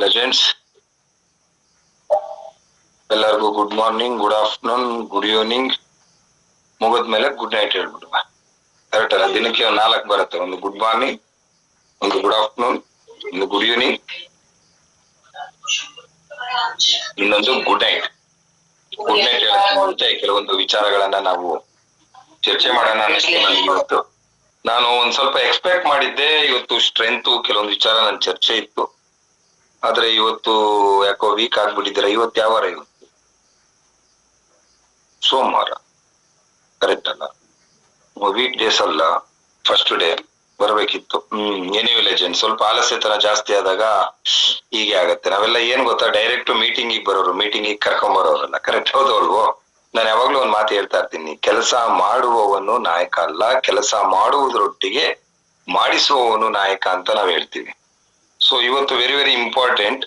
Legends ಎಲ್ಲರಿಗೂ good morning, good afternoon, good evening ಮುಗಿದ್ಮೇಲೆ good night ಹೇಳ್ಬಿಡುವ. Correct ಅಲ್ಲ? ದಿನಕ್ಕೆ 4 ಬರುತ್ತೆ. ಒಂದು ಗುಡ್ ಮಾರ್ನಿಂಗ್, ಒಂದು ಗುಡ್ ಆಫ್ಟರ್ನೂನ್, ಒಂದು ಗುಡ್ ಈವ್ನಿಂಗ್, ಇನ್ನೊಂದು ಗುಡ್ ನೈಟ್. ಗುಡ್ ನೈಟ್ ಹೇಳಕ್ಕೆ ಮುಂಚೆ ಕೆಲವೊಂದು ವಿಚಾರಗಳನ್ನ ನಾವು ಚರ್ಚೆ ಮಾಡೋಣ ಅನ್ನಿಸ್ತು ನನಗೆ ಇವತ್ತು. ನಾನು ಒಂದ್ ಸ್ವಲ್ಪ ಎಕ್ಸ್ಪೆಕ್ಟ್ ಮಾಡಿದ್ದೆ ಇವತ್ತು ಸ್ಟ್ರೆಂತ್ ಕೆಲವೊಂದು ವಿಚಾರ ನನ್ನ ಚರ್ಚೆ ಇತ್ತು. ಆದ್ರೆ ಇವತ್ತು ಯಾಕೋ ವೀಕ್ ಆಗ್ಬಿಟ್ಟಿದ್ದೀರಾ. ಇವತ್ತು ಯಾವ ವಾರ? ಇವತ್ತು ಸೋಮವಾರ, ಕರೆಕ್ಟ್ ಅಲ್ಲ? ವೀಕ್ ಡೇಸ್ ಅಲ್ಲ, ಫಸ್ಟ್ ಡೇ ಬರ್ಬೇಕಿತ್ತು. ಎನಿವೆ ಲೆಜೆಂಡ್, ಸ್ವಲ್ಪ ಆಲಸ್ಯತನ ಜಾಸ್ತಿ ಆದಾಗ ಹೀಗೆ ಆಗತ್ತೆ. ನಾವೆಲ್ಲ ಏನ್ ಗೊತ್ತಾ, ಡೈರೆಕ್ಟ್ ಮೀಟಿಂಗಿಗೆ ಬರೋರು, ಮೀಟಿಂಗಿಗೆ ಕರ್ಕೊಂಡ್ ಬರೋರಲ್ಲ. ಕರೆಕ್ಟ್ ಹೌದಲ್ವೋ? ನಾನು ಯಾವಾಗ್ಲೂ ಒಂದ್ ಮಾತು ಹೇಳ್ತಾ ಇರ್ತೀನಿ, ಕೆಲಸ ಮಾಡುವವನು ನಾಯಕ ಅಲ್ಲ, ಕೆಲಸ ಮಾಡುವುದರೊಟ್ಟಿಗೆ ಮಾಡಿಸುವವನು ನಾಯಕ ಅಂತ ನಾವ್ ಹೇಳ್ತೀವಿ. ಸೊ ಇವತ್ತು ವೆರಿ ವೆರಿ ಇಂಪಾರ್ಟೆಂಟ್.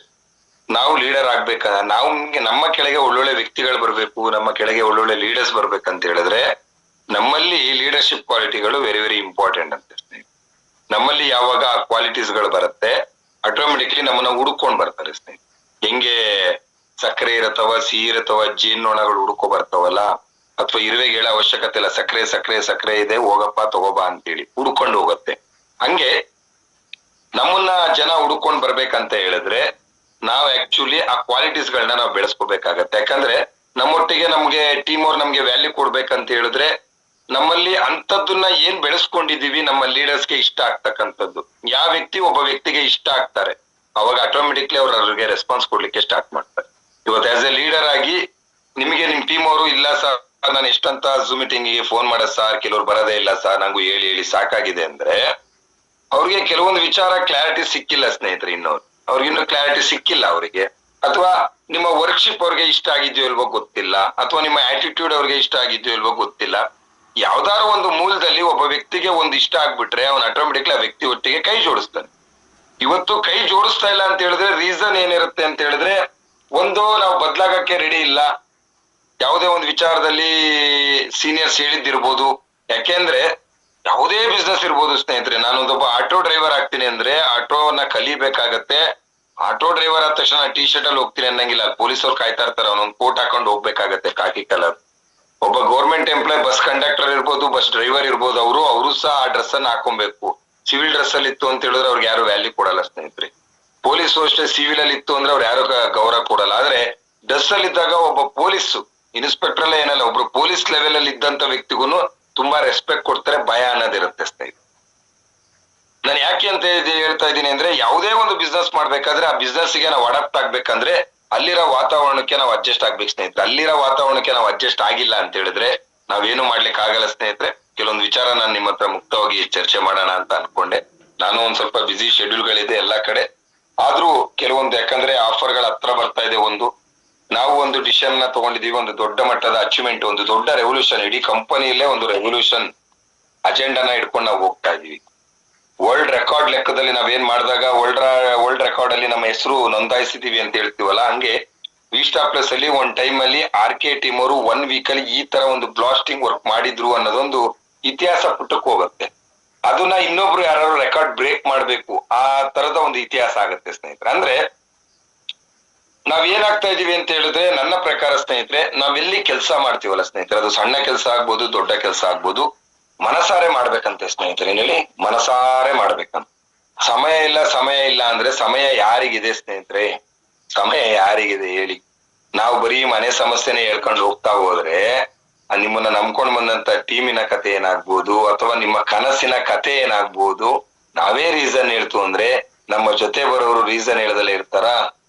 ನಾವು ಲೀಡರ್ ಆಗ್ಬೇಕಂದ್ರೆ ನಾವು ನಮ್ಮ ಕೆಳಗೆ ಒಳ್ಳೊಳ್ಳೆ ವ್ಯಕ್ತಿಗಳು ಬರ್ಬೇಕು, ನಮ್ಮ ಕೆಳಗೆ ಒಳ್ಳೊಳ್ಳೆ ಲೀಡರ್ಸ್ ಬರ್ಬೇಕಂತ ಹೇಳಿದ್ರೆ ನಮ್ಮಲ್ಲಿ ಲೀಡರ್ಶಿಪ್ ಕ್ವಾಲಿಟಿಗಳು ವೆರಿ ವೆರಿ ಇಂಪಾರ್ಟೆಂಟ್ ಅಂತ. ನಮ್ಮಲ್ಲಿ ಯಾವಾಗ ಆ ಕ್ವಾಲಿಟೀಸ್ ಗಳು ಬರುತ್ತೆ, ಆಟೋಮೆಟಿಕ್ಲಿ ನಮ್ಮನ್ನ ಹುಡುಕೊಂಡ್ ಬರ್ತಾರೆ ಸ್ನೇಹಿತರೆ. ಹೆಂಗೆ ಸಕ್ಕರೆ ಇರತ್ತವ, ಸಿಹಿ ಇರತ್ತವ, ಜೇನ್ನೊಣಗಳು ಹುಡುಕೋ ಬರ್ತಾವಲ್ಲ, ಅಥವಾ ಇರುವೆಗೆ ಹೇಳೋ ಅವಶ್ಯಕತೆ ಇಲ್ಲ, ಸಕ್ಕರೆ ಸಕ್ಕರೆ ಸಕ್ಕರೆ ಇದೆ ಹೋಗಪ್ಪ ತಗೋಬಾ ಅಂತೇಳಿ ಹುಡ್ಕೊಂಡು ಹೋಗುತ್ತೆ. ಹಂಗೆ ನಮ್ಮನ್ನ ಜನ ಹುಡ್ಕೊಂಡ್ ಬರ್ಬೇಕಂತ ಹೇಳಿದ್ರೆ ನಾವ್ ಆಕ್ಚುಲಿ ಆ ಕ್ವಾಲಿಟೀಸ್ ಗಳನ್ನ ನಾವು ಬೆಳೆಸ್ಕೋಬೇಕಾಗತ್ತೆ. ಯಾಕಂದ್ರೆ ನಮ್ಮೊಟ್ಟಿಗೆ ನಮ್ಗೆ ಟೀಮ್ ಅವ್ರು ನಮ್ಗೆ ವ್ಯಾಲ್ಯೂ ಕೊಡ್ಬೇಕಂತ ಹೇಳಿದ್ರೆ ನಮ್ಮಲ್ಲಿ ಅಂತದ್ದನ್ನ ಏನ್ ಬೆಳೆಸ್ಕೊಂಡಿದೀವಿ, ನಮ್ಮ ಲೀಡರ್ಸ್ಗೆ ಇಷ್ಟ ಆಗ್ತಕ್ಕಂಥದ್ದು. ಯಾವ ವ್ಯಕ್ತಿ ಒಬ್ಬ ವ್ಯಕ್ತಿಗೆ ಇಷ್ಟ ಆಗ್ತಾರೆ, ಅವಾಗ ಆಟೋಮೆಟಿಕ್ಲಿ ಅವ್ರಿಗೆ ರೆಸ್ಪಾನ್ಸ್ ಕೊಡ್ಲಿಕ್ಕೆ ಸ್ಟಾರ್ಟ್ ಮಾಡ್ತಾರೆ. ಇವತ್ತು ಆಸ್ ಎ ಲೀಡರ್ ಆಗಿ ನಿಮಗೆ ನಿಮ್ ಟೀಮ್ ಅವರು, ಇಲ್ಲ ಸರ್ ನಾನು ಎಷ್ಟಂತ ಝೂಮ್ ಮೀಟಿಂಗಿಗೆ ಫೋನ್ ಮಾಡೋದು ಸರ್, ಕೆಲವ್ರು ಬರೋದೇ ಇಲ್ಲ ಸರ್, ನಂಗೂ ಹೇಳಿ ಹೇಳಿ ಸಾಕಾಗಿದೆ ಅಂದ್ರೆ ಅವ್ರಿಗೆ ಕೆಲವೊಂದು ವಿಚಾರ ಕ್ಲಾರಿಟಿ ಸಿಕ್ಕಿಲ್ಲ ಸ್ನೇಹಿತರೆ. ಅವ್ರಿಗಿನ್ನೂ ಕ್ಲಾರಿಟಿ ಸಿಕ್ಕಿಲ್ಲ ಅವರಿಗೆ, ಅಥವಾ ನಿಮ್ಮ ವರ್ಕ್ಶಿಪ್ ಅವ್ರಿಗೆ ಇಷ್ಟ ಆಗಿದ್ಯೋ ಇಲ್ವೋ ಗೊತ್ತಿಲ್ಲ, ಅಥವಾ ನಿಮ್ಮ ಆಟಿಟ್ಯೂಡ್ ಅವ್ರಿಗೆ ಇಷ್ಟ ಆಗಿದ್ಯೋ ಇಲ್ವೋ ಗೊತ್ತಿಲ್ಲ. ಯಾವ್ದಾರು ಒಂದು ಮೂಲದಲ್ಲಿ ಒಬ್ಬ ವ್ಯಕ್ತಿಗೆ ಒಂದು ಇಷ್ಟ ಆಗ್ಬಿಟ್ರೆ ಅವನ್ ಆಟೋಮೆಟಿಕ್ಲಿ ಆ ವ್ಯಕ್ತಿ ಒಟ್ಟಿಗೆ ಕೈ ಜೋಡಿಸ್ತಾನೆ. ಇವತ್ತು ಕೈ ಜೋಡಿಸ್ತಾ ಇಲ್ಲ ಅಂತ ಹೇಳಿದ್ರೆ ರೀಸನ್ ಏನಿರುತ್ತೆ ಅಂತ ಹೇಳಿದ್ರೆ, ಒಂದು ನಾವು ಬದ್ಲಾಗಕ್ಕೆ ರೆಡಿ ಇಲ್ಲ. ಯಾವುದೇ ಒಂದು ವಿಚಾರದಲ್ಲಿ ಸೀನಿಯರ್ಸ್ ಹೇಳಿದ್ದಿರ್ಬೋದು. ಯಾಕೆಂದ್ರೆ ಯಾವುದೇ ಬಿಸ್ನೆಸ್ ಇರ್ಬೋದು ಸ್ನೇಹಿತರೆ, ನಾನೊಂದೊಬ್ಬ ಆಟೋ ಡ್ರೈವರ್ ಆಗ್ತೀನಿ ಅಂದ್ರೆ ಆಟೋನ ಕಲಿಬೇಕಾಗತ್ತೆ. ಆಟೋ ಡ್ರೈವರ್ ಆದ ತಕ್ಷಣ ಟಿ ಶರ್ಟ್ ಅಲ್ಲಿ ಹೋಗ್ತೀನಿ ಅನ್ನಂಗಿಲ್ಲ. ಪೊಲೀಸ್ ಅವ್ರು ಕಾಯ್ತಾ ಇರ್ತಾರೆ, ಅವನೊಂದು ಕೋಟ್ ಹಾಕೊಂಡು ಹೋಗ್ಬೇಕಾಗತ್ತೆ, ಕಾಕಿ ಕಲರ್. ಒಬ್ಬ ಗೌರ್ಮೆಂಟ್ ಎಂಪ್ಲಾಯ್, ಬಸ್ ಕಂಡಕ್ಟರ್ ಇರ್ಬೋದು, ಬಸ್ ಡ್ರೈವರ್ ಇರ್ಬೋದು, ಅವರು ಸಹ ಆ ಡ್ರೆಸ್ ಅನ್ನ ಹಾಕೊಬೇಕು. ಸಿವಿಲ್ ಡ್ರೆಸ್ ಅಲ್ಲಿ ಇತ್ತು ಅಂತ ಹೇಳಿದ್ರೆ ಅವ್ರಿಗೆ ಯಾರು ವ್ಯಾಲ್ಯೂ ಕೊಡಲ್ಲ ಸ್ನೇಹಿತರೆ. ಪೊಲೀಸ್ ಅಷ್ಟೇ, ಸಿವಿಲ್ ಅಲ್ಲಿ ಇತ್ತು ಅಂದ್ರೆ ಅವ್ರು ಯಾರು ಗೌರವ ಕೊಡಲ್ಲ. ಆದ್ರೆ ಡ್ರೆಸ್ ಅಲ್ಲಿ ಇದ್ದಾಗ ಒಬ್ಬ ಪೊಲೀಸ್ ಇನ್ಸ್ಪೆಕ್ಟರ್ ಅಲ್ಲೇ ಏನಲ್ಲ, ಒಬ್ರು ಪೊಲೀಸ್ ಲೆವೆಲ್ ಅಲ್ಲಿ ಇದ್ದಂತ ವ್ಯಕ್ತಿಗೂ ತುಂಬಾ ರೆಸ್ಪೆಕ್ಟ್ ಕೊಡ್ತಾರೆ, ಭಯ ಅನ್ನೋದಿರುತ್ತೆ ಸ್ನೇಹಿತರೆ. ನಾನು ಯಾಕೆ ಅಂತ ಹೇಳ್ತಾ ಇದ್ದೀನಿ ಅಂದ್ರೆ, ಯಾವುದೇ ಒಂದು ಬಿಸ್ನೆಸ್ ಮಾಡ್ಬೇಕಾದ್ರೆ ಆ ಬಿಸ್ನೆಸ್ ಗೆ ನಾವು ಅಡಾಪ್ಟ್ ಆಗ್ಬೇಕಂದ್ರೆ ಅಲ್ಲಿರೋ ವಾತಾವರಣಕ್ಕೆ ನಾವು ಅಡ್ಜಸ್ಟ್ ಆಗ್ಬೇಕು ಸ್ನೇಹಿತರೆ. ಅಲ್ಲಿರೋ ವಾತಾವರಣಕ್ಕೆ ನಾವು ಅಡ್ಜಸ್ಟ್ ಆಗಿಲ್ಲ ಅಂತ ಹೇಳಿದ್ರೆ ನಾವೇನು ಮಾಡ್ಲಿಕ್ಕೆ ಆಗಲ್ಲ ಸ್ನೇಹಿತರೆ. ಕೆಲವೊಂದು ವಿಚಾರ ನಾನು ನಿಮ್ಮ ಹತ್ರ ಮುಕ್ತವಾಗಿ ಚರ್ಚೆ ಮಾಡೋಣ ಅಂತ ಅನ್ಕೊಂಡೆ. ನಾನು ಒಂದ್ ಸ್ವಲ್ಪ ಬಿಸಿ ಶೆಡ್ಯೂಲ್ ಗಳಿದೆ ಎಲ್ಲಾ ಕಡೆ. ಆದ್ರೂ ಕೆಲವೊಂದು, ಯಾಕಂದ್ರೆ ಆಫರ್ ಗಳ ಹತ್ರ ಬರ್ತಾ ಇದೆ. ನಾವು ಒಂದು ಡಿಸಿಷನ್ ನ ತಗೊಂಡಿದೀವಿ, ಒಂದು ದೊಡ್ಡ ಮಟ್ಟದ ಅಚೀವ್ಮೆಂಟ್, ಒಂದು ದೊಡ್ಡ ರೆವಲ್ಯೂಷನ್, ಇಡೀ ಕಂಪನಿಯಲ್ಲೇ ಒಂದು ರೆವಲ್ಯೂಷನ್ ಅಜೆಂಡಾನ ಇಟ್ಕೊಂಡು ನಾವು ಹೋಗ್ತಾ ಇದೀವಿ. ವರ್ಲ್ಡ್ ರೆಕಾರ್ಡ್ ಲೆಕ್ಕದಲ್ಲಿ ನಾವೇನ್ ಮಾಡಿದಾಗ ವರ್ಲ್ಡ್ ರೆಕಾರ್ಡ್ ಅಲ್ಲಿ ನಮ್ಮ ಹೆಸರು ನೋಂದಾಯಿಸಿದೀವಿ ಅಂತ ಹೇಳ್ತೀವಲ್ಲ, ಹಂಗೆ ವಿಸ್ಟಾ ಪ್ಲಸ್ ಅಲ್ಲಿ ಒಂದ್ ಟೈಮ್ ಅಲ್ಲಿ RK ಟೀಮ್ ಅವರು 1 ವೀಕ್ ಅಲ್ಲಿ ಈ ತರ ಒಂದು ಬ್ಲಾಸ್ಟಿಂಗ್ ವರ್ಕ್ ಮಾಡಿದ್ರು ಅನ್ನೋದೊಂದು ಇತಿಹಾಸ ಪುಟಕ್ಕೆ ಹೋಗುತ್ತೆ. ಅದನ್ನ ಇನ್ನೊಬ್ರು ಯಾರು ರೆಕಾರ್ಡ್ ಬ್ರೇಕ್ ಮಾಡ್ಬೇಕು, ಆ ತರದ ಒಂದು ಇತಿಹಾಸ ಆಗುತ್ತೆ ಸ್ನೇಹಿತರೆ. ಅಂದ್ರೆ ನಾವ್ ಏನಾಗ್ತಾ ಇದೀವಿ ಅಂತ ಹೇಳಿದ್ರೆ, ನನ್ನ ಪ್ರಕಾರ ಸ್ನೇಹಿತರೆ, ನಾವೆಲ್ಲಿ ಕೆಲಸ ಮಾಡ್ತೀವಲ್ಲ ಸ್ನೇಹಿತರೆ, ಅದು ಸಣ್ಣ ಕೆಲಸ ಆಗ್ಬೋದು, ದೊಡ್ಡ ಕೆಲಸ ಆಗ್ಬೋದು, ಮನಸಾರೆ ಮಾಡ್ಬೇಕಂತೆ ಸ್ನೇಹಿತರೆ. ಹೇಳಿ, ಮನಸಾರೆ ಮಾಡ್ಬೇಕಂತ. ಸಮಯ ಇಲ್ಲ ಅಂದ್ರೆ ಸಮಯ ಯಾರಿಗಿದೆ ಸ್ನೇಹಿತರೆ? ಸಮಯ ಯಾರಿಗಿದೆ ಹೇಳಿ? ನಾವು ಬರೀ ಮನೆ ಸಮಸ್ಯೆನೆ ಹೇಳ್ಕೊಂಡು ಹೋಗ್ತಾ ಹೋದ್ರೆ ನಿಮ್ಮನ್ನ ನಂಬ್ಕೊಂಡು ಬಂದಂತ ಟೀಮಿನ ಕತೆ ಏನಾಗ್ಬೋದು, ಅಥವಾ ನಿಮ್ಮ ಕನಸಿನ ಕತೆ ಏನಾಗ್ಬೋದು. ನಾವೇ ರೀಸನ್ ಹೇಳ್ತು ಅಂದ್ರೆ ನಮ್ಮ ಜೊತೆ ಬರೋರು ರೀಸನ್ ಹೇಳದಲ್ಲೇ ಇರ್ತಾರ?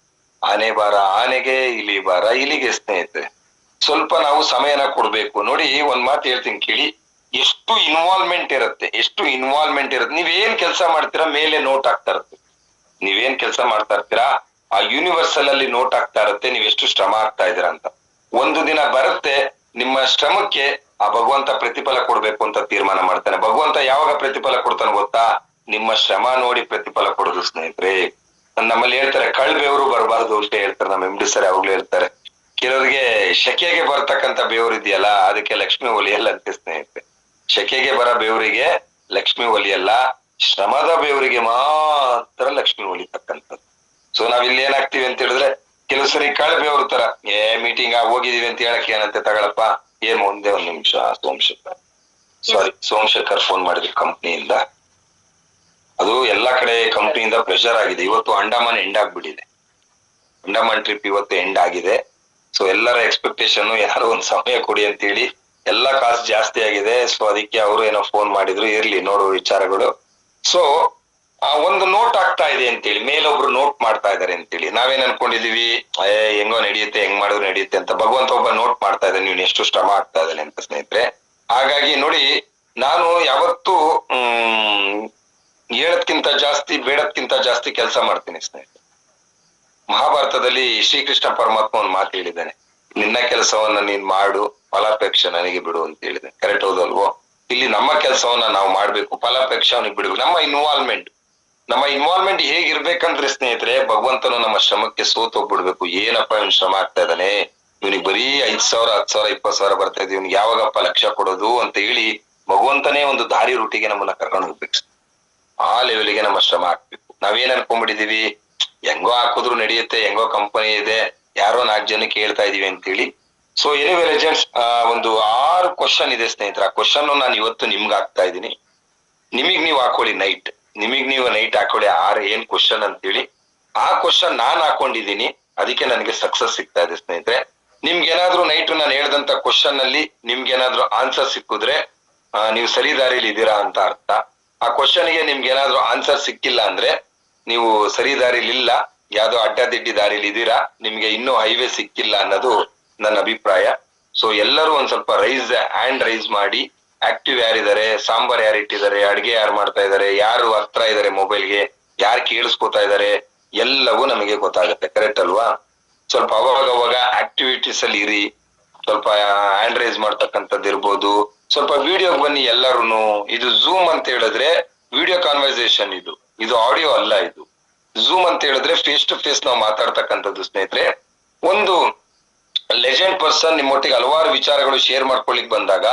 ಆನೆ ಬಾರ ಆನೆಗೆ, ಇಲಿ ಬಾರ ಇಲಿಗೆ ಸ್ನೇಹಿತರೆ. ಸ್ವಲ್ಪ ನಾವು ಸಮಯನ ಕೊಡ್ಬೇಕು. ನೋಡಿ, ಒಂದ್ ಮಾತು ಹೇಳ್ತೀನಿ ಕೇಳಿ, ಎಷ್ಟು ಇನ್ವಾಲ್ವ್ಮೆಂಟ್ ಇರುತ್ತೆ. ನೀವೇನ್ ಕೆಲಸ ಮಾಡ್ತೀರಾ ಮೇಲೆ ನೋಟ್ ಆಗ್ತಾ ಇರುತ್ತೆ. ನೀವೇನ್ ಕೆಲಸ ಮಾಡ್ತಾ ಇರ್ತೀರಾ ಆ ಯೂನಿವರ್ಸಲ್ ಅಲ್ಲಿ ನೋಟ್ ಆಗ್ತಾ ಇರುತ್ತೆ, ನೀವ್ ಎಷ್ಟು ಶ್ರಮ ಆಗ್ತಾ ಇದೀರ ಅಂತ. ಒಂದು ದಿನ ಬರುತ್ತೆ, ನಿಮ್ಮ ಶ್ರಮಕ್ಕೆ ಆ ಭಗವಂತ ಪ್ರತಿಫಲ ಕೊಡ್ಬೇಕು ಅಂತ ತೀರ್ಮಾನ ಮಾಡ್ತಾನೆ. ಭಗವಂತ ಯಾವಾಗ ಪ್ರತಿಫಲ ಕೊಡ್ತಾನೆ ಗೊತ್ತಾ? ನಿಮ್ಮ ಶ್ರಮ ನೋಡಿ ಪ್ರತಿಫಲ ಕೊಡೋದು ಸ್ನೇಹಿತರೆ. ನಮ್ಮಲ್ಲಿ ಹೇಳ್ತಾರೆ, ಬೆವರು ಬರಬಾರ್ದು ಅಂತ ಹೇಳ್ತಾರೆ. ನಮ್ಮ MD ಸರ್ ಯಾವಾಗ್ಲೂ ಹೇಳ್ತಾರೆ, ಕೆಲವರಿಗೆ ಶೆಕೆಗೆ ಬರ್ತಕ್ಕಂತ ಬೆವರು ಇದೆಯಲ್ಲ, ಅದಕ್ಕೆ ಲಕ್ಷ್ಮಿ ಒಲಿಯಲ್ಲ ಅಂತ ಸ್ನೇಹಿತರೆ. ಶೆಕೆಗೆ ಬರ ಬೆವರಿಗೆ ಲಕ್ಷ್ಮಿ ಒಲಿಯಲ್ಲ, ಶ್ರಮದ ಬೆವರಿಗೆ ಮಾತ್ರ ಲಕ್ಷ್ಮಿ ಒಲಿತಕ್ಕಂಥದ್ದು. ಸೊ ಸೊ ನಾವಿಲ್ಲಿ ಏನಾಗ್ತಿವಿ ಅಂತ ಹೇಳಿದ್ರೆ ಕೆಲವು ಸರಿ ಕಳಪೆ ಅವ್ರ ತರ ಮೀಟಿಂಗ್ ಹೋಗಿದೀವಿ ಅಂತ ಹೇಳಕ್ ಏನಂತೆ ತಗೊಳಪ್ಪ ಮುಂದೆ ಒಂದ್ ನಿಮಿಷ ಸೋಮಶೇಖರ್ ಫೋನ್ ಮಾಡಿದ್ರು ಕಂಪ್ನಿಯಿಂದ. ಅದು ಎಲ್ಲಾ ಕಡೆ ಕಂಪ್ನಿಯಿಂದ ಪ್ರೆಷರ್ ಆಗಿದೆ. ಇವತ್ತು ಅಂಡಮಾನ್ ಎಂಡ್ ಆಗ್ಬಿಟ್ಟಿದೆ. ಅಂಡಮಾನ್ ಟ್ರಿಪ್ ಇವತ್ತು ಎಂಡ್ ಆಗಿದೆ. ಸೊ ಎಲ್ಲರ ಎಕ್ಸ್ಪೆಕ್ಟೇಷನ್ ಯಾರೋ ಒಂದ್ ಸಮಯ ಕೊಡಿ ಅಂತ ಹೇಳಿ ಎಲ್ಲಾ ಕಾಸ್ಟ್ ಜಾಸ್ತಿ ಆಗಿದೆ. ಸೊ ಅದಕ್ಕೆ ಅವರು ಏನೋ ಫೋನ್ ಮಾಡಿದ್ರು, ಇರ್ಲಿ ನೋಡುವ ವಿಚಾರಗಳು. ಸೊ ಒಂದು ನೋಟ್ ಆಗ್ತಾ ಇದೆ ಅಂತೇಳಿ ಮೇಲೊಬ್ರು ನೋಟ್ ಮಾಡ್ತಾ ಇದಾರೆ ಅಂತೇಳಿ ನಾವೇನ್ ಅನ್ಕೊಂಡಿದೀವಿ, ಹೆಂಗೋ ನಡೆಯುತ್ತೆ, ಹೆಂಗ್ ಮಾಡಿದ್ರು ನಡೆಯುತ್ತೆ ಅಂತ. ಭಗವಂತ ಒಬ್ಬ ನೋಟ್ ಮಾಡ್ತಾ ಇದ್ದಾನೆ, ನೀವ್ ಎಷ್ಟು ಶ್ರಮ ಆಗ್ತಾ ಇದ್ದಾನೆ ಅಂತ ಸ್ನೇಹಿತರೆ. ಹಾಗಾಗಿ ನೋಡಿ, ನಾನು ಯಾವತ್ತೂ ಹೇಳದ್ಕಿಂತ ಜಾಸ್ತಿ ಬೇಡದ್ಕಿಂತ ಜಾಸ್ತಿ ಕೆಲಸ ಮಾಡ್ತೀನಿ ಸ್ನೇಹಿತರೆ. ಮಹಾಭಾರತದಲ್ಲಿ ಶ್ರೀಕೃಷ್ಣ ಪರಮಾತ್ಮ ಒಂದ್ ಮಾತು ಹೇಳಿದ್ದಾನೆ, ನಿನ್ನ ಕೆಲಸವನ್ನ ನೀನ್ ಮಾಡು, ಫಲಾಪೇಕ್ಷೆ ನನಗೆ ಬಿಡು ಅಂತ ಹೇಳಿದೆ. ಕರೆಕ್ಟ್ ಹೌದಲ್ವೋ? ಇಲ್ಲಿ ನಮ್ಮ ಕೆಲಸವನ್ನ ನಾವು ಮಾಡ್ಬೇಕು, ಫಲಾಪೇಕ್ಷೆ ಅವನಿಗೆ ಬಿಡ್ಬೇಕು. ನಮ್ಮ ಇನ್ವಾಲ್ವ್ಮೆಂಟ್ ಹೇಗಿರ್ಬೇಕಂದ್ರೆ ಸ್ನೇಹಿತರೆ, ಭಗವಂತನು ನಮ್ಮ ಶ್ರಮಕ್ಕೆ ಸೋತೋಗ್ಬಿಡ್ಬೇಕು. ಏನಪ್ಪ ಇವನ್ ಶ್ರಮ ಆಗ್ತಾ ಇದ್ದಾನೆ, ಇವನಿಗೆ ಬರೀ 5,000 10,000 20,000 ಬರ್ತಾ ಇದೆ, ಇವ್ನಿಗೆ ಯಾವಾಗಪ್ಪ ಲಕ್ಷ ಕೊಡೋದು ಅಂತ ಹೇಳಿ ಭಗವಂತನೇ ಒಂದು ದಾರಿ ರೂಟಿಗೆ ನಮ್ಮನ್ನ ಕರ್ಕೊಂಡು ಹೋಗ್ಬೇಕು. ಆ ಲೆವೆಲ್ಗೆ ನಮ್ಮ ಶ್ರಮ ಹಾಕ್ಬೇಕು. ನಾವೇನ್ ಅನ್ಕೊಂಡ್ಬಿಟ್ಟಿದೀವಿ, ಹೆಂಗೋ ಹಾಕಿದ್ರು ನಡೆಯುತ್ತೆ, ಹೆಂಗೋ ಕಂಪನಿ ಇದೆ, ಯಾರೋ 4 ಜನಕ್ಕೆ ಹೇಳ್ತಾ ಇದೀವಿ ಅಂತ ಹೇಳಿ. ಸೊ ಎನಿವೇ ಲೆಜೆಂಡ್ಸ್, ಒಂದು 6 ಕ್ವಶನ್ ಇದೆ ಸ್ನೇಹಿತರ. ಆ ಕ್ವಶನ್ ನಾನು ಇವತ್ತು ನಿಮ್ಗೆ ಹಾಕ್ತಾ ಇದ್ದೀನಿ. ನಿಮಗ್ ನೀವು ಹಾಕೊಳ್ಳಿ ನೈಟ್, ನೈಟ್ ಹಾಕೊಳ್ಳಿ 6 ಏನ್ ಕ್ವಶನ್ ಅಂತೇಳಿ. ಆ ಕ್ವಶನ್ ನಾನ್ ಹಾಕೊಂಡಿದೀನಿ, ಅದಕ್ಕೆ ನನಗೆ ಸಕ್ಸಸ್ ಸಿಗ್ತಾ ಇದೆ ಸ್ನೇಹಿತರೆ. ನಿಮ್ಗೇನಾದ್ರೂ ನೈಟ್ ನಾನು ಹೇಳ್ದಂತ ಕ್ವಶನ್ ಅಲ್ಲಿ ನಿಮ್ಗೇನಾದ್ರೂ ಆನ್ಸರ್ ಸಿಕ್ಕಿದ್ರೆ ನೀವು ಸರಿ ದಾರಿಲಿ ಇದ್ದೀರಾ ಅಂತ ಅರ್ಥ. ಆ ಕ್ವಶನ್ಗೆ ನಿಮ್ಗೆ ಏನಾದ್ರೂ ಆನ್ಸರ್ ಸಿಕ್ಕಿಲ್ಲ ಅಂದ್ರೆ ನೀವು ಸರಿ ದಾರಿಲಿ ಇಲ್ಲ, ಯಾವ್ದೋ ಅಡ್ಡದಿಡ್ಡಿ ದಾರಿಲಿ ಇದ್ದೀರಾ, ನಿಮ್ಗೆ ಇನ್ನೂ ಹೈವೇ ಸಿಕ್ಕಿಲ್ಲ ಅನ್ನೋದು ನನ್ನ ಅಭಿಪ್ರಾಯ. ಸೊ ಎಲ್ಲರೂ ಒಂದ್ ಸ್ವಲ್ಪ ಹ್ಯಾಂಡ್ ರೈಸ್ ಮಾಡಿ. ಆಕ್ಟಿವ್ ಯಾರಿದ್ದಾರೆ, ಸಾಂಬಾರ್ ಯಾರು ಇಟ್ಟಿದ್ದಾರೆ, ಅಡ್ಗೆ ಯಾರು ಮಾಡ್ತಾ ಇದಾರೆ, ಯಾರು ಹತ್ರ ಇದಾರೆ ಮೊಬೈಲ್ಗೆ, ಯಾರು ಕೇಳಿಸ್ಕೊತಾ ಇದಾರೆ, ಎಲ್ಲವೂ ನಮಗೆ ಗೊತ್ತಾಗುತ್ತೆ. ಕರೆಕ್ಟ್ ಅಲ್ವಾ? ಸ್ವಲ್ಪ ಅವಾಗ ಆಕ್ಟಿವಿಟೀಸ್ ಅಲ್ಲಿ ಇರಿ. ಸ್ವಲ್ಪ ಹ್ಯಾಂಡ್ ರೈಸ್ ಮಾಡ್ತಕ್ಕಂಥದ್ದು ಇರ್ಬೋದು. ಸ್ವಲ್ಪ ವಿಡಿಯೋಗೆ ಬನ್ನಿ ಎಲ್ಲಾರುನು. ಇದು ಝೂಮ್ ಅಂತ ಹೇಳಿದ್ರೆ ವಿಡಿಯೋ ಕಾನ್ವರ್ಸೇಷನ್, ಇದು ಆಡಿಯೋ ಅಲ್ಲ. ಇದು ಝೂಮ್ ಅಂತ ಹೇಳಿದ್ರೆ ಫೇಸ್ ಟು ಫೇಸ್ ನಾವು ಮಾತಾಡ್ತಕ್ಕಂಥದ್ದು ಸ್ನೇಹಿತರೆ. ಒಂದು ಲೆಜೆಂಡ್ ಪರ್ಸನ್ ನಿಮ್ಮೊಟ್ಟಿಗೆ ಹಲವಾರು ವಿಚಾರಗಳು ಶೇರ್ ಮಾಡ್ಕೊಳ್ಳಿಕ್ ಬಂದಾಗ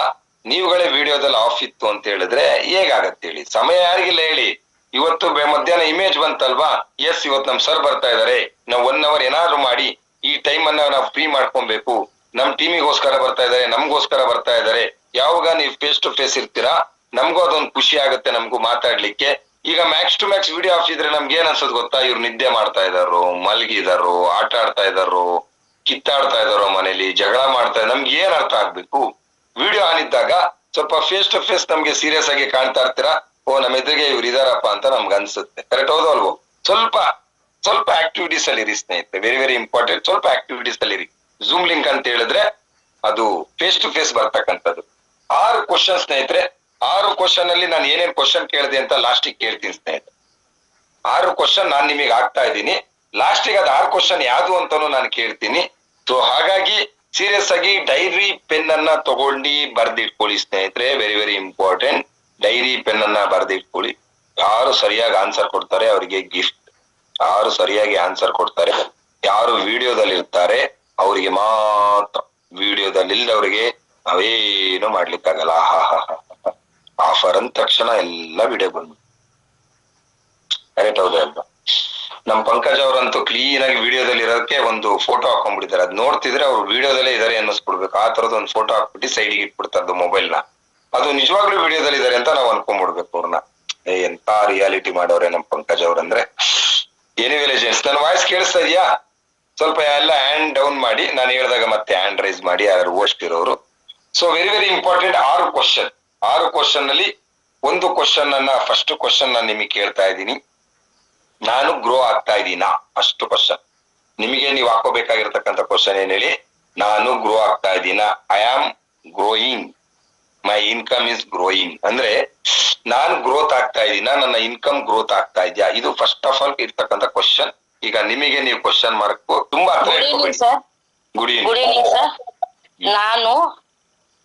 ನೀವುಗಳೇ ವಿಡಿಯೋದಲ್ಲಿ ಆಫ್ ಇತ್ತು ಅಂತ ಹೇಳಿದ್ರೆ ಹೇಗಾಗತ್ತೆ ಹೇಳಿ? ಸಮಯ ಯಾರಿಗಿಲ್ಲ ಹೇಳಿ. ಇವತ್ತು ಮಧ್ಯಾಹ್ನ ಇಮೇಜ್ ಬಂತಲ್ವಾ, ಎಸ್ ಇವತ್ತು ನಮ್ ಸರ್ ಬರ್ತಾ ಇದಾರೆ, ನಾವು 1 hour ಏನಾದ್ರು ಮಾಡಿ ಈ ಟೈಮ್ ಅನ್ನ ನಾವು ಫ್ರೀ ಮಾಡ್ಕೊಬೇಕು, ನಮ್ ಟೀಮಿಗೋಸ್ಕರ ಬರ್ತಾ ಇದಾರೆ, ನಮ್ಗೋಸ್ಕರ ಬರ್ತಾ ಇದಾರೆ. ಯಾವಾಗ ನೀವು ಫೇಸ್ ಟು ಫೇಸ್ ಇರ್ತೀರಾ ನಮ್ಗೂ ಅದೊಂದು ಖುಷಿ ಆಗುತ್ತೆ, ನಮ್ಗೂ ಮಾತಾಡ್ಲಿಕ್ಕೆ. ಈಗ max to max video off ಇದ್ರೆ ನಮ್ಗೆ ಏನ್ ಅನ್ಸೋದು ಗೊತ್ತಾ? ಇವ್ರು ನಿದ್ದೆ ಮಾಡ್ತಾ ಇದಾರೋ, ಮಲಗಿದಾರೋ, ಆಟ ಆಡ್ತಾ ಇದಾರೋ, ಕಿತ್ತಾಡ್ತಾ ಇದಾರೋ, ಮನೇಲಿ ಜಗಳ ಮಾಡ್ತಾ ಇದಾರೆ, ನಮ್ಗೆ ಏನ್ ಅರ್ಥ ಆಗ್ಬೇಕು? ವಿಡಿಯೋ ಆನ್ ಇದ್ದಾಗ ಸ್ವಲ್ಪ ಫೇಸ್ ಟು ಫೇಸ್ ನಮ್ಗೆ ಸೀರಿಯಸ್ ಆಗಿ ಕಾಣ್ತಾ ಇರ್ತೀರಾ, ನಮ್ಮ ಎದುರಿಗೆ ಇವ್ರು ಇದಾರಪ್ಪ ಅಂತ ನಮ್ಗೆ ಅನ್ಸುತ್ತೆ. ಕರೆಕ್ಟ್ ಹೌದು ಅಲ್ವೋ? ಸ್ವಲ್ಪ ಆಕ್ಟಿವಿಟೀಸ್ ಅಲ್ಲಿ ಇರಿ ಸ್ನೇಹಿತರೆ, ವೆರಿ ವೆರಿ ಇಂಪಾರ್ಟೆಂಟ್. ಸ್ವಲ್ಪ ಆಕ್ಟಿವಿಟೀಸ್ ಅಲ್ಲಿ ಇರಿ. ಝೂಮ್ ಲಿಂಕ್ ಅಂತ ಹೇಳಿದ್ರೆ ಅದು ಫೇಸ್ ಟು ಫೇಸ್ ಬರ್ತಕ್ಕಂಥದ್ದು. 6 ಕ್ವಶನ್ ಸ್ನೇಹಿತರೆ. 6 ಕ್ವಶನ್ ಅಲ್ಲಿ ನಾನು ಏನೇನ್ ಕ್ವಶನ್ ಕೇಳಿದೆ ಅಂತ ಲಾಸ್ಟಿಗೆ ಕೇಳ್ತೀನಿ ಸ್ನೇಹಿತರೆ. 6 ಕ್ವಶನ್ ನಾನ್ ನಿಮಗೆ ಆಗ್ತಾ ಇದ್ದೀನಿ. ಲಾಸ್ಟಿಗೆ ಅದು 6 ಕ್ವಶನ್ ಯಾವ್ದು ಅಂತಾನು ನಾನು ಕೇಳ್ತೀನಿ. ಸೊ ಹಾಗಾಗಿ ಸೀರಿಯಸ್ ಆಗಿ ಡೈರಿ ಪೆನ್ ಅನ್ನ ತಗೊಂಡು ಬರ್ದಿಟ್ಕೊಳ್ಳಿ ಸ್ನೇಹಿತರೆ, very very important. Dairy pen ಅನ್ನ ಬರ್ದಿಟ್ಕೊಳ್ಳಿ. ಯಾರು ಸರಿಯಾಗಿ ಆನ್ಸರ್ ಕೊಡ್ತಾರೆ ಅವರಿಗೆ ಗಿಫ್ಟ್. ಯಾರು ಸರಿಯಾಗಿ ಆನ್ಸರ್ ಕೊಡ್ತಾರೆ, ಯಾರು ವಿಡಿಯೋದಲ್ಲಿ ಇರ್ತಾರೆ ಅವರಿಗೆ ಮಾತ್ರ. ವಿಡಿಯೋದಲ್ಲಿ ಇಲ್ಲದವರಿಗೆ ನಾವೇನು ಮಾಡ್ಲಿಕ್ಕಾಗಲ್ಲ. ಆಫರ್ ಅಂದ ತಕ್ಷಣ ಎಲ್ಲ ವಿಡಿಯೋ ಬಂದು ಕರೆಕ್ಟ್ ಹೌದಾ ಅಲ್ವಾ? ನಮ್ ಪಂಕಜ್ ಅವರಂತೂ ಕ್ಲೀನ್ ಆಗಿ ವಿಡಿಯೋದಲ್ಲಿ ಇರೋದಕ್ಕೆ ಒಂದು ಫೋಟೋ ಹಾಕೊಂಡ್ಬಿಟ್ಟಿದ್ದಾರೆ. ಅದ್ ನೋಡ್ತಿದ್ರೆ ಅವ್ರು ವಿಡಿಯೋದಲ್ಲೇ ಇದಾರೆ ಅನ್ನಿಸ್ಬಿಡ್ಬೇಕು. ಆ ತರದ್ ಒಂದು ಫೋಟೋ ಹಾಕ್ಬಿಟ್ಟು ಸೈಡ್ಗೆ ಇಟ್ಬಿಡ್ತಾರದು ಮೊಬೈಲ್ ನ. ಅದು ನಿಜವಾಗ್ಲೂ ವಿಡಿಯೋದಲ್ಲಿ ಇದಾರೆ ಅಂತ ನಾವು ಅನ್ಕೊಂಡ್ಬಿಡ್ಬೇಕು ಅವ್ರನ್ನ. ಎಂತ ರಿಯಾಲಿಟಿ ಮಾಡೋರೆ ನಮ್ ಪಂಕಜ್ ಅವ್ರಂದ್ರೆ. ಎನಿವೇ ಲೆಜೆಂಡ್ಸ್, ನನ್ನ ವಾಯ್ಸ್ ಕೇಳಿಸ್ತಾ ಇದೆಯಾ? ಸ್ವಲ್ಪ ಎಲ್ಲ ಹ್ಯಾಂಡ್ ಡೌನ್ ಮಾಡಿ, ನಾನು ಹೇಳಿದಾಗ ಮತ್ತೆ ಹ್ಯಾಂಡ್ ರೈಸ್ ಮಾಡಿ ಯಾರು ಹೋಸ್ಟ್ ಇರೋರು. So very very important. 6 question ಅಲ್ಲಿ ಒಂದು ಕ್ವಶನ್ ಅನ್ನ, ಫಸ್ಟ್ ಕ್ವಶನ್ ನಾನು ನಿಮಗೆ ಕೇಳ್ತಾ ಇದ್ದೀನಿ. ನಾನು ಗ್ರೋ ಆಗ್ತಾ ಇದ್ದೀನಾ? ಫಸ್ಟ್ ಕ್ವಶನ್ ನಿಮಗೆ ನೀವು ಹಾಕೋಬೇಕಾಗಿರ್ತಕ್ಕಂಥ ಕ್ವಶನ್ ಏನ್ ಹೇಳಿ? ನಾನು ಗ್ರೋ ಆಗ್ತಾ ಇದ್ದೀನಾ? I am growing, my income is growing. ಅಂದ್ರೆ ನಾನು ಗ್ರೋತ್ ಆಗ್ತಾ ಇದ್ದೀನಾ, ನನ್ನ ಇನ್ಕಮ್ ಗ್ರೋತ್ ಆಗ್ತಾ ಇದೆಯಾ? ಇದು ಫಸ್ಟ್ ಆಫ್ ಆಲ್ ಇರ್ತಕ್ಕಂಥ ಕ್ವಶನ್. ಈಗ ನಿಮಗೆ ನೀವು ಕ್ವಶನ್ ಮಾರ್ಕ್ ತುಂಬಾ ಗುಡ್ ಈವ್ನಿಂಗ್ ಸರ್. ನಾನು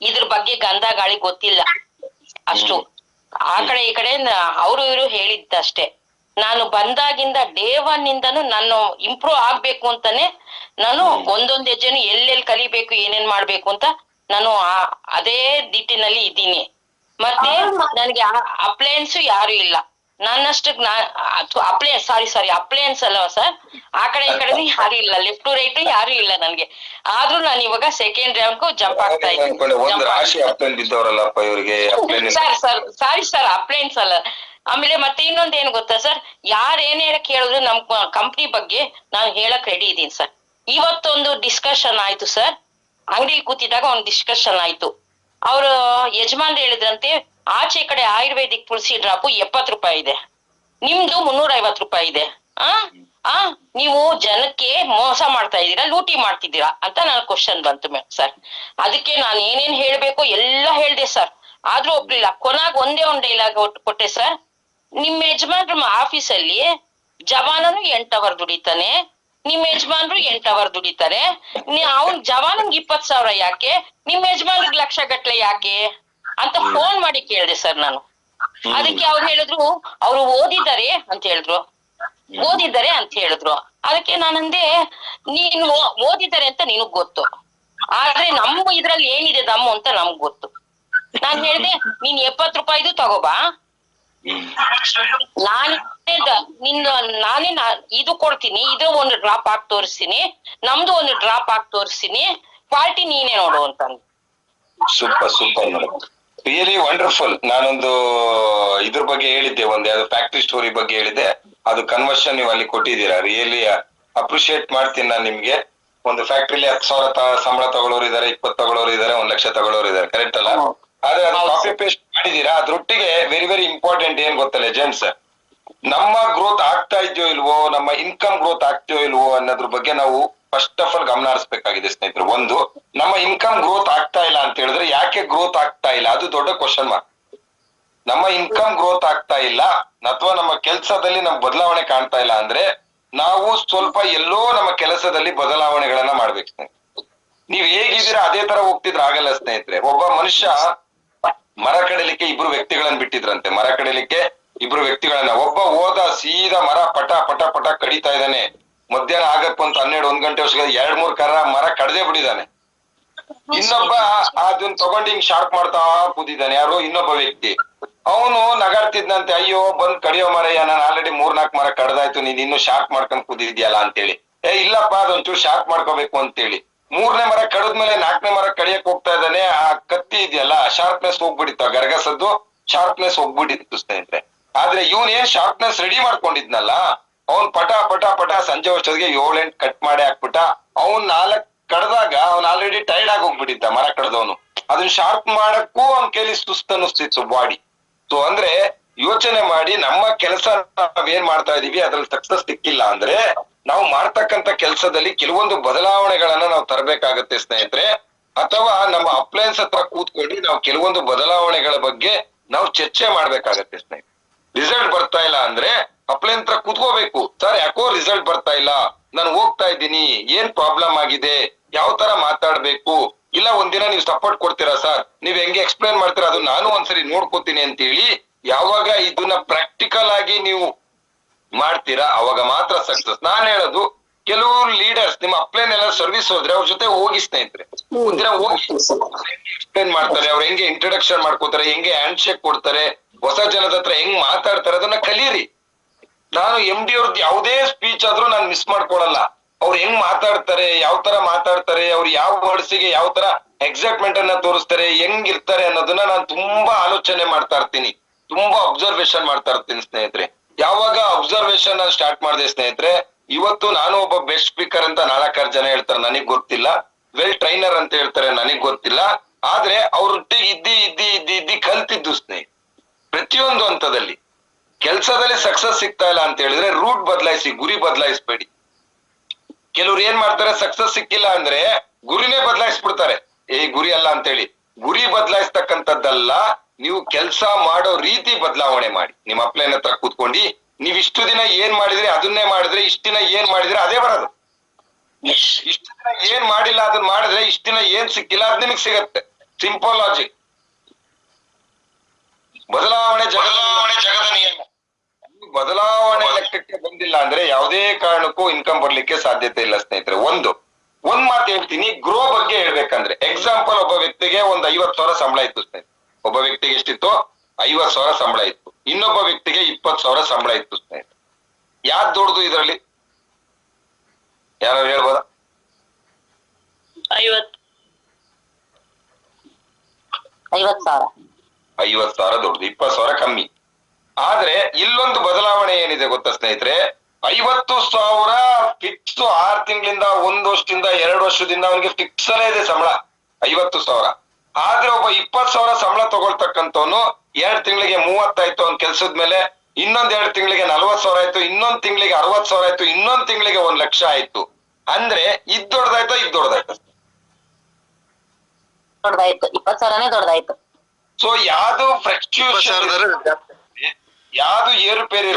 ಇದ್ರ ಬಗ್ಗೆ ಗಂಧ ಗಾಳಿ ಗೊತ್ತಿಲ್ಲ ಅಷ್ಟು. ಆ ಕಡೆ ಈ ಕಡೆ ಅವರು ಇವರು ಹೇಳಿದ್ದಷ್ಟೇ. ನಾನು ಬಂದಾಗಿಂದ ಡೇ 1 ಇಂದನು ನಾನು ಇಂಪ್ರೂವ್ ಆಗ್ಬೇಕು ಅಂತಾನೆ ನಾನು ಒಂದೊಂದ್ ಹೆಜ್ಜೆನು ಎಲ್ಲೆಲ್ಲಿ ಕಲಿಬೇಕು, ಏನೇನ್ ಮಾಡ್ಬೇಕು ಅಂತ ನಾನು ಅದೇ ದಿಟ್ಟಿನಲ್ಲಿ ಇದ್ದೀನಿ. ಮತ್ತೆ ನನಗೆ ಅಪ್ಲೈನ್ಸ್ ಯಾರು ಇಲ್ಲ. ನನ್ನಷ್ಟಕ್ ಅಪ್ಲಯನ್ಸ್ ಅಲ್ವಾ ಸರ್, ಆ ಕಡೆ ಈ ಕಡೆ ಯಾರು ಇಲ್ಲ, ಲೆಫ್ಟ್ ಟು ರೈಟ್ ಯಾರು ಇಲ್ಲ ನನ್ಗೆ. ಆದ್ರೂ ನಾನು ಇವಾಗ ಸೆಕೆಂಡ್ ರ್ಯಾಂಕ್ ಜಂಪ್ ಆಗ್ತಾ ಒಂದ್ ರಾಶಿ ಇದ್ದೀನಿ ಅಪ್ಲೈನ್ ಬಿದ್ದವರಲ್ಲಪ್ಪ ಇವ್ರಿಗೆ. ಸರ್ ಅಪ್ಲೈನ್ಸ್ ಅಲ್ಲ. ಆಮೇಲೆ ಮತ್ತೆ ಇನ್ನೊಂದ್ ಏನ್ ಗೊತ್ತಾ ಸರ್, ಯಾರ್ ಏನೇ ಕೇಳಿದ್ರು ನಮ್ ಕಂಪ್ನಿ ಬಗ್ಗೆ ನಾನು ಹೇಳಕ್ ರೆಡಿ ಇದೀನಿ ಸರ್. ಇವತ್ತೊಂದು ಡಿಸ್ಕಷನ್ ಆಯ್ತು ಸರ್, ಅಂಗಡಿ ಕೂತಿದ್ದಾಗ ಒಂದು ಡಿಸ್ಕಷನ್ ಆಯ್ತು. ಅವ್ರು ಯಜಮಾನ್ರು ಹೇಳಿದ್ರಂತೆ, ಆಚೆ ಕಡೆ ಆಯುರ್ವೇದಿಕ್ ತುಳಸಿ ಡ್ರಾಪು 70 ರೂಪಾಯಿ ಇದೆ, ನಿಮ್ದು 350 ರೂಪಾಯಿ ಇದೆ. ನೀವು ಜನಕ್ಕೆ ಮೋಸ ಮಾಡ್ತಾ ಇದ್ದೀರಾ, ಲೂಟಿ ಮಾಡ್ತಿದ್ದೀರಾ ಅಂತ ನನ್ನ ಕ್ವಶನ್ ಬಂತು ಸರ್. ಅದಕ್ಕೆ ನಾನು ಏನೇನ್ ಹೇಳ್ಬೇಕು ಎಲ್ಲ ಹೇಳ್ದೆ ಸರ್, ಆದ್ರೂ ಒಪ್ಲಿಲ್ಲ. ಕೊನಾಗ್ ಒಂದೇ ಒಂದ್ ಡೈಲಾಗ್ ಕೊಟ್ಟೆ ಸರ್, ನಿಮ್ ಯಜಮಾನ್ರ ಆಫೀಸಲ್ಲಿ ಜವಾನನು 8 ಅವರ್ ದುಡಿತಾನೆ, ನಿಮ್ ಯಜಮಾನ್ರು 8 ಅವರ್ ದುಡಿತಾರೆ. ಅವ್ನ್ ಜವಾನನ್ಗೆ 20,000 ಯಾಕೆ, ನಿಮ್ ಯಜಮಾನ್ರಿಗೆ ಲಕ್ಷ ಗಟ್ಲೆ ಯಾಕೆ ಅಂತ ಫೋನ್ ಮಾಡಿ ಕೇಳಿದೆ ಸರ್ ನಾನು. ಅದಕ್ಕೆ ಅವ್ರು ಹೇಳಿದ್ರು, ಅವ್ರು ಓದಿದ್ದಾರೆ ಅಂತ ಹೇಳಿದ್ರು. ಅದಕ್ಕೆ ನಾನಂದೆ, ನೀನು ಓದಿದ್ದಾರೆ ಅಂತ ನಿನಗ್ ಗೊತ್ತು, ಆದ್ರೆ ನಮ್ಮ ಇದ್ರಲ್ಲಿ ಏನಿದೆ ದಮ್ಮು ಅಂತ ನಮ್ಗ್ ಗೊತ್ತು. ನಾನ್ ಹೇಳ್ದೆ, ನೀನ್ 70 ರೂಪಾಯಿದು ತಗೋಬಾ, ನಾನೇ ಇದು ಕೊಡ್ತೀನಿ, ಇದು ಒಂದು ಡ್ರಾಪ್ ಹಾಕಿ ತೋರಿಸ್ತೀನಿ, ನಮ್ದು ಒಂದು ಡ್ರಾಪ್ ಹಾಕಿ ತೋರಿಸ್ತೀನಿ, ಕ್ವಾಲಿಟಿ ನೀನೇ ನೋಡು ಅಂತಂದು. Super madam, really wonderful. ನಾನೊಂದು ಇದ್ರ ಬಗ್ಗೆ ಹೇಳಿದ್ದೆ, ಒಂದ್ ಯಾವ್ದು ಫ್ಯಾಕ್ಟ್ರಿ ಸ್ಟೋರಿ ಬಗ್ಗೆ ಹೇಳಿದ್ದೆ, ಅದು ಕನ್ವರ್ಷನ್ ನೀವು ಅಲ್ಲಿ ಕೊಟ್ಟಿದ್ದೀರಾ. ರಿಯಲಿ ಅಪ್ರಿಶಿಯೇಟ್ ಮಾಡ್ತೀನಿ ನಾನು ನಿಮ್ಗೆ. ಒಂದು ಫ್ಯಾಕ್ಟ್ರಿಲಿ 10,000 ಸಂಬಳ ತಗೊಳ್ಳೋರು ಇದಾರೆ, 20 ತಗೊಳ್ಳೋರು ಇದಾರೆ, 1 ಲಕ್ಷ ತಗೊಳ್ಳೋರು ಇದಾರೆ, ಕರೆಕ್ಟ್ ಅಲ್ಲ? ಆದ್ರೆ ಅದು ಕಾಪಿ ಪೇಸ್ಟ್ ಮಾಡಿದೀರಾ. ಅದ್ರೊಟ್ಟಿಗೆ ವೆರಿ ವೆರಿ ಇಂಪಾರ್ಟೆಂಟ್ ಏನ್ ಗೊತ್ತಲ್ಲ ಜೆಂಟ್ಸ್, ನಮ್ಮ ಗ್ರೋತ್ ಆಗ್ತಾ ಇದೆಯೋ ಇಲ್ವೋ, ನಮ್ಮ ಇನ್ಕಮ್ ಗ್ರೋತ್ ಆಗ್ತೀಯೋ ಇಲ್ವೋ ಅನ್ನೋದ್ರ ಬಗ್ಗೆ ನಾವು ಫಸ್ಟ್ ಆಫ್ ಆಲ್ ಗಮನ ಹರಿಸ್ಬೇಕಾಗಿದೆ ಸ್ನೇಹಿತರು. ಒಂದು, ನಮ್ಮ ಇನ್ಕಮ್ ಗ್ರೋತ್ ಆಗ್ತಾ ಇಲ್ಲ ಅಂತ ಹೇಳಿದ್ರೆ ಯಾಕೆ ಗ್ರೋತ್ ಆಗ್ತಾ ಇಲ್ಲ, ಅದು ದೊಡ್ಡ ಕ್ವಶನ್ ಮಾರ್ಕ್. ನಮ್ಮ ಇನ್ಕಮ್ ಗ್ರೋತ್ ಆಗ್ತಾ ಇಲ್ಲ ಅಥವಾ ನಮ್ಮ ಕೆಲಸದಲ್ಲಿ ನಮ್ ಬದಲಾವಣೆ ಕಾಣ್ತಾ ಇಲ್ಲ ಅಂದ್ರೆ ನಾವು ಸ್ವಲ್ಪ ಎಲ್ಲೋ ನಮ್ಮ ಕೆಲಸದಲ್ಲಿ ಬದಲಾವಣೆಗಳನ್ನ ಮಾಡ್ಬೇಕು ಸ್ನೇಹಿತರೆ. ನೀವ್ ಹೇಗಿದ್ದೀರಾ ಅದೇ ತರ ಹೋಗ್ತಿದ್ರೆ ಆಗಲ್ಲ ಸ್ನೇಹಿತರೆ. ಒಬ್ಬ ಮನುಷ್ಯ ಮರ ಕಡಿಲಿಕ್ಕೆ 2 ವ್ಯಕ್ತಿಗಳನ್ನ ಬಿಟ್ಟಿದ್ರಂತೆ. ಮರ ಕಡಿಲಿಕ್ಕೆ 2 ವ್ಯಕ್ತಿಗಳನ್ನ, ಒಬ್ಬ ಹೋದ ಸೀದಾ ಮರ ಪಟ ಪಟ ಪಟ ಕಡಿತಾ ಇದ್ದಾನೆ. ಮಧ್ಯಾಹ್ನ ಆಗಕ್ಕೂ ಅಂತ 12-1 ಗಂಟೆ ವರ್ಷ 2-3 ಕರ ಮರ ಕಡ್ದೇ ಬಿಟ್ಟಿದ್ದಾನೆ. ಇನ್ನೊಬ್ಬ ಅದನ್ನ ತಗೊಂಡು ಹಿಂಗ್ ಶಾರ್ಪ್ ಮಾಡ್ತಾ ಕೂತಿದ್ದಾನೆ. ಯಾರು? ಇನ್ನೊಬ್ಬ ವ್ಯಕ್ತಿ. ಅವನು ನಗಾಡ್ತಿದ್ನಂತೆ, ಅಯ್ಯೋ ಬಂದ್ ಕಡಿಯೋ ಮರಯ್ಯ, ನಾನು ಆಲ್ರೆಡಿ 3-4 ಮರ ಕಡ್ದಾಯ್ತು, ನೀನ್ ಇನ್ನು ಶಾರ್ಪ್ ಮಾಡ್ಕೊಂಡ್ ಕೂತಿದ್ಯಲ್ಲ ಅಂತೇಳಿ. ಇಲ್ಲಪ್ಪ ಅದೊಂಚೂರು ಶಾರ್ಪ್ ಮಾಡ್ಕೋಬೇಕು ಅಂತೇಳಿ 3ನೇ ಮರ ಕಡದ್ಮೇಲೆ 4ನೇ ಮರ ಕಡಿಯಕ್ ಹೋಗ್ತಾ ಇದ್ದಾನೆ. ಆ ಕತ್ತಿ ಇದೆಯಲ್ಲ, ಶಾರ್ಪ್ನೆಸ್ ಹೋಗ್ಬಿಟ್ಟಿತ್ತು, ಗರ್ಗಸದ್ದು ಶಾರ್ಪ್ನೆಸ್ ಹೋಗ್ಬಿಟ್ಟಿತ್ತು ಸ್ನೇಹಿತರೆ. ಆದ್ರೆ ಇವನ್ ಏನ್ ಶಾರ್ಪ್ನೆಸ್ ರೆಡಿ ಮಾಡ್ಕೊಂಡಿದ್ನಲ್ಲ, ಅವ್ನ್ ಪಟ ಪಟ ಪಟ ಸಂಜೆ ವರ್ಷದಿಗೆ 7-8 ಕಟ್ ಮಾಡಿ ಹಾಕ್ಬಿಟ್ಟ. ಅವ್ನ್ 4 ಕಡ್ದಾಗ ಅವ್ನ್ ಆಲ್ರೆಡಿ ಟೈರ್ಡ್ ಆಗಿ ಹೋಗ್ಬಿಟ್ಟಿದ್ದ ಮರ ಕಡ್ದವನು. ಅದನ್ನ ಶಾರ್ಪ್ ಮಾಡಕ್ಕೂ ಅವ್ನ್ ಕೈಲಿ ಸುಸ್ತು ಅನ್ನಿಸ್ತಿತ್ತು ಬಾಡಿ. ಸೊ ಅಂದ್ರೆ ಯೋಚನೆ ಮಾಡಿ, ನಮ್ಮ ಕೆಲಸ ನಾವೇನ್ ಮಾಡ್ತಾ ಇದೀವಿ ಅದ್ರಲ್ಲಿ ಸಕ್ಸಸ್ ಸಿಕ್ಕಿಲ್ಲ ಅಂದ್ರೆ ನಾವು ಮಾಡ್ತಕ್ಕಂತ ಕೆಲಸದಲ್ಲಿ ಕೆಲವೊಂದು ಬದಲಾವಣೆಗಳನ್ನ ನಾವು ತರಬೇಕಾಗತ್ತೆ ಸ್ನೇಹಿತರೆ. ಅಥವಾ ನಮ್ಮ ಅಪ್ಲೈನ್ಸ್ ಹತ್ರ ಕೂತ್ಕೊಂಡು ನಾವು ಕೆಲವೊಂದು ಬದಲಾವಣೆಗಳ ಬಗ್ಗೆ ನಾವು ಚರ್ಚೆ ಮಾಡ್ಬೇಕಾಗತ್ತೆ ಸ್ನೇಹಿತರೆ. ರಿಸಲ್ಟ್ ಬರ್ತಾ ಇಲ್ಲ ಅಂದ್ರೆ ಅಪ್ಲೈನ್ ಹತ್ರ ಕೂತ್ಕೋಬೇಕು. ಸರ್ ಯಾಕೋ ರಿಸಲ್ಟ್ ಬರ್ತಾ ಇಲ್ಲ, ನಾನು ಹೋಗ್ತಾ ಇದ್ದೀನಿ, ಏನ್ ಪ್ರಾಬ್ಲಮ್ ಆಗಿದೆ, ಯಾವ ತರ ಮಾತಾಡ್ಬೇಕು, ಇಲ್ಲ ಒಂದಿನ ನೀವು ಸಪೋರ್ಟ್ ಕೊಡ್ತೀರಾ ಸರ್, ನೀವ್ ಹೆಂಗೆ ಎಕ್ಸ್ಪ್ಲೈನ್ ಮಾಡ್ತೀರಾ ಅದು ನಾನು ಒಂದ್ಸರಿ ನೋಡ್ಕೋತೀನಿ ಅಂತ ಹೇಳಿ ಯಾವಾಗ ಇದನ್ನ ಪ್ರಾಕ್ಟಿಕಲ್ ಆಗಿ ನೀವು ಮಾಡ್ತೀರಾ ಅವಾಗ ಮಾತ್ರ ಸಕ್ಸಸ್. ನಾನ್ ಹೇಳೋದು, ಕೆಲವರು ಲೀಡರ್ಸ್ ನಿಮ್ಮ ಅಪ್ಲೈನ್ ಎಲ್ಲ ಸರ್ವಿಸ್ ಹೋದ್ರೆ ಅವ್ರ ಜೊತೆ ಹೋಗಿ ಸ್ನೇಹಿತರೆ, ಒಂದಿನ ಹೋಗಿ ಎಕ್ಸ್ಪ್ಲೈನ್ ಮಾಡ್ತಾರೆ, ಅವ್ರು ಹೆಂಗೆ ಇಂಟ್ರೊಡಕ್ಷನ್ ಮಾಡ್ಕೋತಾರೆ, ಹೆಂಗೆ ಹ್ಯಾಂಡ್ ಶೇಕ್ ಕೊಡ್ತಾರೆ, ಹೊಸ ಜನದ ಹತ್ರ ಹೆಂಗ್ ಮಾತಾಡ್ತಾರೆ ಅದನ್ನ ಕಲೀರಿ. ನಾನು MD ಅವ್ರದ್ದು ಯಾವುದೇ ಸ್ಪೀಚ್ ಆದ್ರೂ ನಾನು ಮಿಸ್ ಮಾಡ್ಕೊಳಲ್ಲ. ಅವ್ರು ಹೆಂಗ್ ಮಾತಾಡ್ತಾರೆ, ಯಾವ ತರ ಮಾತಾಡ್ತಾರೆ, ಅವ್ರು ಯಾವ ವರ್ಡ್ಸಿಗೆ ಯಾವ ತರ ಎಕ್ಸೈಟ್ಮೆಂಟ್ ಅನ್ನ ತೋರಿಸ್ತಾರೆ, ಹೆಂಗಿರ್ತಾರೆ ಅನ್ನೋದನ್ನ ನಾನು ತುಂಬಾ ಆಲೋಚನೆ ಮಾಡ್ತಾ ಇರ್ತೀನಿ, ತುಂಬಾ ಅಬ್ಸರ್ವೇಶನ್ ಮಾಡ್ತಾ ಇರ್ತೀನಿ ಸ್ನೇಹಿತರೆ. ಯಾವಾಗ ಅಬ್ಸರ್ವೇಶನ್ ನಾನು ಸ್ಟಾರ್ಟ್ ಮಾಡಿದೆ ಸ್ನೇಹಿತರೆ, ಇವತ್ತು ನಾನು ಒಬ್ಬ ಬೆಸ್ಟ್ ಸ್ಪೀಕರ್ ಅಂತ 4-6 ಜನ ಹೇಳ್ತಾರೆ, ನನಗ್ ಗೊತ್ತಿಲ್ಲ. ವೆಲ್ ಟ್ರೈನರ್ ಅಂತ ಹೇಳ್ತಾರೆ, ನನಗ್ ಗೊತ್ತಿಲ್ಲ. ಆದ್ರೆ ಅವ್ರೊಟ್ಟಿಗೆ ಇದ್ದಿ ಕಲ್ತಿದ್ದು ಸ್ನೇಹಿತರೆ. ಪ್ರತಿಯೊಂದು ಹಂತದಲ್ಲಿ ಕೆಲಸದಲ್ಲಿ ಸಕ್ಸಸ್ ಸಿಗ್ತಾ ಇಲ್ಲ ಅಂತ ಹೇಳಿದ್ರೆ ರೂಟ್ ಬದಲಾಯಿಸಿ, ಗುರಿ ಬದಲಾಯಿಸ್ಬೇಡಿ. ಕೆಲವ್ರು ಏನ್ ಮಾಡ್ತಾರೆ, ಸಕ್ಸಸ್ ಸಿಕ್ಕಿಲ್ಲ ಅಂದ್ರೆ ಗುರಿನೇ ಬದಲಾಯಿಸ್ಬಿಡ್ತಾರೆ. ಗುರಿ ಅಲ್ಲ ಅಂತೇಳಿ ಗುರಿ ಬದಲಾಯಿಸ್ತಕ್ಕಂಥದ್ದಲ್ಲ, ನೀವು ಕೆಲಸ ಮಾಡೋ ರೀತಿ ಬದಲಾವಣೆ ಮಾಡಿ. ನಿಮ್ಮ ಅಪ್ಲೈನ್ ಹತ್ರ ಕೂತ್ಕೊಂಡು ನೀವ್ ಇಷ್ಟು ದಿನ ಏನ್ ಮಾಡಿದ್ರಿ ಅದನ್ನೇ ಮಾಡಿದ್ರೆ, ಇಷ್ಟ ದಿನ ಏನ್ ಮಾಡಿದ್ರೆ ಅದೇ ಬರೋದು. ಇಷ್ಟು ದಿನ ಏನ್ ಮಾಡಿಲ್ಲ ಅದನ್ನ ಮಾಡಿದ್ರೆ ಇಷ್ಟ ದಿನ ಏನ್ ಸಿಕ್ಕಿಲ್ಲ ಅದ್ ನಿಮಗ್ ಸಿಗತ್ತೆ. Simple logic. ಬದಲಾವಣೆ ಜಗದ ನಿಯಮ. ಬದಲಾವಣೆ ಲೆಕ್ಕಕ್ಕೆ ಬಂದಿಲ್ಲ ಅಂದ್ರೆ ಯಾವುದೇ ಕಾರಣಕ್ಕೂ ಇನ್ಕಮ್ ಬರ್ಲಿಕ್ಕೆ ಸಾಧ್ಯತೆ ಇಲ್ಲ ಸ್ನೇಹಿತರೆ. ಒಂದ್ ಮಾತು ಹೇಳ್ತೀನಿ, ಗ್ರೋ ಬಗ್ಗೆ ಹೇಳ್ಬೇಕಂದ್ರೆ ಎಕ್ಸಾಂಪಲ್, ಒಬ್ಬ ವ್ಯಕ್ತಿಗೆ ಒಂದ್ 50,000 ಸಂಬಳ ಇತ್ತು ಸ್ನೇಹಿತರೆ. ಒಬ್ಬ ವ್ಯಕ್ತಿಗೆ ಎಷ್ಟಿತ್ತು? 50,000 ಸಂಬಳ ಇತ್ತು, ಇನ್ನೊಬ್ಬ ವ್ಯಕ್ತಿಗೆ 20,000 ಸಂಬಳ ಇತ್ತು ಸ್ನೇಹಿತರೆ. ಯಾವ್ದು ದೊಡ್ಡದು ಇದರಲ್ಲಿ? ಯಾರು ಹೇಳ್ಬೋದಾ? 50,000 50,000 ದೊಡ್ಡದು, 20,000 ಕಮ್ಮಿ. ಆದ್ರೆ ಇಲ್ಲೊಂದು ಬದಲಾವಣೆ ಏನಿದೆ ಗೊತ್ತಾ ಸ್ನೇಹಿತರೆ? 50,000 ಫಿಕ್ಸ್ 6 ತಿಂಗಳಿಂದ 1 ವರ್ಷದಿಂದ 2 ವರ್ಷದಿಂದ ಅವನಿಗೆ ಫಿಕ್ಸ್ ಅಲ್ಲೇ ಇದೆ ಸಂಬಳ 50,000. ಆದ್ರೆ ಒಬ್ಬ 20,000 ಸಂಬಳ ತಗೊಳ್ತಕ್ಕಂಥವ್ನು 2 ತಿಂಗಳಿಗೆ 30 ಆಯ್ತು ಅವ್ನ ಕೆಲ್ಸದ ಮೇಲೆ, ಇನ್ನೊಂದ್ 2 ತಿಂಗಳಿಗೆ 40,000 ಆಯ್ತು, ಇನ್ನೊಂದ್ ತಿಂಗಳಿಗೆ 60,000 ಆಯ್ತು, ಇನ್ನೊಂದ್ ತಿಂಗಳಿಗೆ 1 ಲಕ್ಷ ಆಯ್ತು. ಅಂದ್ರೆ ಇದ್ ದೊಡ್ಡದಾಯ್ತಾ ಇದ್ ದೊಡ್ಡದಾಯ್ತಾ? ದೊಡ್ಡದಾಯ್ತು, 20,000ನೇ ದೊಡ್ಡದಾಯ್ತು. ಸೊ ಯಾವ್ದು ಫ್ಲಕ್ಚುಯೇಷನ್, ಯಾವ್ದು ಏರುಪೇರು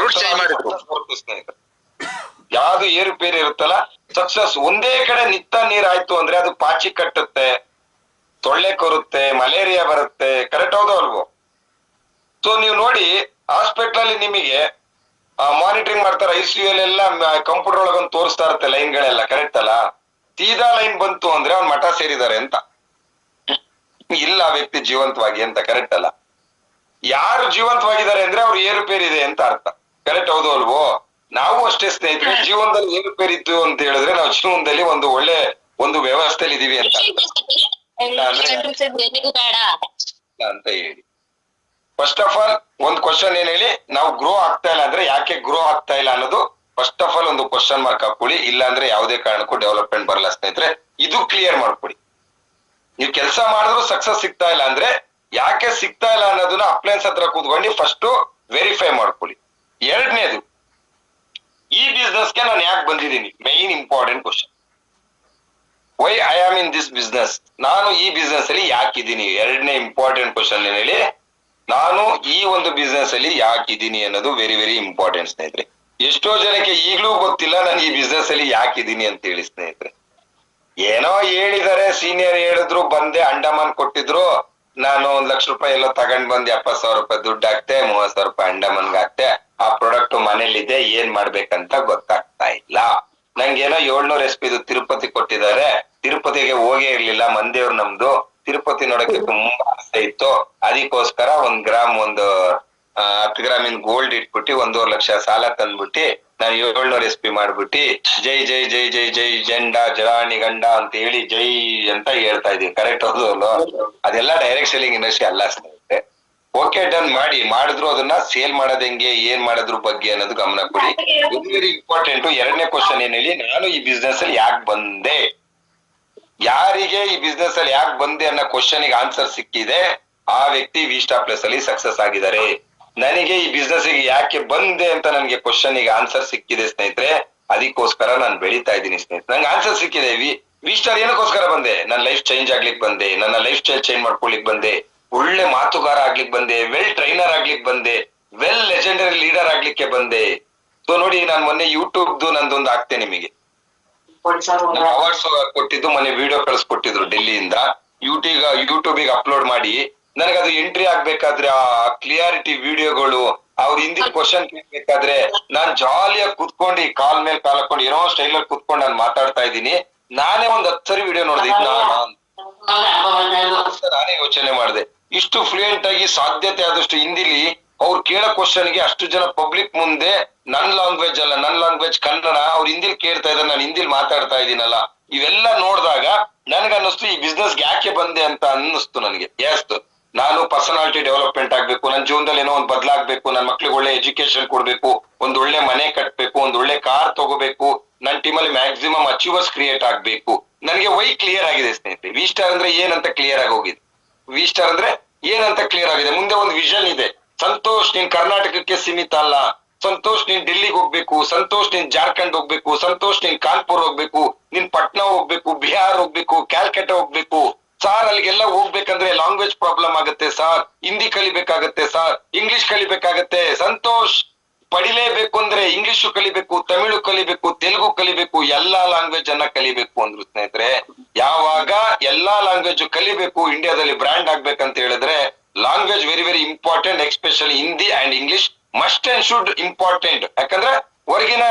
ಯಾವ್ದು ಏರುಪೇರು ಇರುತ್ತಲ್ಲ, ಸಕ್ಸಸ್ ಒಂದೇ ಕಡೆ ನಿತ್ತ ನೀರಾಯ್ತು ಅಂದ್ರೆ ಅದು ಪಾಚಿ ಕಟ್ಟುತ್ತೆ, ಸೊಳ್ಳೆ ಕೊರುತ್ತೆ, ಮಲೇರಿಯಾ ಬರುತ್ತೆ. ಕರೆಕ್ಟ್ ಹೌದೋ ಅಲ್ವೋ? ಸೊ ನೀವು ನೋಡಿ ಹಾಸ್ಪಿಟಲ್ ಅಲ್ಲಿ ನಿಮಗೆ ಮಾನಿಟರಿಂಗ್ ಮಾಡ್ತಾರೆ, ICU ಎಲ್ಲ ಕಂಪ್ಯೂಟರ್ ಒಳಗೊಂದು ತೋರಿಸ್ತಾ ಇರುತ್ತೆ ಲೈನ್ಗಳೆಲ್ಲ. ಕರೆಕ್ಟ್ ಅಲ್ಲ? ಸೀದಾ ಲೈನ್ ಬಂತು ಅಂದ್ರೆ ಅವ್ನ್ ಮಠ ಸೇರಿದ್ದಾರೆ ಅಂತ, ಇಲ್ಲ ಆ ವ್ಯಕ್ತಿ ಜೀವಂತವಾಗಿ ಅಂತ. ಕರೆಕ್ಟ್ ಅಲ್ಲ? ಯಾರು ಜೀವಂತವಾಗಿದ್ದಾರೆ ಅಂದ್ರೆ ಅವ್ರು ಏರುಪೇರಿದೆ ಅಂತ ಅರ್ಥ. ಕರೆಕ್ಟ್ ಹೌದು ಅಲ್ವೋ? ನಾವು ಅಷ್ಟೇ ಸ್ನೇಹಿತರೆ, ಜೀವನದಲ್ಲಿ ಏರುಪೇರಿತ್ತು ಅಂತ ಹೇಳಿದ್ರೆ ನಾವು ಜೀವನದಲ್ಲಿ ಒಂದು ಒಳ್ಳೆ ಒಂದು ವ್ಯವಸ್ಥೆಯಲ್ಲಿ ಇದೀವಿ ಅಂತ ಅಂತ ಹೇಳಿ. ಫಸ್ಟ್ ಆಫ್ ಆಲ್ ಒಂದು ಕ್ವಶನ್ ಏನ್ ಹೇಳಿ, ನಾವು ಗ್ರೋ ಆಗ್ತಾ ಇಲ್ಲ ಅಂದ್ರೆ ಯಾಕೆ ಗ್ರೋ ಆಗ್ತಾ ಇಲ್ಲ ಅನ್ನೋದು ಫಸ್ಟ್ ಆಫ್ ಆಲ್ ಒಂದು ಕ್ವಶನ್ ಮಾರ್ಕ್ ಹಾಕೊಳ್ಳಿ. ಇಲ್ಲ ಅಂದ್ರೆ ಯಾವುದೇ ಕಾರಣಕ್ಕೂ ಡೆವಲಪ್ಮೆಂಟ್ ಬರಲ್ಲ ಸ್ನೇಹಿತರೆ. ಇದು ಕ್ಲಿಯರ್ ಮಾಡ್ಕೊಡಿ. ನೀವು ಕೆಲಸ ಮಾಡಿದ್ರು ಸಕ್ಸಸ್ ಸಿಗ್ತಾ ಇಲ್ಲ ಅಂದ್ರೆ ಯಾಕೆ ಸಿಗ್ತಾ ಇಲ್ಲ ಅನ್ನೋದನ್ನ ಅಪ್ಲೈನ್ಸ್ ಹತ್ರ ಕೂತ್ಕೊಂಡು ಫಸ್ಟ್ ವೆರಿಫೈ ಮಾಡ್ಕೊಳ್ಳಿ. ಎರಡನೇದು, ಈ ಬಿಸ್ನೆಸ್ಗೆ ನಾನು ಯಾಕೆ ಬಂದಿದ್ದೀನಿ, main important question. Why I am in this business, ನಾನು ಈ ಬಿಸ್ನೆಸ್ ಅಲ್ಲಿ ಯಾಕಿದ್ದೀನಿ. ಎರಡನೇ ಇಂಪಾರ್ಟೆಂಟ್ ಕ್ವಶನ್ ಏನ್ ಹೇಳಿ, ನಾನು ಈ ಒಂದು ಬಿಸ್ನೆಸ್ ಅಲ್ಲಿ ಯಾಕಿದ್ದೀನಿ ಅನ್ನೋದು ವೆರಿ ವೆರಿ ಇಂಪಾರ್ಟೆಂಟ್ ಸ್ನೇಹಿತರೆ. ಎಷ್ಟೋ ಜನಕ್ಕೆ ಈಗಲೂ ಗೊತ್ತಿಲ್ಲ ನಾನು ಈ ಬಿಸ್ನೆಸ್ ಅಲ್ಲಿ ಯಾಕಿದ್ದೀನಿ ಅಂತ ಹೇಳಿ ಸ್ನೇಹಿತರೆ. ಏನೋ ಹೇಳಿದಾರೆ, ಸೀನಿಯರ್ ಹೇಳಿದ್ರು, ಬಂದೆ, ಅಂಡಮಾನ್ ಕೊಟ್ಟಿದ್ರು, ನಾನು 1,00,000 ರೂಪಾಯಿ ಎಲ್ಲೋ ತಗೊಂಡ್ ಬಂದು 70,000 ರೂಪಾಯಿ ದುಡ್ಡು ಹಾಕ್ತೆ, 30,000 ರೂಪಾಯಿ ಅಂಡಮಾನ್ಗೆ ಹಾಕ್ತೆ. ಆ ಪ್ರಾಡಕ್ಟ್ ಮನೇಲಿದೆ, ಏನ್ ಮಾಡ್ಬೇಕಂತ ಗೊತ್ತಾಗ್ತಾ ಇಲ್ಲ. ನಂಗೇನೋ 700 SP ತಿರುಪತಿ ಕೊಟ್ಟಿದ್ದಾರೆ, ತಿರುಪತಿಗೆ ಹೋಗೇ ಇರ್ಲಿಲ್ಲ, ಮಂದೇವ್ರು ನಮ್ದು, ತಿರುಪತಿ ನೋಡಕ್ಕೆ ತುಂಬಾ ಆಸೆ ಇತ್ತು. ಅದಕ್ಕೋಸ್ಕರ 1 ಗ್ರಾಮ್ 10 ಗ್ರಾಮಿನ ಗೋಲ್ಡ್ ಇಟ್ಬಿಟ್ಟು 1.5 ಲಕ್ಷ ಸಾಲ ತಂದ್ಬಿಟ್ಟು ನಾನು 700 SP ಮಾಡ್ಬಿಟ್ಟು ಜೈ ಜೈ ಜೈ ಜೈ ಜೈ ಜಂಡ ಜರಾಣಿ ಗಂಡ ಅಂತ ಹೇಳಿ ಜೈ ಅಂತ ಹೇಳ್ತಾ ಇದೀನಿ. ಕರೆಕ್ಟ್ ಹೌದು ಅಲ್ವಾ? ಅದೆಲ್ಲ ಡೈರೆಕ್ಟ್ ಸೆಲ್ಲಿಂಗ್ ಇಂಡಸ್ಟ್ರಿ ಅಲ್ಲ ಸ್ನೇಹಿತರೆ. ಓಕೆ, ಡನ್ ಮಾಡಿ. ಮಾಡಿದ್ರು ಅದನ್ನ ಸೇಲ್ ಮಾಡೋದ್ ಹೆಂಗೆ, ಏನ್ ಮಾಡೋದ್ರ ಬಗ್ಗೆ ಅನ್ನೋದು ಗಮನ ಕೊಡಿ. Very very important. ಎರಡನೇ ಕ್ವಶನ್ ಏನ್ ಹೇಳಿ, ನಾನು ಈ ಬಿಸ್ನೆಸ್ ಅಲ್ಲಿ ಯಾಕೆ ಬಂದೆ, ಯಾರಿಗೆ ಈ ಬಿಸ್ನೆಸ್ ಅಲ್ಲಿ ಯಾಕೆ ಬಂದೆ ಅನ್ನೋ ಕ್ವಶನ್ ಗೆ ಆನ್ಸರ್ ಸಿಕ್ಕಿದೆ, ಆ ವ್ಯಕ್ತಿ ವಿಸ್ಟಾ ಪ್ಲಸ್ ಅಲ್ಲಿ ಸಕ್ಸಸ್ ಆಗಿದ್ದಾರೆ. ನನಗೆ ಈ ಬಿಸ್ನೆಸ್ ಗೆ ಯಾಕೆ ಬಂದೆ ಅಂತ ನನಗೆ ಕ್ವಶನ್ ಗೆ ಆನ್ಸರ್ ಸಿಕ್ಕಿದೆ ಸ್ನೇಹಿತರೆ, ಅದಕ್ಕೋಸ್ಕರ ನಾನು ಬೆಳೀತಾ ಇದ್ದೀನಿ ಸ್ನೇಹಿತರೆ. ನಂಗೆ ಆನ್ಸರ್ ಸಿಕ್ಕಿದೆ. ವಿಸ್ಟಾರ್ ಏನಕ್ಕೋಸ್ಕರ ಬಂದೆ, ನನ್ನ ಲೈಫ್ ಚೇಂಜ್ ಆಗ್ಲಿಕ್ಕೆ ಬಂದೆ, ನನ್ನ ಲೈಫ್ ಸ್ಟೈಲ್ ಚೇಂಜ್ ಮಾಡ್ಕೊಳ್ಲಿಕ್ಕೆ ಬಂದೆ, ಒಳ್ಳೆ ಮಾತುಗಾರ ಆಗ್ಲಿಕ್ಕೆ ಬಂದೆ, ವೆಲ್ ಟ್ರೈನರ್ ಆಗ್ಲಿಕ್ಕೆ ಬಂದೆ, ವೆಲ್ ಲೆಜೆಂಡರಿ ಲೀಡರ್ ಆಗ್ಲಿಕ್ಕೆ ಬಂದೆ. ಸೊ ನೋಡಿ, ನಾನು ಮೊನ್ನೆ ಯೂಟ್ಯೂಬ್ದು ನಂದೊಂದು ಹಾಕ್ತೆ ನಿಮಗೆ, ಅವಾರ್ಡ್ಸ್ ಕೊಟ್ಟಿದ್ದು, ಮೊನ್ನೆ ವಿಡಿಯೋ ಕಳಿಸ್ಕೊಟ್ಟಿದ್ರು ಡೆಲ್ಲಿಯಿಂದ. ಯೂಟ್ಯೂಬಿಗೆ ಅಪ್ಲೋಡ್ ಮಾಡಿ ನನಗದು ಎಂಟ್ರಿ ಆಗ್ಬೇಕಾದ್ರೆ ಆ ಕ್ಲಿಯಾರಿಟಿ ವಿಡಿಯೋಗಳು, ಅವ್ರ ಹಿಂದಿನ ಕ್ವಶನ್ ಕೇಳ್ಬೇಕಾದ್ರೆ ನಾನ್ ಜಾಲಿಯಾಗಿ ಕುತ್ಕೊಂಡು ಕಾಲ್ ಮೇಲೆ ಕಾಲ್ ಹಾಕೊಂಡು ಏನೋ ಸ್ಟೈಲ್ ಅಲ್ಲಿ ಕುತ್ಕೊಂಡು ನಾನು ಮಾತಾಡ್ತಾ ಇದ್ದೀನಿ. ನಾನೇ 10 ಸರಿ ವಿಡಿಯೋ ನೋಡಿದೆ. ನಾನೇ ಯೋಚನೆ ಮಾಡಿದೆ, ಇಷ್ಟು ಫ್ಲೂಯೆಂಟ್ ಆಗಿ ಸಾಧ್ಯತೆ ಆದಷ್ಟು ಹಿಂದಿಲಿ ಅವ್ರು ಕೇಳೋ ಕ್ವಶನ್ಗೆ ಅಷ್ಟು ಜನ ಪಬ್ಲಿಕ್ ಮುಂದೆ ನನ್ ಲ್ಯಾಂಗ್ವೇಜ್ ಅಲ್ಲ, ನನ್ ಲ್ಯಾಂಗ್ವೇಜ್ ಕನ್ನಡ, ಅವ್ರು ಹಿಂದಿಲ್ ಕೇಳ್ತಾ ಇದ್ದಾರೆ, ನಾನು ಹಿಂದಿಲ್ ಮಾತಾಡ್ತಾ ಇದ್ದೀನಲ್ಲ. ಇವೆಲ್ಲ ನೋಡಿದಾಗ ನನ್ಗನ್ನಿಸ್ತು ಈ ಬಿಸ್ನೆಸ್ಗೆ ಯಾಕೆ ಬಂದೆ ಅಂತ ಅನ್ನಿಸ್ತು ನನಗೆ. ಎಸ್, ನಾನು ಪರ್ಸನಾಲಿಟಿ ಡೆವಲಪ್ಮೆಂಟ್ ಆಗ್ಬೇಕು, ನನ್ನ ಜೀವನದಲ್ಲಿ ಏನೋ ಒಂದು ಬದಲಾಗ್ಬೇಕು, ನನ್ನ ಮಕ್ಳಿಗೆ ಒಳ್ಳೆ ಎಜುಕೇಶನ್ ಕೊಡ್ಬೇಕು, ಒಂದ್ ಒಳ್ಳೆ ಮನೆ ಕಟ್ಬೇಕು, ಒಂದ್ ಒಳ್ಳೆ ಕಾರ್ ತಗೋಬೇಕು, ನನ್ನ ಟೀಮಲ್ಲಿ ಮ್ಯಾಕ್ಸಿಮಮ್ ಅಚೀವರ್ಸ್ ಕ್ರಿಯೇಟ್ ಆಗ್ಬೇಕು. ನನಗೆ ವೈ ಕ್ಲಿಯರ್ ಆಗಿದೆ ಸ್ನೇಹಿತರೆ. ವಿಸ್ಟಾರ್ ಅಂದ್ರೆ ಏನಂತ ಕ್ಲಿಯರ್ ಆಗಿ ಹೋಗಿದೆ. ವಿಸ್ಟಾರ್ ಅಂದ್ರೆ ಏನಂತ ಕ್ಲಿಯರ್ ಆಗಿದೆ. ಮುಂದೆ ಒಂದು ವಿಷನ್ ಇದೆ. ಸಂತೋಷ್, ನೀನ್ ಕರ್ನಾಟಕಕ್ಕೆ ಸೀಮಿತ ಅಲ್ಲ. ಸಂತೋಷ್, ನೀನ್ ಡೆಲ್ಲಿಗೆ ಹೋಗ್ಬೇಕು. ಸಂತೋಷ್, ನೀನ್ ಜಾರ್ಖಂಡ್ ಹೋಗ್ಬೇಕು. ಸಂತೋಷ್, ನೀನ್ ಕಾನ್ಪುರ್ ಹೋಗ್ಬೇಕು, ನೀನ್ ಪಟ್ನಾ ಹೋಗ್ಬೇಕು, ಬಿಹಾರ್ ಹೋಗ್ಬೇಕು, ಕ್ಯಾಲ್ಕಟಾ ಹೋಗ್ಬೇಕು. ಸಾರ್, ಅಲ್ಲಿಗೆಲ್ಲ ಹೋಗ್ಬೇಕಂದ್ರೆ ಲ್ಯಾಂಗ್ವೇಜ್ ಪ್ರಾಬ್ಲಮ್ ಆಗುತ್ತೆ ಸಾರ್, ಹಿಂದಿ ಕಲಿಬೇಕಾಗತ್ತೆ ಸಾರ್, ಇಂಗ್ಲಿಷ್ ಕಲಿಬೇಕಾಗತ್ತೆ. ಸಂತೋಷ್, ಪಡಿಲೇಬೇಕು ಅಂದ್ರೆ ಇಂಗ್ಲಿಷು ಕಲಿಬೇಕು, ತಮಿಳು ಕಲಿಬೇಕು, ತೆಲುಗು ಕಲಿಬೇಕು, ಎಲ್ಲಾ ಲ್ಯಾಂಗ್ವೇಜ್ ಅನ್ನ ಕಲಿಬೇಕು ಅಂದ್ರು ಸ್ನೇಹಿತರೆ. ಯಾವಾಗ ಎಲ್ಲಾ ಲ್ಯಾಂಗ್ವೇಜ್ ಕಲಿಬೇಕು, ಇಂಡಿಯಾದಲ್ಲಿ ಬ್ರ್ಯಾಂಡ್ ಆಗ್ಬೇಕಂತ ಹೇಳಿದ್ರೆ language very very important. Especially Hindi and English must and should important. ಯಾಕಂದ್ರೆ ಹೊರಗಿನ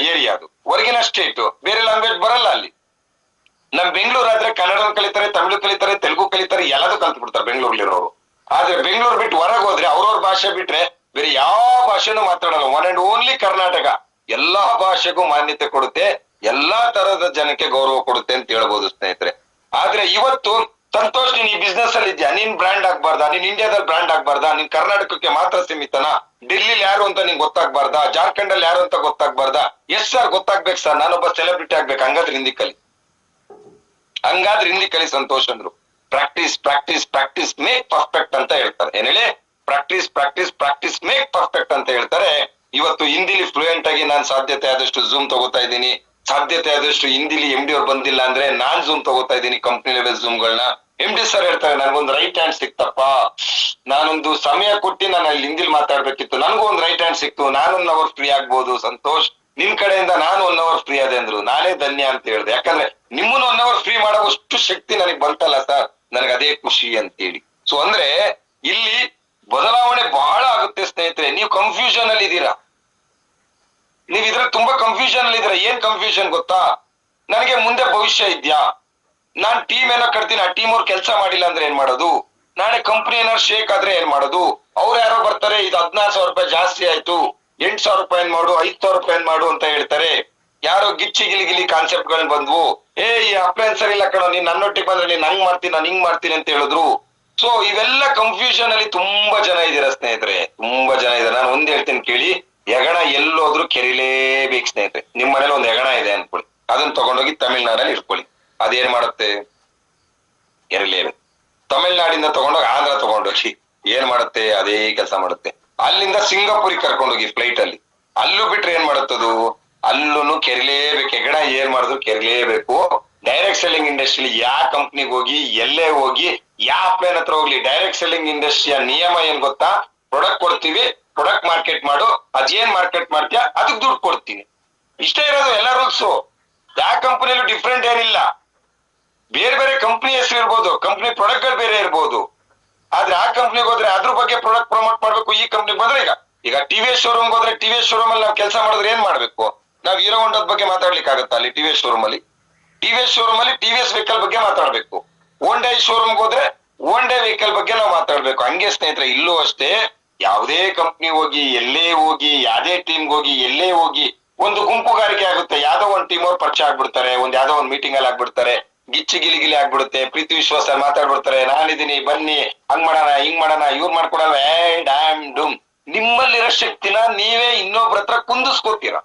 ಏರಿಯಾ, ಅದು ಹೊರಗಿನ ಸ್ಟೇಟ್, ಬೇರೆ ಲ್ಯಾಂಗ್ವೇಜ್ ಬರಲ್ಲ ಅಲ್ಲಿ. ನಮ್ ಬೆಂಗಳೂರು ಆದ್ರೆ ಕನ್ನಡ ಕಲಿತಾರೆ, ತಮಿಳು ಕಲಿತಾರೆ, ತೆಲುಗು ಕಲಿತಾರೆ, ಎಲ್ಲದೂ ಕಲ್ತು ಬಿಡ್ತಾರೆ ಬೆಂಗಳೂರಲ್ಲಿರೋರು. ಆದ್ರೆ ಬೆಂಗಳೂರು ಬಿಟ್ಟು ಹೊರಗೆ ಹೋದ್ರೆ ಅವ್ರವ್ರ ಭಾಷೆ ಬಿಟ್ರೆ ಬೇರೆ ಯಾವ ಭಾಷೆನೂ ಮಾತಾಡಲ್ಲ. ಒನ್ ಅಂಡ್ ಓನ್ಲಿ ಕರ್ನಾಟಕ ಎಲ್ಲಾ ಭಾಷೆಗೂ ಮಾನ್ಯತೆ ಕೊಡುತ್ತೆ, ಎಲ್ಲಾ ತರದ ಜನಕ್ಕೆ ಗೌರವ ಕೊಡುತ್ತೆ ಅಂತ ಹೇಳ್ಬೋದು ಸ್ನೇಹಿತರೆ. ಆದ್ರೆ ಇವತ್ತು ಸಂತೋಷ್, ನೀನ್ ಈ ಬಿಸ್ನೆಸ್ ಅಲ್ಲಿ ಇದ್ಯಾ, ನೀನ್ ಬ್ರ್ಯಾಂಡ್ ಆಗ್ಬಾರ್ದಾ, ನೀನ್ ಇಂಡಿಯಾದಲ್ಲಿ ಬ್ರ್ಯಾಂಡ್ ಆಗ್ಬಾರ್ದಾ, ನೀನ್ ಕರ್ನಾಟಕಕ್ಕೆ ಮಾತ್ರ ಸೀಮಿತನಾ, ಡೆಲ್ಲಿಲಿ ಯಾರು ಅಂತ ನಿಂಗೆ ಗೊತ್ತಾಗ್ಬಾರ್ದಾ, ಜಾರ್ಖಂಡ್ ಅಲ್ಲಿ ಯಾರು ಅಂತ ಗೊತ್ತಾಗ್ಬಾರ್ದಾ? ಎಸ್ ಸರ್ ಗೊತ್ತಾಗ್ಬೇಕು ಸರ್, ನಾನೊಬ್ಬ ಸೆಲೆಬ್ರಿಟಿ ಆಗ್ಬೇಕು. ಹಂಗಾದ್ರೆ ಹಿಂದಿ ಕಲಿ ಸಂತೋಷ್ ಅಂದ್ರು. Practice practice practice make perfect ಅಂತ ಹೇಳ್ತಾರೆ. ಏನ್ ಹೇಳಿ? Practice practice practice make perfect ಅಂತ ಹೇಳ್ತಾರೆ. ಇವತ್ತು ಹಿಂದಿಲಿ ಫ್ಲೂಯೆಂಟ್ ಆಗಿ ನಾನು ಸಾಧ್ಯತೆ ಆದಷ್ಟು ಝೂಮ್ ತಗೋತಾ ಇದ್ದೀನಿ, ಸಾಧ್ಯತೆ ಆದಷ್ಟು ಹಿಂದಿಲಿ MD ಅವ್ರು ಬಂದಿಲ್ಲ ಅಂದ್ರೆ ನಾನ್ ಝೂಮ್ ತಗೋತಾ ಇದ್ದೀನಿ, ಕಂಪ್ನಿ ಲೆವೆಲ್ ಝೂಮ್ಗಳನ್ನ. MD ಸರ್ ಹೇಳ್ತಾರೆ ನನ್ಗೊಂದು ರೈಟ್ ಹ್ಯಾಂಡ್ ಸಿಕ್ತಪ್ಪ, ನಾನೊಂದು ಸಮಯ ಕೊಟ್ಟು ನಾನು ಅಲ್ಲಿ ಹಿಂದಿಲಿ ಮಾತಾಡ್ಬೇಕಿತ್ತು, ನನ್ಗೂ ಒಂದು ರೈಟ್ ಹ್ಯಾಂಡ್ ಸಿಕ್ತು, ನಾನು 1 ಅವರ್ ಫ್ರೀ ಆಗ್ಬೋದು ಸಂತೋಷ್, ನಿನ್ ಕಡೆಯಿಂದ ನಾನು 1 ಅವರ್ ಫ್ರೀ ಅದೇ ಅಂದ್ರು. ನಾನೇ ಧನ್ಯ ಅಂತ ಹೇಳ್ದೆ, ಯಾಕಂದ್ರೆ ನಿಮ್ಮನ್ನು 1 ಅವರ್ ಫ್ರೀ ಮಾಡೋವಷ್ಟು ಶಕ್ತಿ ನನಗೆ ಬಂತಲ್ಲ ಸರ್, ನನಗೆ ಅದೇ ಖುಷಿ ಅಂತೇಳಿ. ಸೊ ಅಂದ್ರೆ ಇಲ್ಲಿ ಬದಲಾವಣೆ ಬಹಳ ಆಗುತ್ತೆ ಸ್ನೇಹಿತರೆ. ನೀವು ಕನ್ಫ್ಯೂಷನ್ ಅಲ್ಲಿ ಇದ್ದೀರಾ, ನೀವ್ ಇದ್ರ ತುಂಬಾ ಕನ್ಫ್ಯೂಷನ್ ಅಲ್ಲಿ ಇದ್ದೀರಾ. ಏನ್ ಕನ್ಫ್ಯೂಷನ್ ಗೊತ್ತಾ? ನನಗೆ ಮುಂದೆ ಭವಿಷ್ಯ ಇದ್ಯಾ, ನಾನ್ ಟೀಮ್ ಏನೋ ಕಟ್ತೀನಿ, ಆ ಟೀಮ್ ಅವ್ರು ಕೆಲಸ ಮಾಡಿಲ್ಲ ಅಂದ್ರೆ ಏನ್ ಮಾಡೋದು, ನಾಳೆ ಕಂಪ್ನಿ ಏನಾದ್ರು ಶೇಕ್ ಆದ್ರೆ ಏನ್ ಮಾಡೋದು, ಅವ್ರು ಯಾರೋ ಬರ್ತಾರೆ ಇದು 16,000 ರೂಪಾಯಿ ಜಾಸ್ತಿ ಆಯ್ತು, 8,000 ರೂಪಾಯಿ ಮಾಡು, 5,000 ರೂಪಾಯಿ ಮಾಡು ಅಂತ ಹೇಳ್ತಾರೆ. ಯಾರೋ ಗಿಚ್ಚಿ ಗಿಲಿ ಕಾನ್ಸೆಪ್ಟ್ ಗಳು ಬಂದ್ವು, ಈ ಅಪ್ಲೈನ್ಸ್ ಸರಿ ಇಲ್ಲ ಕಣೋ, ನೀನ್ ನನ್ನೊಟ್ಟಿಗೆ ಬಂದ್ರೆ ನೀನ್ ಹಂಗ್ ಮಾಡ್ತೀನಿ ನಾನು ಹಿಂಗ್ ಮಾಡ್ತೀನಿ ಅಂತ ಹೇಳಿದ್ರು. ಸೊ ಇವೆಲ್ಲ ಕನ್ಫ್ಯೂಷನ್ ಅಲ್ಲಿ ತುಂಬಾ ಜನ ಇದ್ದೀರಾ ಸ್ನೇಹಿತರೆ, ತುಂಬಾ ಜನ ಇದ್ದಾರೆ. ನಾನು ಒಂದ್ ಹೇಳ್ತೀನಿ ಕೇಳಿ, ಹೆಗಣ ಎಲ್ಲೋದ್ರು ಕೆರಿಲೇಬೇಕು ಸ್ನೇಹಿತರೆ. ನಿಮ್ ಮನೇಲಿ ಒಂದ್ ಹೆಗಣ ಇದೆ ಅನ್ಕೊಳ್ಳಿ, ಅದನ್ನ ತಗೊಂಡೋಗಿ ತಮಿಳ್ನಾಡಲ್ಲಿ ಇಟ್ಕೊಳ್ಳಿ, ಅದೇನ್ ಮಾಡುತ್ತೆ? ಕೆರಿಲೇಬೇಕು. ತಮಿಳ್ನಾಡಿಂದ ತಗೊಂಡೋಗಿ ಆಂಧ್ರ ತಗೊಂಡೋಗಿ ಏನ್ ಮಾಡುತ್ತೆ? ಅದೇ ಕೆಲಸ ಮಾಡುತ್ತೆ. ಅಲ್ಲಿಂದ ಸಿಂಗಾಪುರಿಗೆ ಕರ್ಕೊಂಡೋಗಿ ಫ್ಲೈಟ್ ಅಲ್ಲಿ, ಅಲ್ಲೂ ಬಿಟ್ರೆ ಏನ್ ಮಾಡುತ್ತದು? ಅಲ್ಲೂ ಕೆರಿಲೇಬೇಕು. ಹೆಗಣ ಏನ್ ಮಾಡಿದ್ರು ಕೆರಿಲೇಬೇಕು. ಡೈರೆಕ್ಟ್ ಸೆಲ್ಲಿಂಗ್ ಇಂಡಸ್ಟ್ರಿ ಯಾವ ಕಂಪ್ನಿಗೆ ಹೋಗಿ, ಎಲ್ಲೇ ಹೋಗಿ, ಯಾವ ಪ್ಲೇನ್ ಹತ್ರ ಹೋಗ್ಲಿ, ಡೈರೆಕ್ಟ್ ಸೆಲ್ಲಿಂಗ್ ಇಂಡಸ್ಟ್ರಿಯ ನಿಯಮ ಏನ್ ಗೊತ್ತಾ? ಪ್ರಾಡಕ್ಟ್ ಕೊಡ್ತೀವಿ, ಪ್ರಾಡಕ್ಟ್ ಮಾರ್ಕೆಟ್ ಮಾಡು, ಅದೇನ್ ಮಾರ್ಕೆಟ್ ಮಾಡ್ತೀಯ ಅದಕ್ಕೆ ದುಡ್ಡು ಕೊಡ್ತೀನಿ, ಇಷ್ಟೇ ಇರೋದು ಎಲ್ಲ ರೂಲ್ಸು. ಯಾವ ಕಂಪನಿಯಲ್ಲೂ ಡಿಫ್ರೆಂಟ್ ಏನಿಲ್ಲ. ಬೇರೆ ಬೇರೆ ಕಂಪ್ನಿ ಹೆಸರು ಇರ್ಬೋದು, ಕಂಪ್ನಿ ಪ್ರಾಡಕ್ಟ್ ಗಳು ಬೇರೆ ಇರ್ಬೋದು, ಆದ್ರೆ ಆ ಕಂಪ್ನಿಗೆ ಹೋದ್ರೆ ಅದ್ರ ಬಗ್ಗೆ ಪ್ರಾಡಕ್ಟ್ ಪ್ರಮೋಟ್ ಮಾಡ್ಬೇಕು. ಈ ಕಂಪ್ನಿಗೆ ಬಂದ್ರೆ ಈಗ TVS ಶೋರೂಮ್ ಹೋದ್ರೆ TVS ಶೋರೂಮ್ ಅಲ್ಲಿ ನಾವು ಕೆಲಸ ಮಾಡಿದ್ರೆ ಏನ್ ಮಾಡ್ಬೇಕು? ನಾವ್ ಹೀರೋ ಹೋಂಡಾದ ಬಗ್ಗೆ ಮಾತಾಡ್ಲಿಕ್ಕೆ ಆಗುತ್ತಾ ಅಲ್ಲಿ TVS ಶೋರೂಮ್ ಅಲ್ಲಿ? TVS ವೆಹಿಕಲ್ ಬಗ್ಗೆ ಮಾತಾಡ್ಬೇಕು. ಹೋಂಡಾ ಶೋರೂಮ್ ಹೋದ್ರೆ ಹೋಂಡಾ ವೆಹಿಕಲ್ ಬಗ್ಗೆ ನಾವು ಮಾತಾಡ್ಬೇಕು. ಹಂಗೆ ಸ್ನೇಹಿತರೆ ಇಲ್ಲೂ ಅಷ್ಟೇ, ಯಾವುದೇ ಕಂಪ್ನಿ ಹೋಗಿ, ಎಲ್ಲೇ ಹೋಗಿ, ಯಾವ್ದೇ ಟೀಮ್ ಹೋಗಿ, ಎಲ್ಲೇ ಹೋಗಿ, ಒಂದು ಗುಂಪುಗಾರಿಕೆ ಆಗುತ್ತೆ. ಯಾವ್ದೋ ಒಂದ್ ಟೀಮ್ ಅವ್ರು ಪರಿಚಯ ಆಗ್ಬಿಡ್ತಾರೆ, ಯಾವ್ದೋ ಒಂದ್ ಮೀಟಿಂಗ್ ಅಲ್ಲಿ ಆಗ್ಬಿಡ್ತಾರೆ, ಗಿಚ್ಚಿ ಗಿಲಿ ಆಗ್ಬಿಡುತ್ತೆ, ಪ್ರೀತಿ ವಿಶ್ವಾಸ ಮಾತಾಡ್ಬಿಡ್ತಾರೆ, ನಾನಿದ್ದೀನಿ ಬನ್ನಿ, ಹಂಗ್ ಮಾಡೋಣ ಹಿಂಗ್ ಮಾಡೋಣ, ಇವ್ರು ಮಾಡ್ಕೊಡಲ್ವ, ಡ್ಯಾಮ್ ಡುಮ್. ನಿಮ್ಮಲ್ಲಿರೋ ಶಕ್ತಿನ ನೀವೇ ಇನ್ನೊಬ್ರ ಹತ್ರ ಕುಂದಿಸ್ಕೋತೀರ.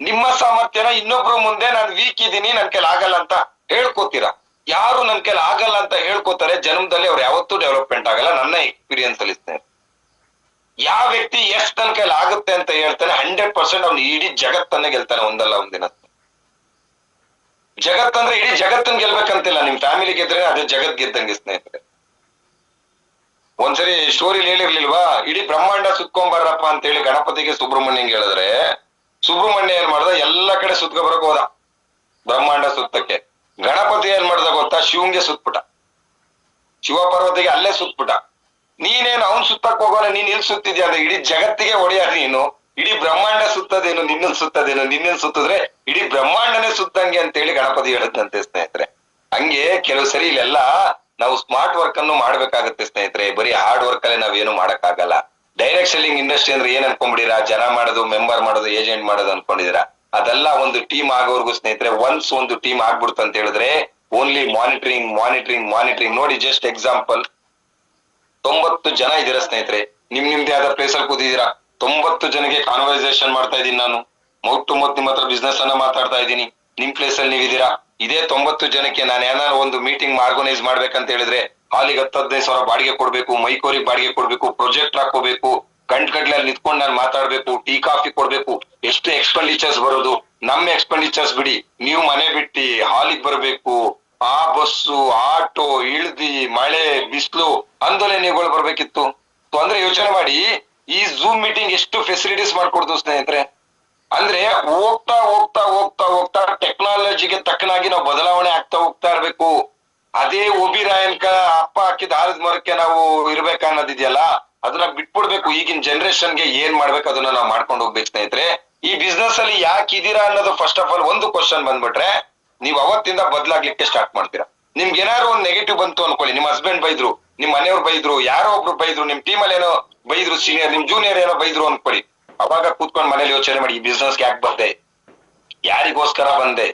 ನಿಮ್ಮ ಸಾಮರ್ಥ್ಯನ ಇನ್ನೊಬ್ರು ಮುಂದೆ ನಾನು ವೀಕ್ ಇದೀನಿ, ನನ್ ಕೈಲಿ ಆಗಲ್ಲ ಅಂತ ಹೇಳ್ಕೋತೀರಾ. ಯಾರು ನನ್ ಕೈಲಿ ಆಗಲ್ಲ ಅಂತ ಹೇಳ್ಕೋತಾರೆ ಜನ್ಮದಲ್ಲಿ ಅವ್ರು ಯಾವತ್ತೂ ಡೆವಲಪ್ಮೆಂಟ್ ಆಗಲ್ಲ. ನನ್ನ ಎಕ್ಸ್ಪೀರಿಯನ್ಸ್ ಅಲ್ಲಿ ಯಾವ ವ್ಯಕ್ತಿ ನನ್ ಕೈಲಿ ಆಗುತ್ತೆ ಅಂತ ಹೇಳ್ತಾನೆ 100% ಅವ್ನು ಇಡೀ ಜಗತ್ತನ್ನೇ ಗೆಲ್ತಾನೆ ಒಂದಲ್ಲ ಒಂದಿನ. ಜಗತ್ತಂದ್ರೆ ಇಡೀ ಜಗತ್ತನ್ನ ಗೆಲ್ಬೇಕಂತಿಲ್ಲ, ನಿಮ್ ಫ್ಯಾಮಿಲಿ ಗೆದ್ರೆ ಅದೇ ಜಗತ್ ಗೆದ್ದಂಗೆ ಸ್ನೇಹಿತರೆ. ಒಂದ್ಸರಿ ಸ್ಟೋರಿ ಹೇಳಿರ್ಲಿಲ್ವಾ, ಇಡೀ ಬ್ರಹ್ಮಾಂಡ ಸುತ್ಕೊಂಬರ್ರಪ್ಪ ಅಂತ ಹೇಳಿ ಗಣಪತಿಗೆ ಸುಬ್ರಹ್ಮಣ್ಯಂಗೆ ಹೇಳಿದ್ರೆ, ಸುಬ್ರಹ್ಮಣ್ಯ ಏನ್ ಮಾಡ್ದ? ಎಲ್ಲ ಕಡೆ ಸುತ್ಕೊ ಬರಕ್ ಹೋದ ಬ್ರಹ್ಮಾಂಡ ಸುತ್ತಕ್ಕೆ. ಗಣಪತಿ ಏನ್ ಮಾಡ್ದ ಗೊತ್ತಾ? ಶಿವಂಗೆ ಸುತ್ಬಿಟ್ಟ, ಶಿವ ಪಾರ್ವತಿಗೆ ಅಲ್ಲೇ ಸುತ್ಬಿಟ್ಟ. ನೀನೇನು ಅವ್ನ್ ಸುತ್ತಕ್ ಹೋಗೋಣ, ನೀನ್ ಇಲ್ಲಿ ಸುತ್ತಿದ್ಯಾ ಅಂದ್ರೆ ಇಡೀ ಜಗತ್ತಿಗೆ ಹೊಡೆಯ ನೀನು, ಇಡೀ ಬ್ರಹ್ಮಾಂಡ ಸುತ್ತದೇನು, ನಿನ್ನನ್ ಸುತ್ತದೇನು, ನಿನ್ನನ್ ಸುತ್ತಿದ್ರೆ ಇಡೀ ಬ್ರಹ್ಮಾಂಡನೇ ಸುತ್ತಂಗೆ ಅಂತ ಹೇಳಿ ಗಣಪತಿ ಹೇಳದಂತೆ ಸ್ನೇಹಿತರೆ. ಹಂಗೆ ಕೆಲವು ಸರಿ ಇಲ್ಲೆಲ್ಲ ನಾವು ಸ್ಮಾರ್ಟ್ ವರ್ಕ್ ಅನ್ನು ಮಾಡ್ಬೇಕಾಗತ್ತೆ ಸ್ನೇಹಿತರೆ, ಬರೀ ಹಾರ್ಡ್ ವರ್ಕ್ ಅಲ್ಲಿ ನಾವೇನು ಮಾಡಕ್ ಆಗಲ್ಲ. ಡೈರೆಕ್ಟ್ ಸೆಲ್ಲಿಂಗ್ ಇಂಡಸ್ಟ್ರಿ ಅಂದ್ರೆ ಏನ್ ಅನ್ಕೊಂಡ್ಬಿಡಿರಾ? ಜನ ಮಾಡೋದು, ಮೆಂಬರ್ ಮಾಡೋದು, ಏಜೆಂಟ್ ಮಾಡೋದು ಅನ್ಕೊಂಡಿದೀರಾ? ಅದೆಲ್ಲ ಒಂದು ಟೀಮ್ ಆಗೋವರೆಗೂ ಸ್ನೇಹಿತರೆ. ಒನ್ಸ್ ಒಂದು ಟೀಮ್ ಆಗ್ಬಿಡ್ತು ಅಂತ ಹೇಳಿದ್ರೆ ಓನ್ಲಿ ಮಾನಿಟರಿಂಗ್ ಮಾನಿಟರಿಂಗ್ ಮಾನಿಟರಿಂಗ್. ನೋಡಿ ಜಸ್ಟ್ ಎಕ್ಸಾಂಪಲ್, 90 ಜನ ಇದ್ದೀರಾ ಸ್ನೇಹಿತರೆ, ನಿಮ್ದೇ ಆದ ಪ್ಲೇಸ್ ಅಲ್ಲಿ ಕೂತಿದ್ದೀರಾ. 90 ಜನಕ್ಕೆ ಕಾನ್ವರ್ಸೇಷನ್ ಮಾಡ್ತಾ ಇದ್ದೀನಿ ನಾನು, ಮೌತ್ ಟು ಮೌತ್ ನಿಮ್ಮ ಹತ್ರ ಬಿಸ್ನೆಸ್ ಅನ್ನ ಮಾತಾಡ್ತಾ ಇದ್ದೀನಿ. ನಿಮ್ ಪ್ಲೇಸ್ ಅಲ್ಲಿ ನೀವಿದ್ದೀರಾ. ಇದೇ 90 ಜನಕ್ಕೆ ನಾನು ಏನಾದ್ರು ಒಂದು ಮೀಟಿಂಗ್ ಆರ್ಗನೈಸ್ ಮಾಡ್ಬೇಕಂತ ಹೇಳಿದ್ರೆ ಹಾಲಿಗೆ 10-15 ಸಾವಿರ ಬಾಡಿಗೆ ಕೊಡ್ಬೇಕು, ಮೈಕೋರಿಗೆ ಬಾಡಿಗೆ ಕೊಡ್ಬೇಕು, ಪ್ರೊಜೆಕ್ಟ್ ಹಾಕೋಬೇಕು, ಗಂಟ್ಗಡ್ಲೆ ಅಲ್ಲಿ ನಿಂತ್ಕೊಂಡು ನಾನು ಮಾತಾಡ್ಬೇಕು, ಟೀ ಕಾಫಿ ಕೊಡ್ಬೇಕು. ಎಷ್ಟು ಎಕ್ಸ್ಪೆಂಡಿಚರ್ಸ್ ಬರೋದು? ನಮ್ಮ ಎಕ್ಸ್ಪೆಂಡಿಚರ್ಸ್ ಬಿಡಿ, ನೀವು ಮನೆ ಬಿಟ್ಟು ಹಾಲಿಗೆ ಬರ್ಬೇಕು, ಆ ಬಸ್ಸು ಆಟೋ ಇಳ್ದಿ ಮಳೆ ಬಿಸಿಲು ಅಂದಲೇ ನೀವುಗಳು ಬರ್ಬೇಕಿತ್ತು. ಅಂದ್ರೆ ಯೋಚನೆ ಮಾಡಿ, ಈ ಝೂಮ್ ಮೀಟಿಂಗ್ ಎಷ್ಟು ಫೆಸಿಲಿಟೀಸ್ ಮಾಡ್ಕೊಡ್ತು ಸ್ನೇಹಿತರೆ. ಅಂದ್ರೆ ಹೋಗ್ತಾ ಹೋಗ್ತಾ ಹೋಗ್ತಾ ಹೋಗ್ತಾ ಟೆಕ್ನಾಲಜಿಗೆ ತಕ್ಕನಾಗಿ ನಾವು ಬದಲಾವಣೆ ಆಗ್ತಾ ಹೋಗ್ತಾ ಇರ್ಬೇಕು. ಅದೇ ಒಬಿರಾಯನ್ಕ ಅಪ್ಪ ಹಾಕಿದ ಆಲದ ಮರಕ್ಕೆ ನಾವು ಇರ್ಬೇಕನ್ನೋದಿದೆಯಲ್ಲ, ಅದನ್ನ ಬಿಟ್ಬಿಡ್ಬೇಕು. ಈಗಿನ ಜನರೇಷನ್ಗೆ ಏನ್ ಮಾಡ್ಬೇಕು ಅದನ್ನ ನಾವು ಮಾಡ್ಕೊಂಡು ಹೋಗ್ಬೇಕು ಸ್ನೇಹಿತರೆ. ಈ ಬಿಸ್ನೆಸ್ ಅಲ್ಲಿ ಯಾಕೆ ಇದೀರಾ ಅನ್ನೋದು ಫಸ್ಟ್ ಆಫ್ ಆಲ್ ಒಂದು ಕ್ವಶನ್ ಬಂದ್ಬಿಟ್ರೆ ನೀವ್ ಅವತ್ತಿಂದ ಬದಲಾಗ್ಲಿಕ್ಕೆ ಸ್ಟಾರ್ಟ್ ಮಾಡ್ತೀರಾ. ನಿಮ್ಗೆ ಏನಾದ್ರು ಒಂದು ನೆಗೆಟಿವ್ ಬಂತು ಅನ್ಕೊಳ್ಳಿ, ನಿಮ್ ಹಸ್ಬೆಂಡ್ ಬೈದ್ರು, ನಿಮ್ ಮನೆಯವ್ರು ಬೈದ್ರು, ಯಾರೋ ಒಬ್ರು ಬೈದ್ರು, ನಿಮ್ ಟೀಮಲ್ಲಿ ಏನೋ ಬೈದ್ರು, ಸೀನಿಯರ್ ನಿಮ್ ಜೂನಿಯರ್ ಏನೋ ಬೈದ್ರು ಅನ್ಕೊಳ್ಳಿ. ಅವಾಗ ಕೂತ್ಕೊಂಡ್ ಮನೇಲಿ ಯೋಚನೆ ಮಾಡಿ, ಈ ಬಿಸ್ನೆಸ್ಗೆ ಯಾಕೆ ಬಂದೆ, ಯಾರಿಗೋಸ್ಕರ ಬಂದೆ?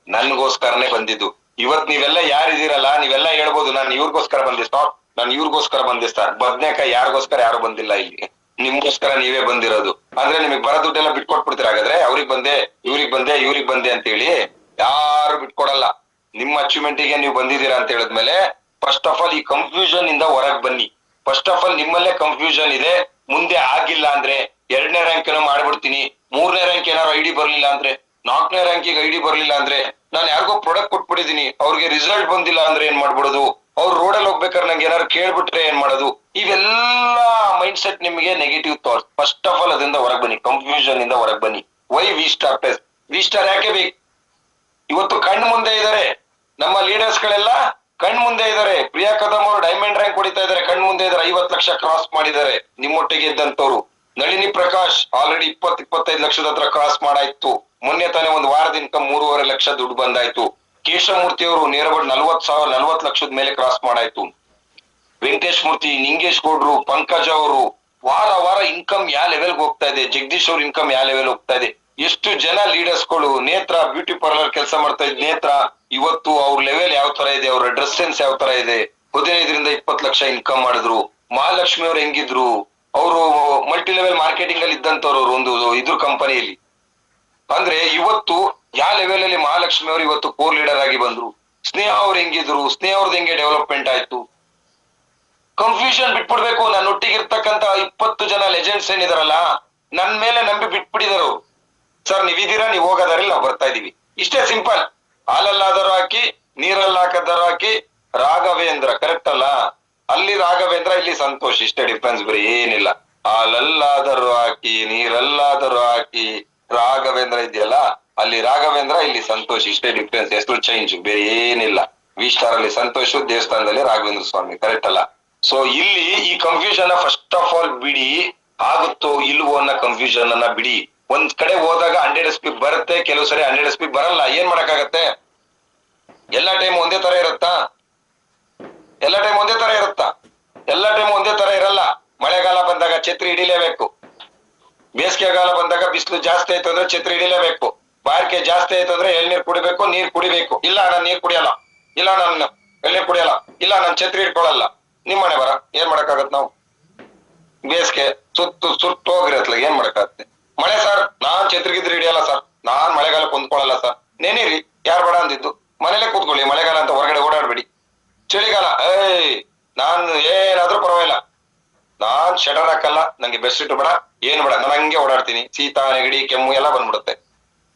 ನನ್ಗೋಸ್ಕರನೇ ಬಂದಿದ್ದು. ಇವತ್ ನೀವೆಲ್ಲ ಯಾರಿದ್ದೀರಲ್ಲ, ನೀವೆಲ್ಲ ಹೇಳ್ಬೋದು ನಾನು ಇವ್ರಿಗೋಸ್ಕರ ಬಂದೆ ಸ್ಟಾಪ್, ನಾನು ಇವ್ರಿಗೋಸ್ಕರ ಬಂದೆ ಸರ್. ಬದ್ನೇಕಾಯಿ ಯಾರಿಗೋಸ್ಕರ ಯಾರು ಬಂದಿಲ್ಲ ಇಲ್ಲಿ, ನಿಮ್ಗೋಸ್ಕರ ನೀವೇ ಬಂದಿರೋದು. ಅಂದ್ರೆ ನಿಮಗ್ ಬರೋ ದುಡ್ಡೆಲ್ಲ ಬಿಟ್ಕೊಟ್ಬಿಡ್ತೀರ. ಹಾಗಾದ್ರೆ ಅವ್ರಿಗೆ ಬಂದೆ, ಇವ್ರಿಗೆ ಬಂದೆ, ಇವ್ರಿಗೆ ಬಂದೆ ಅಂತ ಹೇಳಿ ಯಾರು ಬಿಟ್ಕೊಡಲ್ಲ. ನಿಮ್ಮ ಅಚೀವ್ಮೆಂಟ್ ಗೆ ನೀವು ಬಂದಿದ್ದೀರಾ ಅಂತ ಹೇಳಿದ್ಮೇಲೆ ಫಸ್ಟ್ ಆಫ್ ಆಲ್ ಈ ಕನ್ಫ್ಯೂಷನ್ ಇಂದ ಹೊರಗ್ ಬನ್ನಿ. ಫಸ್ಟ್ ಆಫ್ ಆಲ್ ನಿಮ್ಮಲ್ಲೇ ಕನ್ಫ್ಯೂಷನ್ ಇದೆ, ಮುಂದೆ ಆಗಿಲ್ಲ ಅಂದ್ರೆ 2ನೇ ರ್ಯಾಂಕ್ ಏನೋ ಮಾಡ್ಬಿಡ್ತೀನಿ, 3ನೇ ರ್ಯಾಂಕ್ ಏನಾರು ಐಡಿ ಬರ್ಲಿಲ್ಲ ಅಂದ್ರೆ, 4ನೇ ರ್ಯಾಂಕಿಗೆ ಐಡಿ ಬರ್ಲಿಲ್ಲ ಅಂದ್ರೆ, ನಾನು ಯಾರಿಗೋ ಪ್ರಾಡಕ್ಟ್ ಕೊಟ್ಬಿಟ್ಟಿದೀನಿ, ಅವ್ರಿಗೆ ರಿಸಲ್ಟ್ ಬಂದಿಲ್ಲ ಅಂದ್ರೆ ಏನ್ ಮಾಡ್ಬಿಡೋದು, ಅವ್ರು ರೋಡಲ್ಲಿ ಹೋಗ್ಬೇಕಾದ್ರೆ ನಂಗೆ ಏನಾರು ಕೇಳ್ಬಿಟ್ರೆ ಏನ್ ಮಾಡೋದು, ಇವೆಲ್ಲ ಮೈಂಡ್ ಸೆಟ್ ನಿಮಗೆ negative thoughts. First of all ಅದರಿಂದ ಹೊರಗೆ ಬನ್ನಿ, ಕನ್ಫ್ಯೂಷನ್ ಇಂದ ಹೊರಗೆ ಬನ್ನಿ. Why V star plus, V star ಯಾಕೆ ಬೇಕು? ಇವತ್ತು ಕಣ್ಣು ಮುಂದೆ ಇದ್ದಾರೆ ನಮ್ಮ ಲೀಡರ್ಸ್ ಗಳೆಲ್ಲ, ಕಣ್ ಮುಂದೆ ಇದ್ದಾರೆ. ಪ್ರಿಯಾ ಕದಮ್ ಅವರು ಡೈಮಂಡ್ ರ್ಯಾಂಕ್ ಹೊಡಿತಾ ಇದ್ದಾರೆ, ಕಣ್ ಮುಂದೆ ಇದ್ದಾರೆ, 50 ಲಕ್ಷ ಕ್ರಾಸ್ ಮಾಡಿದ್ದಾರೆ ನಿಮ್ಮೊಟ್ಟಿಗೆ ಇದ್ದಂತವ್ರು. ನಳಿನಿ ಪ್ರಕಾಶ್ ಆಲ್ರೆಡಿ 20-25 ಲಕ್ಷದ ಹತ್ರ ಕ್ರಾಸ್ ಮಾಡಾಯ್ತು. ಮೊನ್ನೆ ತಾನೇ ಒಂದು ವಾರದ ಇನ್ಕಮ್ 3.5 ಲಕ್ಷ ದುಡ್ಡು ಬಂದಾಯ್ತು. ಕೇಶವಮೂರ್ತಿ ಅವರು ನೇರ 40 ಲಕ್ಷದ ಮೇಲೆ ಕ್ರಾಸ್ ಮಾಡಾಯ್ತು. ವೆಂಕಟೇಶ್ ಮೂರ್ತಿ, ನಿಂಗೇಶ್ ಗೌಡ್ರು, ಪಂಕಜ ಅವರು ವಾರ ವಾರ ಇನ್ಕಮ್ ಯಾವ ಲೆವೆಲ್ಗೆ ಹೋಗ್ತಾ ಇದೆ. ಜಗದೀಶ್ ಅವ್ರ ಇನ್ಕಮ್ ಯಾವ ಲೆವೆಲ್ ಹೋಗ್ತಾ ಇದೆ. ಎಷ್ಟು ಜನ ಲೀಡರ್ಸ್ ಗಳು, ನೇತ್ರ ಬ್ಯೂಟಿ ಪಾರ್ಲರ್ ಕೆಲಸ ಮಾಡ್ತಾ ಇದ್ ನೇತ್ರ, ಇವತ್ತು ಅವ್ರ ಲೆವೆಲ್ ಯಾವ ತರ ಇದೆ, ಅವ್ರ ಡ್ರೆಸ್ ಸೆನ್ಸ್ ಯಾವ ತರ ಇದೆ. 15-20 ಲಕ್ಷ ಇನ್ಕಮ್ ಮಾಡಿದ್ರು. ಮಹಾಲಕ್ಷ್ಮಿ ಅವ್ರು ಹೆಂಗಿದ್ರು, ಅವರು ಮಲ್ಟಿ ಲೆವೆಲ್ ಮಾರ್ಕೆಟಿಂಗ್ ಅಲ್ಲಿ ಇದ್ದಂತವ್ರು ಒಂದು ಇದ್ರ ಕಂಪನಿಯಲ್ಲಿ. ಅಂದ್ರೆ ಇವತ್ತು ಯಾವ ಲೆವೆಲ್ ಅಲ್ಲಿ ಮಹಾಲಕ್ಷ್ಮಿ ಅವರು ಇವತ್ತು ಕೋರ್ ಲೀಡರ್ ಆಗಿ ಬಂದ್ರು. ಸ್ನೇಹ ಅವ್ರು ಹೆಂಗಿದ್ರು, ಸ್ನೇಹ ಅವ್ರದ್ದು ಹೆಂಗೆ ಡೆವಲಪ್ಮೆಂಟ್ ಆಯ್ತು. ಕನ್ಫ್ಯೂಷನ್ ಬಿಟ್ಬಿಡ್ಬೇಕು. ನನ್ನ ಒಟ್ಟಿಗಿರ್ತಕ್ಕಂತ 20 ಜನ ಲೆಜೆಂಡ್ಸ್ ಏನಿದಾರಲ್ಲ, ನನ್ ಮೇಲೆ ನಂಬಿ ಬಿಟ್ಬಿಟ್ಟಿದಾರು. ಸರ್ ನೀವಿದ್ದೀರಾ, ನೀವು ಹೋಗೋದಾರಿಲ್ಲ, ನಾವು ಬರ್ತಾ ಇದೀವಿ. ಇಷ್ಟೇ ಸಿಂಪಲ್. ಹಾಲಲ್ಲಾದರೂ ಹಾಕಿ, ನೀರಲ್ಲಾಕದಾರು ಹಾಕಿ, ರಾಘವೇಂದ್ರ ಕರೆಕ್ಟ್ ಅಲ್ಲ? ಅಲ್ಲಿ ರಾಘವೇಂದ್ರ, ಇಲ್ಲಿ ಸಂತೋಷ್, ಇಷ್ಟೇ ಡಿಫ್ರೆನ್ಸ್, ಬೇರೆ ಏನಿಲ್ಲ. ಹಾಲಲ್ಲಾದರೂ ಹಾಕಿ, ನೀರಲ್ಲಾದರೂ ಹಾಕಿ, ರಾಘವೇಂದ್ರ ಇದೆಯಲ್ಲ, ಅಲ್ಲಿ ರಾಘವೇಂದ್ರ, ಇಲ್ಲಿ ಸಂತೋಷ್, ಇಷ್ಟೇ ಡಿಫ್ರೆನ್ಸ್. ಹೆಸರು ಚೇಂಜ್, ಬೇರೆ ಏನಿಲ್ಲ. ವಿ ಸ್ಟಾರ್ ಅಲ್ಲಿ ಸಂತೋಷ್, ದೇವಸ್ಥಾನದಲ್ಲಿ ರಾಘವೇಂದ್ರ ಸ್ವಾಮಿ, ಕರೆಕ್ಟ್ ಅಲ್ಲ? ಸೊ ಇಲ್ಲಿ ಈ ಕನ್ಫ್ಯೂಷನ್ ಫಸ್ಟ್ ಆಫ್ ಆಲ್ ಬಿಡಿ. ಆಗುತ್ತೋ ಇಲ್ವೋ ಅನ್ನೋ ಕನ್ಫ್ಯೂಷನ್ ಅನ್ನ ಬಿಡಿ. ಒಂದ್ ಕಡೆ ಹೋದಾಗ 100 SP ಬರುತ್ತೆ, ಕೆಲವು ಸರಿ 100 SP ಬರಲ್ಲ. ಏನ್ ಮಾಡಕ್ಕಾಗತ್ತೆ? ಎಲ್ಲಾ ಟೈಮ್ ಒಂದೇ ತರ ಇರುತ್ತಾ? ಎಲ್ಲಾ ಟೈಮ್ ಒಂದೇ ತರ ಇರುತ್ತಾ? ಎಲ್ಲಾ ಟೈಮ್ ಒಂದೇ ತರ ಇರಲ್ಲ. ಮಳೆಗಾಲ ಬಂದಾಗ ಛತ್ರಿ ಹಿಡಿಲೇಬೇಕು. ಬೇಸಿಗೆಗಾಲ ಬಂದಾಗ ಬಿಸಿಲು ಜಾಸ್ತಿ ಆಯ್ತು ಅಂದ್ರೆ ಛತ್ರಿ ಹಿಡಿಲೇಬೇಕು. ಬಾರಿಕೆ ಜಾಸ್ತಿ ಆಯ್ತು ಅಂದ್ರೆ ಎಳ್ನೀರ್ ಕುಡಿಬೇಕು, ನೀರ್ ಕುಡಿಬೇಕು. ಇಲ್ಲ ನಾನು ನೀರ್ ಕುಡಿಯಲ್ಲ, ಇಲ್ಲ ನಾನು ಎಳ್ನೀರ್ ಕುಡಿಯಲ್ಲ, ಇಲ್ಲ ನಾನು ಛತ್ರಿ ಹಿಡ್ಕೊಳಲ್ಲ. ನಿಮ್ ಮನೆ ಬರ, ಏನ್ ಮಾಡಕ್ಕಾಗತ್? ನಾವು ಬೇಸಿಗೆ ಸುಟ್ಟು ಹೋಗಿರತ್ಲ, ಏನ್ ಮಾಡಕ್ಕಾಗತ್ತೆ? ಮಳೆ ಸರ್, ನಾನ್ ಛತ್ರಿಗಿದ್ರೆ ಹಿಡಿಯಲ್ಲ ಸರ್, ನಾನ್ ಮಳೆಗಾಲಕ್ಕೆ ಹೊಂದ್ಕೊಳಲ್ಲ ಸರ್. ನೆನೀರಿ, ಯಾರು ಬೇಡ ಅಂದಿದ್ದು? ಮನೇಲೆ ಕೂತ್ಕೊಳ್ಳಿ. ಮಳೆಗಾಲ ಅಂತ ಹೊರಗಡೆ ಓಡಾಡ್ಬೇಡಿ. ಚಳಿಗಾಲ, ನಾನ್ ಏನಾದ್ರೂ ಪರವಾಗಿಲ್ಲ, ನಾನ್ ಶಟರ್ ಹಾಕಲ್ಲ, ನಂಗೆ ಬೆಸ್ಟ್ ಇಟ್ಟು ಬೇಡ, ಏನ್ ಬೇಡ, ನಾನು ಹಂಗೆ ಓಡಾಡ್ತೀನಿ. ಶೀತ, ನೆಗಡಿ, ಕೆಮ್ಮು ಎಲ್ಲ ಬಂದ್ಬಿಡುತ್ತೆ.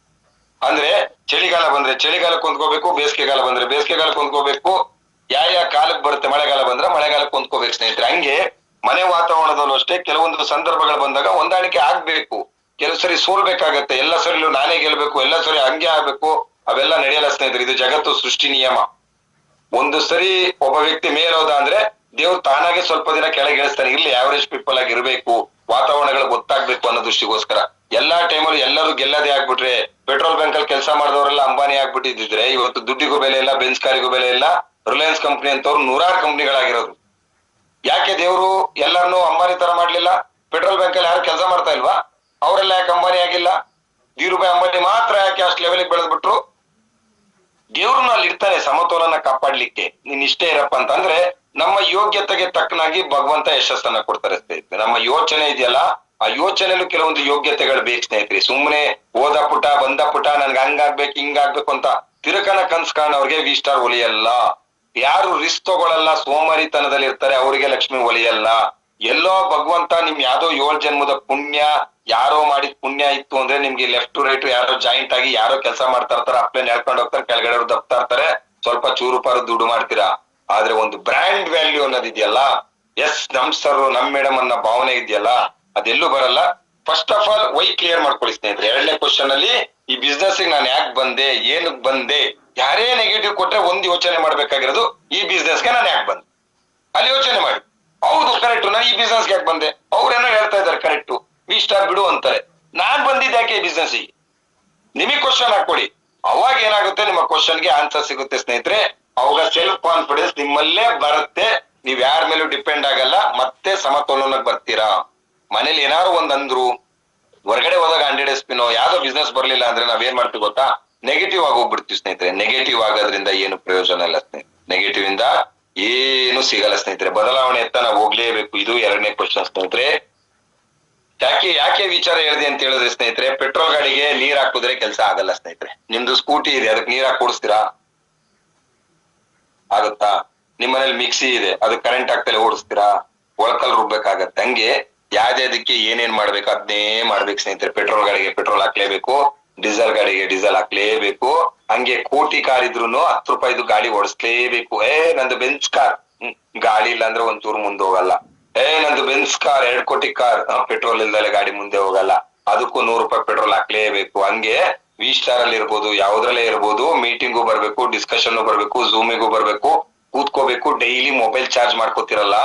ಅಂದ್ರೆ ಚಳಿಗಾಲ ಬಂದ್ರೆ ಚಳಿಗಾಲಕ್ಕೆ ಹೊಂದ್ಕೋಬೇಕು, ಬೇಸಿಗೆಗಾಲ ಬಂದ್ರೆ ಬೇಸಿಗೆಗಾಲಕ್ಕೆ ಹೊಂದ್ಕೋಬೇಕು. ಯಾವ ಕಾಲಕ್ಕೆ ಬರುತ್ತೆ, ಮಳೆಗಾಲ ಬಂದ್ರೆ ಮಳೆಗಾಲಕ್ಕೆ ಹೊಂದ್ಕೋಬೇಕು ಸ್ನೇಹಿತರೆ. ಹಂಗೆ ಮನೆ ವಾತಾವರಣದಲ್ಲೂ ಅಷ್ಟೇ ಕೆಲವೊಂದು ಸಂದರ್ಭಗಳು ಬಂದಾಗ ಹೊಂದಾಣಿಕೆ ಆಗ್ಬೇಕು. ಕೆಲವು ಸರಿ ಸೋಲ್ಬೇಕಾಗತ್ತೆ, ಎಲ್ಲ ಸರಿಲೂ ನಾನೇ ಗೆಲ್ಬೇಕು, ಎಲ್ಲ ಸರಿ ಹಂಗೆ ಆಗ್ಬೇಕು, ಅವೆಲ್ಲ ನಡೆಯಲ್ಲ ಸ್ನೇಹಿತರೆ. ಇದು ಜಗತ್ತು ಸೃಷ್ಟಿ ನಿಯಮ. ಒಂದು ಸರಿ ಒಬ್ಬ ವ್ಯಕ್ತಿ ಮೇಲೋದ ಅಂದ್ರೆ ದೇವ್ರು ತಾನಾಗೆ ಸ್ವಲ್ಪ ದಿನ ಕೆಳಗೆ ಇಳಿಸ್ತಾನೆ. ಇಲ್ಲಿ ಆವರೇಜ್ ಪೀಪಲ್ ಆಗಿ ಇರಬೇಕು, ವಾತಾವರಣಗಳು ಗೊತ್ತಾಗ್ಬೇಕು ಅನ್ನೋ ದೃಷ್ಟಿಗೋಸ್ಕರ. ಎಲ್ಲಾ ಟೈಮಲ್ಲಿ ಎಲ್ಲರೂ ಗೆಲ್ಲದೆ ಆಗ್ಬಿಟ್ರೆ, ಪೆಟ್ರೋಲ್ ಬ್ಯಾಂಕ್ ಅಲ್ಲಿ ಕೆಲಸ ಮಾಡಿದವರೆಲ್ಲ ಅಂಬಾನಿ ಆಗ್ಬಿಟ್ಟಿದ್ರೆ ಇವತ್ತು ದುಡ್ಡಿಗೂ ಬೆಲೆ ಇಲ್ಲ, ಬೆನ್ಸ್ ಕಾರಿಗೂ ಬೆಲೆ ಇಲ್ಲ. ರಿಲಯನ್ಸ್ ಕಂಪ್ನಿ ಅಂತವ್ರು 100 ಕಂಪ್ನಿಗಳಾಗಿರೋದು. ಯಾಕೆ ದೇವ್ರು ಎಲ್ಲರನ್ನೂ ಅಂಬಾನಿ ತರ ಮಾಡ್ಲಿಲ್ಲ? ಪೆಟ್ರೋಲ್ ಬ್ಯಾಂಕ್ ಅಲ್ಲಿ ಯಾರು ಕೆಲಸ ಮಾಡ್ತಾ ಇಲ್ವಾ? ಅವರೆಲ್ಲ ಯಾಕೆ ಅಂಬಾನಿ ಆಗಿಲ್ಲ? ಧೀರುಭಾಯಿ ಅಂಬಾನಿ ಮಾತ್ರ ಯಾಕೆ ಅಷ್ಟು ಲೆವೆಲ್ಗೆ ಬೆಳೆದ್ಬಿಟ್ರು? ದೇವ್ರನ್ನ ಅಲ್ಲಿ ಇರ್ತಾನೆ ಸಮತೋಲನ ಕಾಪಾಡ್ಲಿಕ್ಕೆ. ನೀನ್ ಇಷ್ಟೇ ಇರಪ್ಪ ಅಂತ ಅಂದ್ರೆ ನಮ್ಮ ಯೋಗ್ಯತೆಗೆ ತಕ್ಕನಾಗಿ ಭಗವಂತ ಯಶಸ್ಸನ್ನ ಕೊಡ್ತಾರೆ ಸ್ನೇಹಿತರೆ. ನಮ್ಮ ಯೋಚನೆ ಇದೆಯಲ್ಲ, ಆ ಯೋಚನೆಯಲ್ಲೂ ಕೆಲವೊಂದು ಯೋಗ್ಯತೆಗಳು ಬೇಕು ಸ್ನೇಹಿತರೆ. ಸುಮ್ಮನೆ ಓದ ಪುಟ ಬಂದ ಪುಟ ನನ್ಗೆ ಹಂಗಾಗ್ಬೇಕು ಹಿಂಗಾಗ್ಬೇಕು ಅಂತ ತಿರುಕನ ಕನ್ಸ್ ಕಾಣವ್ರಿಗೆ ವಿ ಸ್ಟಾರ್ ಒಲಿಯಲ್ಲ. ಯಾರು ರಿಸ್ಕ್ ತಗೊಳಲ್ಲ, ಸೋಮಾರಿತನದಲ್ಲಿ ಇರ್ತಾರೆ, ಅವರಿಗೆ ಲಕ್ಷ್ಮಿ ಒಲಿಯಲ್ಲ. ಎಲ್ಲೋ ಭಗವಂತ ನಿಮ್ ಯಾವ್ದೋ 7 ಜನ್ಮದ ಪುಣ್ಯ, ಯಾರೋ ಮಾಡಿದ ಪುಣ್ಯ ಇತ್ತು ಅಂದ್ರೆ ನಿಮ್ಗೆ ಲೆಫ್ಟ್ ಟು ರೈಟ್ ಯಾರೋ ಜಾಯಿಂಟ್ ಆಗಿ ಯಾರೋ ಕೆಲಸ ಮಾಡ್ತಾ ಇರ್ತಾರೆ, ಅಪ್ಲೈನ್ ಹೇಳ್ಕೊಂಡು ಹೋಗ್ತಾರೆ, ಕೆಳಗಡೆ ದಬ್ತಾ ಇರ್ತಾರೆ, ಸ್ವಲ್ಪ ಚೂರು ಪಾರು ದುಡ್ಡು ಮಾಡ್ತೀರಾ. ಆದ್ರೆ ಒಂದು ಬ್ರ್ಯಾಂಡ್ ವ್ಯಾಲ್ಯೂ ಅನ್ನೋದಿದೆಯಲ್ಲ, ಎಸ್ ನಮ್ ಸರ್ ನಮ್ ಮೇಡಮ್ ಅನ್ನೋ ಭಾವನೆ ಇದೆಯಲ್ಲ, ಅದೆಲ್ಲೂ ಬರಲ್ಲ. First of all why clear ಮಾಡ್ಕೊಳ್ಳಿ ಸ್ನೇಹಿತರೆ. 2ನೇ ಕ್ವಶನ್ ಅಲ್ಲಿ ಈ ಬಿಸ್ನೆಸ್ ನಾನು ಯಾಕೆ ಬಂದೆ, ಏನಕ್ ಬಂದೆ, ಯಾರೇ ನೆಗೆಟಿವ್ ಕೊಟ್ರೆ ಒಂದು ಯೋಚನೆ ಮಾಡ್ಬೇಕಾಗಿರೋದು, ಈ ಬಿಸ್ನೆಸ್ಗೆ ನಾನು ಯಾಕೆ ಬಂದೆ, ಅಲ್ಲಿ ಯೋಚನೆ ಮಾಡಿ. ಹೌದು ಕರೆಕ್ಟ್, ನಾನು ಈ ಬಿಸ್ನೆಸ್ಗೆ ಯಾಕೆ ಬಂದೆ, ಅವ್ರೇನೋ ಹೇಳ್ತಾ ಇದಾರೆ ಕರೆಕ್ಟ್, ವಿ ಸ್ಟಾರ್ ಬಿಡು ಅಂತಾರೆ. ನಾನ್ ಬಂದಿದ್ದೆ ಯಾಕೆ ಈ ಬಿಸ್ನೆಸ್? ನಿಮಗ್ ಕ್ವಶನ್ ಹಾಕೊಡಿ, ಅವಾಗ ಏನಾಗುತ್ತೆ, ನಿಮ್ಮ ಕ್ವಶನ್ಗೆ ಆನ್ಸರ್ ಸಿಗುತ್ತೆ ಸ್ನೇಹಿತರೆ. ಅವಾಗ ಸೆಲ್ಫ್ ಕಾನ್ಫಿಡೆನ್ಸ್ ನಿಮ್ಮಲ್ಲೇ ಬರುತ್ತೆ. ನೀವ್ ಯಾರ ಮೇಲೂ ಡಿಪೆಂಡ್ ಆಗಲ್ಲ, ಮತ್ತೆ ಸಮತೋಲನಕ್ಕೆ ಬರ್ತೀರಾ. ಮನೇಲಿ ಏನಾರು ಒಂದ್ ಅಂದ್ರು, ಹೊರಗಡೆ ಹೋದಾಗ 100 ಸ್ಪಿನ್ ಯಾವ್ದೋ ಬಿಸ್ನೆಸ್ ಬರ್ಲಿಲ್ಲ ಅಂದ್ರೆ ನಾವೇನ್ ಮಾಡ್ತೀವಿ ಗೊತ್ತಾ, ನೆಗೆಟಿವ್ ಆಗಿ ಹೋಗ್ಬಿಡ್ತೀವಿ ಸ್ನೇಹಿತರೆ. ನೆಗೆಟಿವ್ ಆಗೋದ್ರಿಂದ ಏನು ಪ್ರಯೋಜನ ಇಲ್ಲ ಸ್ನೇಹಿತರೆ. ನೆಗೆಟಿವ್ ಇಂದ ಏನು ಸಿಗಲ್ಲ ಸ್ನೇಹಿತರೆ. ಬದಲಾವಣೆ ಅಂತ ನಾವು ಹೋಗ್ಲೇಬೇಕು. ಇದು 2ನೇ ಕ್ವಶನ್ ಸ್ನೇಹಿತರೆ. ಯಾಕೆ ವಿಚಾರ ಹೇಳಿದೆ ಅಂತ ಹೇಳಿದ್ರೆ ಸ್ನೇಹಿತರೆ, ಪೆಟ್ರೋಲ್ ಗಾಡಿಗೆ ನೀರ್ ಹಾಕಿದ್ರೆ ಕೆಲಸ ಆಗಲ್ಲ ಸ್ನೇಹಿತರೆ. ನಿಮ್ದು ಸ್ಕೂಟಿ ಇದೆ, ಅದಕ್ಕೆ ನೀರ್ ಹಾಕಿ ಕೊಡಿಸ್ತೀರಾ? ಆಗುತ್ತಾ? ನಿಮ್ಮನೇಲಿ ಮಿಕ್ಸಿ ಇದೆ, ಅದಕ್ಕೆ ಕರೆಂಟ್ ಹಾಕ್ತಲೇ ಓಡಿಸ್ತೀರಾ? ಒಳಕಲ್ ರುಬ್ಬೇಕಾಗತ್ತೆ. ಹಂಗೆ ಯಾವ್ದಕ್ಕೆ ಏನೇನ್ ಮಾಡ್ಬೇಕು ಅದನ್ನೇ ಮಾಡ್ಬೇಕು ಸ್ನೇಹಿತರೆ. ಪೆಟ್ರೋಲ್ ಗಾಡಿಗೆ ಪೆಟ್ರೋಲ್ ಹಾಕ್ಲೇಬೇಕು, ಡೀಸೆಲ್ ಗಾಡಿಗೆ ಡೀಸೆಲ್ ಹಾಕ್ಲೇಬೇಕು. ಹಂಗೆ ಕೋಟಿ ಕಾರ್ ಇದ್ರೂನು 10 ರೂಪಾಯಿದು ಗಾಡಿ ಓಡಿಸ್ಲೇಬೇಕು. ನಂದು ಬೆಂಚ್ ಕಾರ್, ಗಾಡಿ ಇಲ್ಲ ಅಂದ್ರೆ ಒಂಚೂರು ಮುಂದೆ ಹೋಗಲ್ಲ. ನಂದು ಬೆಂಚ್ ಕಾರ್ 2 ಕೋಟಿ ಕಾರ್, ಪೆಟ್ರೋಲ್ ಇಲ್ದಲೆ ಗಾಡಿ ಮುಂದೆ ಹೋಗಲ್ಲ. ಅದಕ್ಕೂ 100 ರೂಪಾಯಿ ಪೆಟ್ರೋಲ್ ಹಾಕ್ಲೇಬೇಕು. ಹಂಗೆ V-ಸ್ಟಾರ್ ಅಲ್ಲಿ ಇರ್ಬೋದು, ಯಾವ್ದ್ರಲ್ಲೇ ಇರ್ಬೋದು, ಮೀಟಿಂಗು ಬರ್ಬೇಕು, ಡಿಸ್ಕಷನ್ ಬರ್ಬೇಕು, ಝೂಮಿಗೂ ಬರ್ಬೇಕು, ಕೂತ್ಕೋಬೇಕು. ಡೈಲಿ ಮೊಬೈಲ್ ಚಾರ್ಜ್ ಮಾಡ್ಕೋತಿರಲ್ಲ,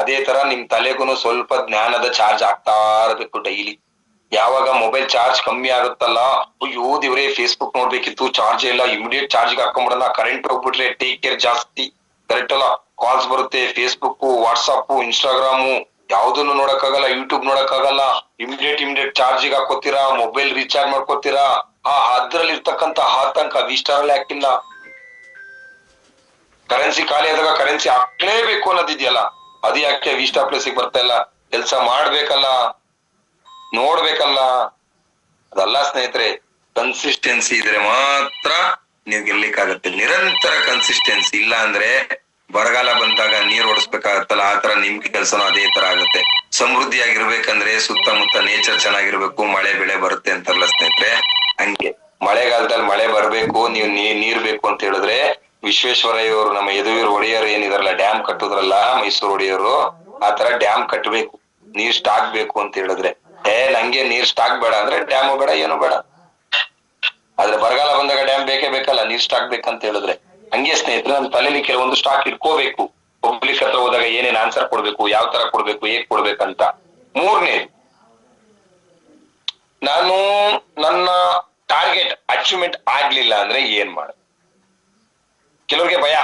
ಅದೇ ತರ ನಿಮ್ ತಲೆಗೂ ಸ್ವಲ್ಪ ಜ್ಞಾನದ ಚಾರ್ಜ್ ಆಗ್ತಾ ಇರ್ಬೇಕು ಡೈಲಿ. ಯಾವಾಗ ಮೊಬೈಲ್ ಚಾರ್ಜ್ ಕಮ್ಮಿ ಆಗುತ್ತಲ್ಲ, ಅಯ್ಯೋ ದೇವ್ರೆ ಫೇಸ್ಬುಕ್ ನೋಡ್ಬೇಕಿತ್ತು, ಚಾರ್ಜ್ ಇಲ್ಲ, ಇಮಿಡಿಯೇಟ್ ಚಾರ್ಜ್ ಹಾಕೊಂಡ್ಬಿಡೋಣ, ಕರೆಂಟ್ ಹೋಗ್ಬಿಟ್ರೆ ಟೇಕ್ ಕೇರ್ ಜಾಸ್ತಿ. ಕರೆಕ್ಟ್ ಅಲ್ಲ? ಕಾಲ್ಸ್ ಬರುತ್ತೆ, ಫೇಸ್ಬುಕ್, ವಾಟ್ಸಪ್, ಇನ್ಸ್ಟಾಗ್ರಾಮು, ಯಾವ್ದನ್ನು ನೋಡಕ್ಕಾಗಲ್ಲ, ಯೂಟ್ಯೂಬ್ ನೋಡಕ್ಕಾಗಲ್ಲ. ಇಮಿಡಿಯೇಟ್ ಚಾರ್ಜಿಗೆ ಹಾಕೋತೀರಾ, ಮೊಬೈಲ್ ರೀಚಾರ್ಜ್ ಮಾಡ್ಕೋತೀರಾ. ಅದ್ರಲ್ಲಿ ಇರ್ತಕ್ಕಂತ ಆತಂಕ V-ಸ್ಟಾರ್ ಅಲ್ಲಿ ಹಾಕಿಲ್ಲ. ಕರೆನ್ಸಿ ಖಾಲಿ ಆದಾಗ ಕರೆನ್ಸಿ ಹಾಕ್ಲೇಬೇಕು ಅನ್ನೋದಿದೆಯಲ್ಲ, ಅದು ಯಾಕೆ V-ಸ್ಟಾರ್ ಪ್ಲೇಸಿಗೆ ಬರ್ತಾ ಇಲ್ಲ? ಕೆಲ್ಸ ಮಾಡ್ಬೇಕಲ್ಲ, ನೋಡ್ಬೇಕಲ್ಲ. ಅದಲ್ಲ ಸ್ನೇಹಿತರೆ, ಕನ್ಸಿಸ್ಟೆನ್ಸಿ ಇದ್ರೆ ಮಾತ್ರ ನೀವ್ ಗೆಲ್ಲಿಕ್ಕಾಗತ್ತೆ. ನಿರಂತರ ಕನ್ಸಿಸ್ಟೆನ್ಸಿ ಇಲ್ಲ ಅಂದ್ರೆ ಬರಗಾಲ ಬಂದಾಗ ನೀರ್ ಓಡಿಸ್ಬೇಕಾಗತ್ತಲ್ಲ, ಆತರ ನಿಮ್ಗೆ ಕೆಲ್ಸನೂ ಅದೇ ತರ ಆಗುತ್ತೆ. ಸಮೃದ್ಧಿಯಾಗಿರ್ಬೇಕಂದ್ರೆ ಸುತ್ತಮುತ್ತ ನೇಚರ್ ಚೆನ್ನಾಗಿರ್ಬೇಕು, ಮಳೆ ಬೆಳೆ ಬರುತ್ತೆ ಅಂತಾರಲ್ಲ ಸ್ನೇಹಿತರೆ, ಹಂಗೆ ಮಳೆಗಾಲದಲ್ಲಿ ಮಳೆ ಬರ್ಬೇಕು, ನೀವು ನೀರ್ ಬೇಕು ಅಂತ ಹೇಳಿದ್ರೆ ವಿಶ್ವೇಶ್ವರಯ್ಯವರು, ನಮ್ಮ ಯದುವೀರ್ ಒಡೆಯರು ಏನಿದಾರಲ್ಲ, ಡ್ಯಾಮ್ ಕಟ್ಟುದ್ರಲ್ಲ ಮೈಸೂರು ಒಡೆಯರು, ಆತರ ಡ್ಯಾಮ್ ಕಟ್ಟಬೇಕು ನೀರ್ ಸ್ಟಾಕ್ ಬೇಕು ಅಂತ ಹೇಳಿದ್ರೆ. ನಂಗೆ ನೀರ್ ಸ್ಟಾಕ್ ಬೇಡ ಅಂದ್ರೆ ಡ್ಯಾಮು ಬೇಡ, ಏನು ಬೇಡ. ಆದ್ರೆ ಬರಗಾಲ ಬಂದಾಗ ಡ್ಯಾಮ್ ಬೇಕೇ ಬೇಕಲ್ಲ, ನೀರ್ ಸ್ಟಾಕ್ ಬೇಕಂತ ಹೇಳಿದ್ರೆ. ಹಂಗೆ ಸ್ನೇಹಿತರೆ, ನಮ್ಮ ತಲೆಯಲ್ಲಿ ಕೆಲವೊಂದು ಸ್ಟಾಕ್ ಇಟ್ಕೋಬೇಕು. ಪಬ್ಲಿಕ್ ಹತ್ರ ಹೋದಾಗ ಏನೇನ್ ಆನ್ಸರ್ ಕೊಡ್ಬೇಕು, ಯಾವ ತರ ಕೊಡ್ಬೇಕು, ಹೇಗ್ ಕೊಡ್ಬೇಕಂತ. 3ನೇ, ನಾನು ನನ್ನ ಟಾರ್ಗೆಟ್ ಅಚೀವ್ಮೆಂಟ್ ಆಗ್ಲಿಲ್ಲ ಅಂದ್ರೆ ಏನ್ ಮಾಡ. ಕೆಲವ್ರಿಗೆ ಭಯ,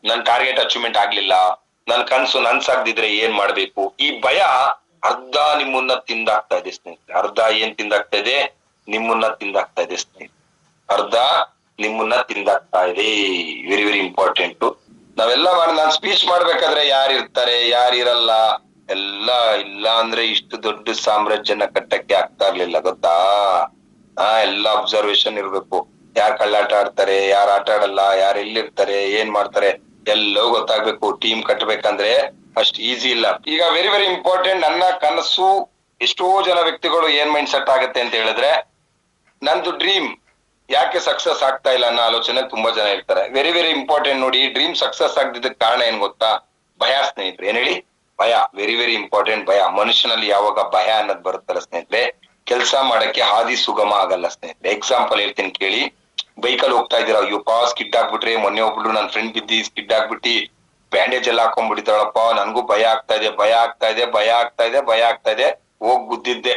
ನನ್ ಟಾರ್ಗೆಟ್ ಅಚೀವ್ಮೆಂಟ್ ಆಗ್ಲಿಲ್ಲ, ನನ್ ಕನ್ಸು ನನ್ಸಾಗ್ದಿದ್ರೆ ಏನ್ ಮಾಡ್ಬೇಕು. ಈ ಭಯ ಅರ್ಧ ನಿಮ್ಮನ್ನ ತಿಂದಾಗ್ತಾ ಇದೆ ಸ್ನೇಹಿತರೆ. ಅರ್ಧ ಏನ್ ತಿಂದಾಗ್ತಾ ಇದೆ? ನಿಮ್ಮನ್ನ ತಿಂದಾಗ್ತಾ ಇದೆ ಸ್ನೇಹಿತರೆ. ಅರ್ಧ ನಿಮ್ಮನ್ನ ತಿಂದಾಗ್ತಾ ಇದೆ. Very very important. ನಾವೆಲ್ಲ ನಾನ್ ಸ್ಪೀಚ್ ಮಾಡ್ಬೇಕಾದ್ರೆ ಯಾರಿರ್ತಾರೆ, ಯಾರಿರಲ್ಲ, ಎಲ್ಲ ಇಲ್ಲ ಅಂದ್ರೆ ಇಷ್ಟು ದೊಡ್ಡ ಸಾಮ್ರಾಜ್ಯನ ಕಟ್ಟಕ್ಕೆ ಆಗ್ತಾ ಇರ್ಲಿಲ್ಲ, ಗೊತ್ತಾ? ಎಲ್ಲ ಅಬ್ಸರ್ವೇಷನ್ ಇರ್ಬೇಕು. ಯಾರ್ ಕಳ್ಳಾಟ ಆಡ್ತಾರೆ, ಯಾರು ಆಟ ಆಡಲ್ಲ, ಯಾರು ಎಲ್ಲಿರ್ತಾರೆ, ಏನ್ ಮಾಡ್ತಾರೆ, ಎಲ್ಲವೂ ಗೊತ್ತಾಗ್ಬೇಕು. ಟೀಮ್ ಕಟ್ಟಬೇಕಂದ್ರೆ ಅಷ್ಟ್ ಈಸಿ ಇಲ್ಲ. ಈಗ ವೆರಿ ವೆರಿ ಇಂಪಾರ್ಟೆಂಟ್, ನನ್ನ ಕನಸು. ಎಷ್ಟೋ ಜನ ವ್ಯಕ್ತಿಗಳು ಏನ್ ಮೈಂಡ್ ಸೆಟ್ ಆಗುತ್ತೆ ಅಂತ ಹೇಳಿದ್ರೆ, ನಂದು ಡ್ರೀಮ್ ಯಾಕೆ ಸಕ್ಸಸ್ ಆಗ್ತಾ ಇಲ್ಲ ಅನ್ನೋ ಆಲೋಚನೆ ತುಂಬಾ ಜನ ಇರ್ತಾರೆ. ವೆರಿ ವೆರಿ ಇಂಪಾರ್ಟೆಂಟ್ ನೋಡಿ, ಡ್ರೀಮ್ ಸಕ್ಸಸ್ ಆಗದಿದ್ದಕ್ಕೆ ಕಾರಣ ಏನ್ ಗೊತ್ತಾ? ಭಯ ಸ್ನೇಹಿತರೆ. ಏನ್ ಹೇಳಿ? ಭಯ. Very very important. ಭಯ. ಮನುಷ್ಯನಲ್ಲಿ ಯಾವಾಗ ಭಯ ಅನ್ನೋದು ಬರುತ್ತಲ್ಲ ಸ್ನೇಹಿತರೆ, ಕೆಲಸ ಮಾಡಕ್ಕೆ ಹಾದಿ ಸುಗಮ ಆಗಲ್ಲ ಸ್ನೇಹಿತರೆ. ಎಕ್ಸಾಂಪಲ್ ಹೇಳ್ತೀನಿ ಕೇಳಿ. ಬೈಕಲ್ಲಿ ಹೋಗ್ತಾ ಇದೀರಾ, ಅಯ್ಯೋಪಾ ಸ್ಕಿಡ್ ಆಗ್ಬಿಟ್ರೆ, ಮೊನ್ನೆ ಒಬ್ಳು ನನ್ ಫ್ರೆಂಡ್ ಬಿದ್ದಿ ಸ್ಕಿಡ್ ಆಗ್ಬಿಟ್ಟಿ ಬ್ಯಾಂಡೇಜ್ ಎಲ್ಲ ಹಾಕೊಂಡ್ಬಿಟ್ಟಿದ್ದಾಳಪ್ಪ, ನನ್ಗೂ ಭಯ ಆಗ್ತಾ ಇದೆ, ಭಯ ಆಗ್ತಾ ಇದೆ, ಭಯ ಆಗ್ತಾ ಇದೆ, ಭಯ ಆಗ್ತಾ ಇದೆ. ಹೋಗ್ ಗುದ್ದಿದ್ದೆ,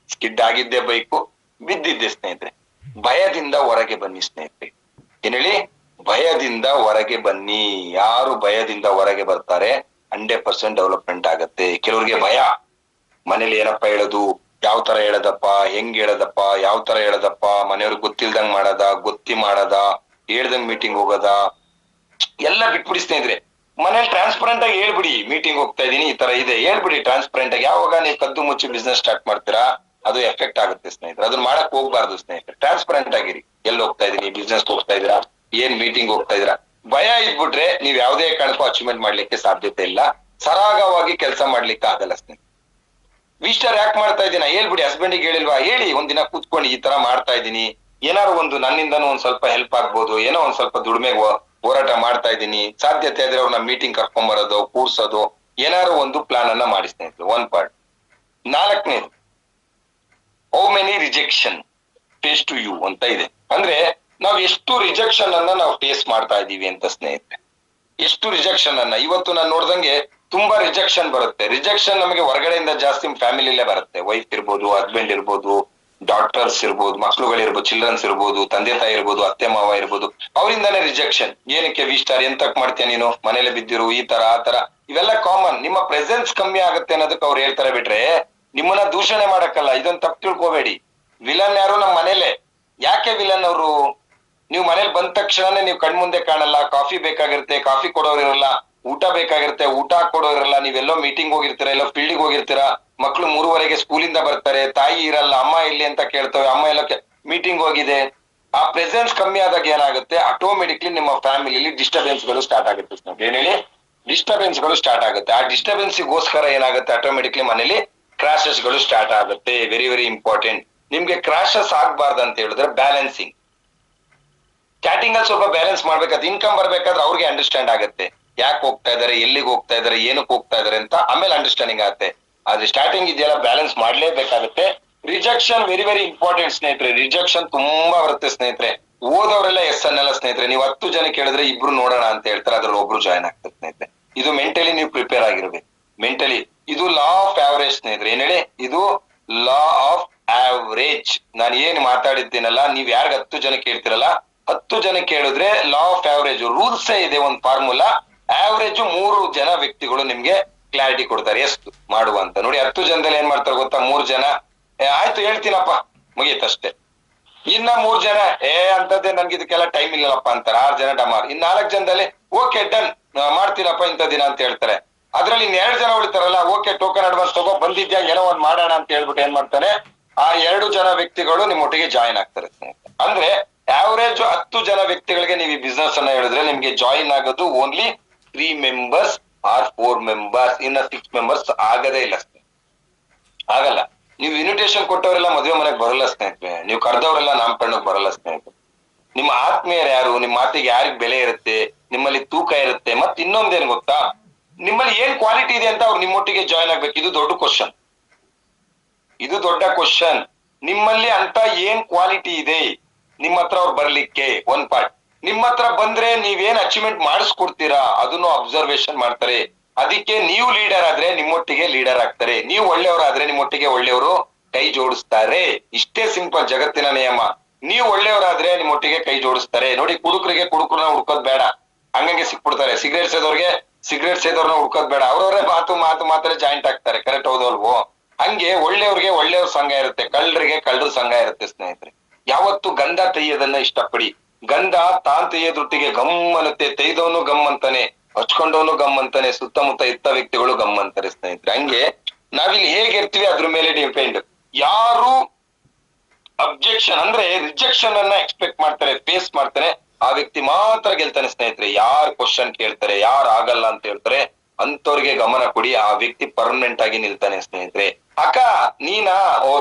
ಸ್ಕಿಡ್ ಆಗಿದ್ದೆ, ಬೈಕು ಬಿದ್ದಿದ್ದೆ ಸ್ನೇಹಿತರೆ. ಭಯದಿಂದ ಹೊರಗೆ ಬನ್ನಿ ಸ್ನೇಹಿತರೆ. ಏನ್ ಹೇಳಿ? ಭಯದಿಂದ ಹೊರಗೆ ಬನ್ನಿ. ಯಾರು ಭಯದಿಂದ ಹೊರಗೆ ಬರ್ತಾರೆ 100% ಡೆವಲಪ್ಮೆಂಟ್ ಆಗತ್ತೆ. ಕೆಲವ್ರಿಗೆ ಭಯ, ಮನೇಲಿ ಏನಪ್ಪ ಹೇಳೋದು, ಯಾವ ತರ ಹೇಳದಪ್ಪ, ಹೆಂಗ್ ಹೇಳದಪ್ಪ, ಯಾವ ತರ ಹೇಳದಪ್ಪ, ಮನೆಯವ್ರಿಗೆ ಗೊತ್ತಿಲ್ದಂಗ್ ಮಾಡದ, ಗೊತ್ತಿ ಮಾಡದ, ಹೇಳ್ದಂಗ್ ಮೀಟಿಂಗ್ ಹೋಗದ, ಎಲ್ಲ ಬಿಟ್ಬಿಡಿ ಸ್ನೇಹಿತರೆ. ಮನೇಲಿ ಟ್ರಾನ್ಸ್ಪರೆಂಟ್ ಆಗಿ ಹೇಳ್ಬಿಡಿ, ಮೀಟಿಂಗ್ ಹೋಗ್ತಾ ಇದೀನಿ, ಈ ತರ ಇದೆ ಹೇಳ್ಬಿಡಿ ಟ್ರಾನ್ಸ್ಪರೆಂಟ್ ಆಗಿ. ಯಾವಾಗ ನೀವು ಕದ್ದು ಮುಚ್ಚಿ ಬಿಸ್ನೆಸ್ ಸ್ಟಾರ್ಟ್ ಮಾಡ್ತೀರಾ, ಅದು ಎಫೆಕ್ಟ್ ಆಗುತ್ತೆ ಸ್ನೇಹಿತರೆ. ಅದನ್ನ ಮಾಡಕ್ ಹೋಗ್ಬಾರ್ದು ಸ್ನೇಹಿತರೆ. ಟ್ರಾನ್ಸ್ಪರೆಂಟ್ ಆಗಿರಿ. ಎಲ್ಲಿ ಹೋಗ್ತಾ ಇದೀನಿ, ಬಿಸ್ನೆಸ್ ಹೋಗ್ತಾ ಇದೀರಾ, ಏನ್ ಮೀಟಿಂಗ್ ಹೋಗ್ತಾ ಇದೀರಾ. ಭಯ ಇದ್ಬಿಟ್ರೆ ನೀವ್ ಯಾವ್ದೇ ಕಾರಣಕ್ಕೂ ಅಚೀವ್ಮೆಂಟ್ ಮಾಡ್ಲಿಕ್ಕೆ ಸಾಧ್ಯತೆ ಇಲ್ಲ, ಸರಾಗವಾಗಿ ಕೆಲಸ ಮಾಡ್ಲಿಕ್ಕೆ ಆಗಲ್ಲ ಸ್ನೇಹಿತರೆ. V-ಸ್ಟಾರ್ ಯಾಕೆ ಮಾಡ್ತಾ ಇದೀನ ಹೇಳ್ಬಿಡಿ. ಹಸ್ಬೆಂಡಿಗೆ ಹೇಳಿಲ್ವಾ, ಹೇಳಿ. ಒಂದಿನ ಕೂತ್ಕೊಂಡು ಈ ತರ ಮಾಡ್ತಾ ಇದೀನಿ, ಏನಾರು ಒಂದು ನನ್ನಿಂದನೂ ಒಂದ್ ಸ್ವಲ್ಪ ಹೆಲ್ಪ್ ಆಗ್ಬೋದು, ಏನೋ ಒಂದ್ ಸ್ವಲ್ಪ ದುಡಿಮೆ ಹೋರಾಟ ಮಾಡ್ತಾ ಇದೀನಿ, ಸಾಧ್ಯತೆ ಆದ್ರೆ ಅವ್ರನ್ನ ಮೀಟಿಂಗ್ ಕರ್ಕೊಂಡ್ ಬರೋದು, ಕೂರ್ಸೋದು, ಏನಾರು ಒಂದು ಪ್ಲಾನ್ ಅನ್ನ ಮಾಡಿ ಸ್ನೇಹಿತರೆ. 1 ಪಾರ್ಟ್. 4ನೇದು, how many rejection face to you ಅಂತ ಇದೆ. ಅಂದ್ರೆ ನಾವ್ ಎಷ್ಟು ರಿಜೆಕ್ಷನ್ ಅನ್ನ ನಾವು ಫೇಸ್ ಮಾಡ್ತಾ ಇದೀವಿ ಅಂತ ಸ್ನೇಹಿತರೆ. ಎಷ್ಟು ರಿಜೆಕ್ಷನ್ ಅನ್ನ. ಇವತ್ತು ನಾನು ನೋಡ್ದಂಗೆ ತುಂಬಾ ರಿಜೆಕ್ಷನ್ ಬರುತ್ತೆ. ರಿಜೆಕ್ಷನ್ ನಮಗೆ ಹೊರಗಡೆಯಿಂದ ಜಾಸ್ತಿ ಫ್ಯಾಮಿಲಿಲೇ ಬರುತ್ತೆ. ವೈಫ್ ಇರ್ಬೋದು, ಹಸ್ಬೆಂಡ್ ಇರ್ಬೋದು, ಡಾಕ್ಟರ್ಸ್ ಇರ್ಬೋದು, ಮಕ್ಳುಗಳಿರ್ಬೋದು, ಚಿಲ್ಡ್ರನ್ಸ್ ಇರ್ಬೋದು, ತಂದೆ ತಾಯಿ ಇರ್ಬೋದು, ಅತ್ತೆ ಮಾವ ಇರ್ಬೋದು, ಅವರಿಂದಾನೇ ರಿಜೆಕ್ಷನ್. ಏನಕ್ಕೆ ವಿ ಸ್ಟಾರ್ ಎಂತಕ್ ಮಾಡ್ತೀಯ ನೀನು, ಮನೇಲೆ ಬಿದ್ದಿರು, ಈ ತರ ಆ ತರ, ಇವೆಲ್ಲ ಕಾಮನ್. ನಿಮ್ಮ ಪ್ರೆಸೆನ್ಸ್ ಕಮ್ಮಿ ಆಗುತ್ತೆ ಅನ್ನೋದಕ್ಕೆ ಅವ್ರು ಹೇಳ್ತಾರೆ ಬಿಟ್ರೆ ನಿಮ್ಮನ್ನ ದೂಷಣೆ ಮಾಡಕ್ಕಲ್ಲ. ಇದೊಂದು ತಪ್ಪು ತಿಳ್ಕೊಬೇಡಿ. ವಿಲನ್ ಯಾರು? ನಮ್ಮ ಮನೇಲೆ. ಯಾಕೆ ವಿಲನ್ ಅವರು? ನೀವು ಮನೇಲಿ ಬಂದ ತಕ್ಷಣನೇ ನೀವು ಕಣ್ಮುಂದೆ ಕಾಣಲ್ಲ, ಕಾಫಿ ಬೇಕಾಗಿರುತ್ತೆ, ಕಾಫಿ ಕೊಡೋರಿರಲ್ಲ, ಊಟ ಬೇಕಾಗಿರುತ್ತೆ, ಊಟ ಕೊಡೋರಿರಲ್ಲ, ನೀವೆಲ್ಲೋ ಮೀಟಿಂಗ್ ಹೋಗಿರ್ತೀರಾ, ಎಲ್ಲೋ ಫೀಲ್ಡಿಗೆ ಹೋಗಿರ್ತೀರಾ, ಮಕ್ಳು 3:30 ಸ್ಕೂಲಿಂದ ಬರ್ತಾರೆ, ತಾಯಿ ಇರಲ್ಲ, ಅಮ್ಮ ಇಲ್ಲಿ ಅಂತ ಕೇಳ್ತವೆ, ಅಮ್ಮ ಎಲ್ಲ ಮೀಟಿಂಗ್ ಹೋಗಿದೆ. ಆ ಪ್ರೆಸೆನ್ಸ್ ಕಮ್ಮಿ ಆದಾಗ ಏನಾಗುತ್ತೆ, ಆಟೋಮೆಟಿಕ್ಲಿ ನಿಮ್ಮ ಫ್ಯಾಮಿಲಿಲಿ ಡಿಸ್ಟರ್ಬೆನ್ಸ್ ಗಳು ಸ್ಟಾರ್ಟ್ ಆಗುತ್ತೆ. ಏನ್ ಹೇಳಿ? ಡಿಸ್ಟರ್ಬೆನ್ಸ್ ಗಳು ಸ್ಟಾರ್ಟ್ ಆಗುತ್ತೆ. ಆ ಡಿಸ್ಟರ್ಬೆನ್ಸ್ ಗೋಸ್ಕರ ಏನಾಗುತ್ತೆ, ಆಟೋಮೆಟಿಕ್ಲಿ ಮನೇಲಿ ಕ್ರಾಶಸ್ ಗಳು ಸ್ಟಾರ್ಟ್ ಆಗುತ್ತೆ. Very very important. ನಿಮ್ಗೆ ಕ್ರಾಶಸ್ ಆಗ್ಬಾರ್ದು ಅಂತ ಹೇಳಿದ್ರೆ ಬ್ಯಾಲೆನ್ಸಿಂಗ್. ಸ್ಟಾರ್ಟಿಂಗ್ ಅಲ್ಲಿ ಸ್ವಲ್ಪ ಬ್ಯಾಲೆನ್ಸ್ ಮಾಡ್ಬೇಕಾದ್ರೆ, ಇನ್ಕಮ್ ಬರ್ಬೇಕಾದ್ರೆ ಅವ್ರಿಗೆ ಅಂಡರ್ಸ್ಟ್ಯಾಂಡ್ ಆಗುತ್ತೆ ಯಾಕೆ ಹೋಗ್ತಾ ಇದಾರೆ, ಎಲ್ಲಿಗೆ ಹೋಗ್ತಾ ಇದಾರೆ, ಏನಕ್ಕೆ ಹೋಗ್ತಾ ಇದಾರೆ ಅಂತ, ಆಮೇಲೆ ಅಂಡರ್ಸ್ಟ್ಯಾಂಡಿಂಗ್ ಆಗುತ್ತೆ. ಆದ್ರೆ ಸ್ಟಾರ್ಟಿಂಗ್ ಇದೆಲ್ಲ ಬ್ಯಾಲೆನ್ಸ್ ಮಾಡ್ಲೇಬೇಕಾಗುತ್ತೆ. ರಿಜೆಕ್ಷನ್ ವೆರಿ ವೆರಿ ಇಂಪಾರ್ಟೆಂಟ್ ಸ್ನೇಹಿತರೆ. ರಿಜೆಕ್ಷನ್ ತುಂಬಾ ಬರುತ್ತೆ ಸ್ನೇಹಿತರೆ. ಓದೋರೆಲ್ಲ ಎಸ್ ಅನ್ನಲ್ಲ ಸ್ನೇಹಿತರೆ. ನೀವು 10 ಜನ ಕೇಳಿದ್ರೆ 2 ನೋಡೋಣ ಅಂತ ಹೇಳ್ತಾರೆ, ಅದ್ರಲ್ಲಿ 1 ಜಾಯ್ನ್ ಆಗ್ತಾರೆ ಸ್ನೇಹಿತರೆ. ಇದು ಮೆಂಟಲಿ ನೀವು ಪ್ರಿಪೇರ್ ಆಗಿರ್ಬೇಕು. ಮೆಂಟಲಿ ಇದು ಲಾ ಆಫ್ ಆವರೇಜ್ ಸ್ನೇಹಿತರೆ. ಏನ್ ಹೇಳಿ? ಇದು ಲಾ ಆಫ್ ಆವರೇಜ್. ನಾನು ಏನ್ ಮಾತಾಡಿದ್ದೀನಲ್ಲ, ನೀವ್ ಯಾರ್ಗ 10 ಜನ ಕೇಳ್ತಿರಲ್ಲ, 10 ಜನ ಕೇಳಿದ್ರೆ ಲಾ ಆಫ್ ಆವರೇಜ್ ರೂಲ್ಸ್ ಇದೆ, ಒಂದು ಫಾರ್ಮುಲಾ. ಆವರೇಜ್ 3 ಜನ ವ್ಯಕ್ತಿಗಳು ನಿಮ್ಗೆ ಕ್ಲಾರಿಟಿ ಕೊಡ್ತಾರೆ ಎಷ್ಟು ಮಾಡುವ ಅಂತ. ನೋಡಿ, 10 ಜನದಲ್ಲಿ ಏನ್ ಮಾಡ್ತಾರೆ ಗೊತ್ತಾ? 3 ಜನ ಆಯ್ತು ಹೇಳ್ತೀನಪ್ಪ, ಮುಗೀತಷ್ಟೇ. ಇನ್ನ 3 ಜನ ಅಂತದ್ದೇ, ನನ್ಗೆ ಇದಕ್ಕೆಲ್ಲ ಟೈಮ್ ಇಲ್ಲಪ್ಪ ಅಂತಾರೆ. 6 ಜನ ಡಮಾರ್. ಇನ್ 4 ಜನದಲ್ಲಿ ಓಕೆ ಡನ್ ಮಾಡ್ತೀನಪ್ಪ ಇಂಥ ದಿನ ಅಂತ ಹೇಳ್ತಾರೆ. ಅದ್ರಲ್ಲಿ ಇನ್ 2 ಜನ ಉಳಿತಾರಲ್ಲ, ಓಕೆ ಟೋಕನ್ ಅಡ್ವಾನ್ಸ್ ತಗೋ, ಬಂದಿದ್ಯಾ, ಏನೋ ಒಂದ್ ಮಾಡೋಣ ಅಂತ ಹೇಳ್ಬಿಟ್ಟು ಏನ್ ಮಾಡ್ತಾನೆ, ಆ 2 ಜನ ವ್ಯಕ್ತಿಗಳು ನಿಮ್ಮೊಟ್ಟಿಗೆ ಜಾಯಿನ್ ಆಗ್ತಾರೆ. ಅಂದ್ರೆ ಆವರೇಜ್ 10 ಜನ ವ್ಯಕ್ತಿಗಳಿಗೆ ನೀವು ಈ ಬಿಸ್ನೆಸ್ ಅನ್ನ ಹೇಳಿದ್ರೆ ನಿಮ್ಗೆ ಜಾಯಿನ್ ಆಗೋದು ಓನ್ಲಿ 3 ಮೆಂಬರ್ಸ್ ಆರ್ 4 ಮೆಂಬರ್ಸ್. ಇನ್ನ 6 ಮೆಂಬರ್ಸ್ ಆಗದೇ ಇಲ್ಲ ಸ್ನೇಹಿತರೆ, ಆಗಲ್ಲ. ನೀವು ಇನ್ವಿಟೇಷನ್ ಕೊಟ್ಟವರೆಲ್ಲ ಮದುವೆ ಮನೆಗೆ ಬರಲ್ಲ ಸ್ನೇಹಿತರೆ. ನೀವು ಕರೆದವರೆಲ್ಲ ನಾಮಕರಣಕ್ಕೆ ಬರಲ್ಲ ಸ್ನೇಹಿತರೆ. ನಿಮ್ಮ ಆತ್ಮೀಯರು ಯಾರು, ನಿಮ್ಮ ಮಾತಿಗೆ ಯಾರಿಗ್ ಬೆಲೆ ಇರುತ್ತೆ, ನಿಮ್ಮಲ್ಲಿ ತೂಕ ಇರುತ್ತೆ. ಮತ್ ಇನ್ನೊಂದೇನ್ ಗೊತ್ತಾ, ನಿಮ್ಮಲ್ಲಿ ಏನ್ ಕ್ವಾಲಿಟಿ ಇದೆ ಅಂತ ಅವ್ರು ನಿಮ್ಮೊಟ್ಟಿಗೆ ಜಾಯಿನ್ ಆಗ್ಬೇಕು. ಇದು ದೊಡ್ಡ ಕ್ವಶನ್. ಇದು ದೊಡ್ಡ ಕ್ವಶನ್. ನಿಮ್ಮಲ್ಲಿ ಅಂತ ಏನ್ ಕ್ವಾಲಿಟಿ ಇದೆ ನಿಮ್ಮ ಹತ್ರ ಅವ್ರು ಬರ್ಲಿಕ್ಕೆ? ಒಂದ್ ಪಾರ್ಟ್. ನಿಮ್ಮ ಹತ್ರ ಬಂದ್ರೆ ನೀವೇನ್ ಅಚೀವ್ಮೆಂಟ್ ಮಾಡಿಸ್ಕೊಡ್ತೀರಾ ಅದನ್ನು ಅಬ್ಸರ್ವೇಷನ್ ಮಾಡ್ತಾರೆ. ಅದಕ್ಕೆ ನೀವು ಲೀಡರ್ ಆದ್ರೆ ನಿಮ್ಮೊಟ್ಟಿಗೆ ಲೀಡರ್ ಆಗ್ತಾರೆ, ನೀವು ಒಳ್ಳೆಯವರಾದ್ರೆ ನಿಮ್ಮೊಟ್ಟಿಗೆ ಒಳ್ಳೆಯವರು ಕೈ ಜೋಡಿಸ್ತಾರೆ. ಇಷ್ಟೇ ಸಿಂಪಲ್, ಜಗತ್ತಿನ ನಿಯಮ. ನೀವು ಒಳ್ಳೆಯವರಾದ್ರೆ ನಿಮ್ಮೊಟ್ಟಿಗೆ ಕೈ ಜೋಡಿಸ್ತಾರೆ. ನೋಡಿ, ಕುಡುಕರಿಗೆ ಕುಡುಕರನ್ನ ಹುಡ್ಕೋದ್ ಬೇಡ, ಹಂಗಂಗೆ ಸಿಕ್ಬಿಡ್ತಾರೆ. ಸಿಗರೇಟ್ ಸೇದೋರ್ಗೆ ಸಿಗರೇಟ್ ಸೇದೋರ್ನ ಹುಡ್ಕೋದ್ ಬೇಡ, ಅವ್ರವ್ರೆ ಮಾತಲ್ಲಿ ಜಾಯಿಂಟ್ ಆಗ್ತಾರೆ. ಕರೆಕ್ಟ್ ಹೌದು ಅಲ್ವೋ? ಹಂಗೆ ಒಳ್ಳೆಯವ್ರಿಗೆ ಒಳ್ಳೆಯವ್ರ ಸಂಘ ಇರುತ್ತೆ, ಕಳ್ಳರಿಗೆ ಕಳ್ಳರ ಸಂಘ ಇರುತ್ತೆ ಸ್ನೇಹಿತರೆ. ಯಾವತ್ತು ಗಂಧ ತೆಯ್ಯೋದನ್ನ ಇಷ್ಟಪಡಿ. ಗಂಧ ತಾನ್ ತೆಯ್ಯೋದ್ರೊಟ್ಟಿಗೆ ಗಮ್ ಅನ್ನುತ್ತೆ, ತೆಯ್ದವನು ಗಮ್ ಅಂತಾನೆ, ಹಚ್ಕೊಂಡವನು ಗಮ್ ಅಂತಾನೆ, ಸುತ್ತಮುತ್ತ ಇತ್ತ ವ್ಯಕ್ತಿಗಳು ಗಮ್ ಅಂತಾರೆ ಸ್ನೇಹಿತರೆ. ಹಂಗೆ ನಾವಿಲ್ಲಿ ಹೇಗಿರ್ತೀವಿ ಅದ್ರ ಮೇಲೆ ಡಿಪೆಂಡ್. ಯಾರು ಅಬ್ಜೆಕ್ಷನ್ ಅಂದ್ರೆ ರಿಜೆಕ್ಷನ್ ಅನ್ನ ಎಕ್ಸ್ಪೆಕ್ಟ್ ಮಾಡ್ತಾರೆ, ಫೇಸ್ ಮಾಡ್ತಾರೆ, ಆ ವ್ಯಕ್ತಿ ಮಾತ್ರ ಗೆಲ್ತಾನೆ ಸ್ನೇಹಿತರೆ. ಯಾರು ಕ್ವಶನ್ ಕೇಳ್ತಾರೆ, ಯಾರು ಆಗಲ್ಲ ಅಂತ ಹೇಳ್ತಾರೆ, ಅಂತವ್ರಿಗೆ ಗಮನ ಕೊಡಿ. ಆ ವ್ಯಕ್ತಿ ಪರ್ಮನೆಂಟ್ ಆಗಿ ನಿಲ್ತಾನೆ ಸ್ನೇಹಿತರೆ. ಅಕ್ಕ ನೀನಾ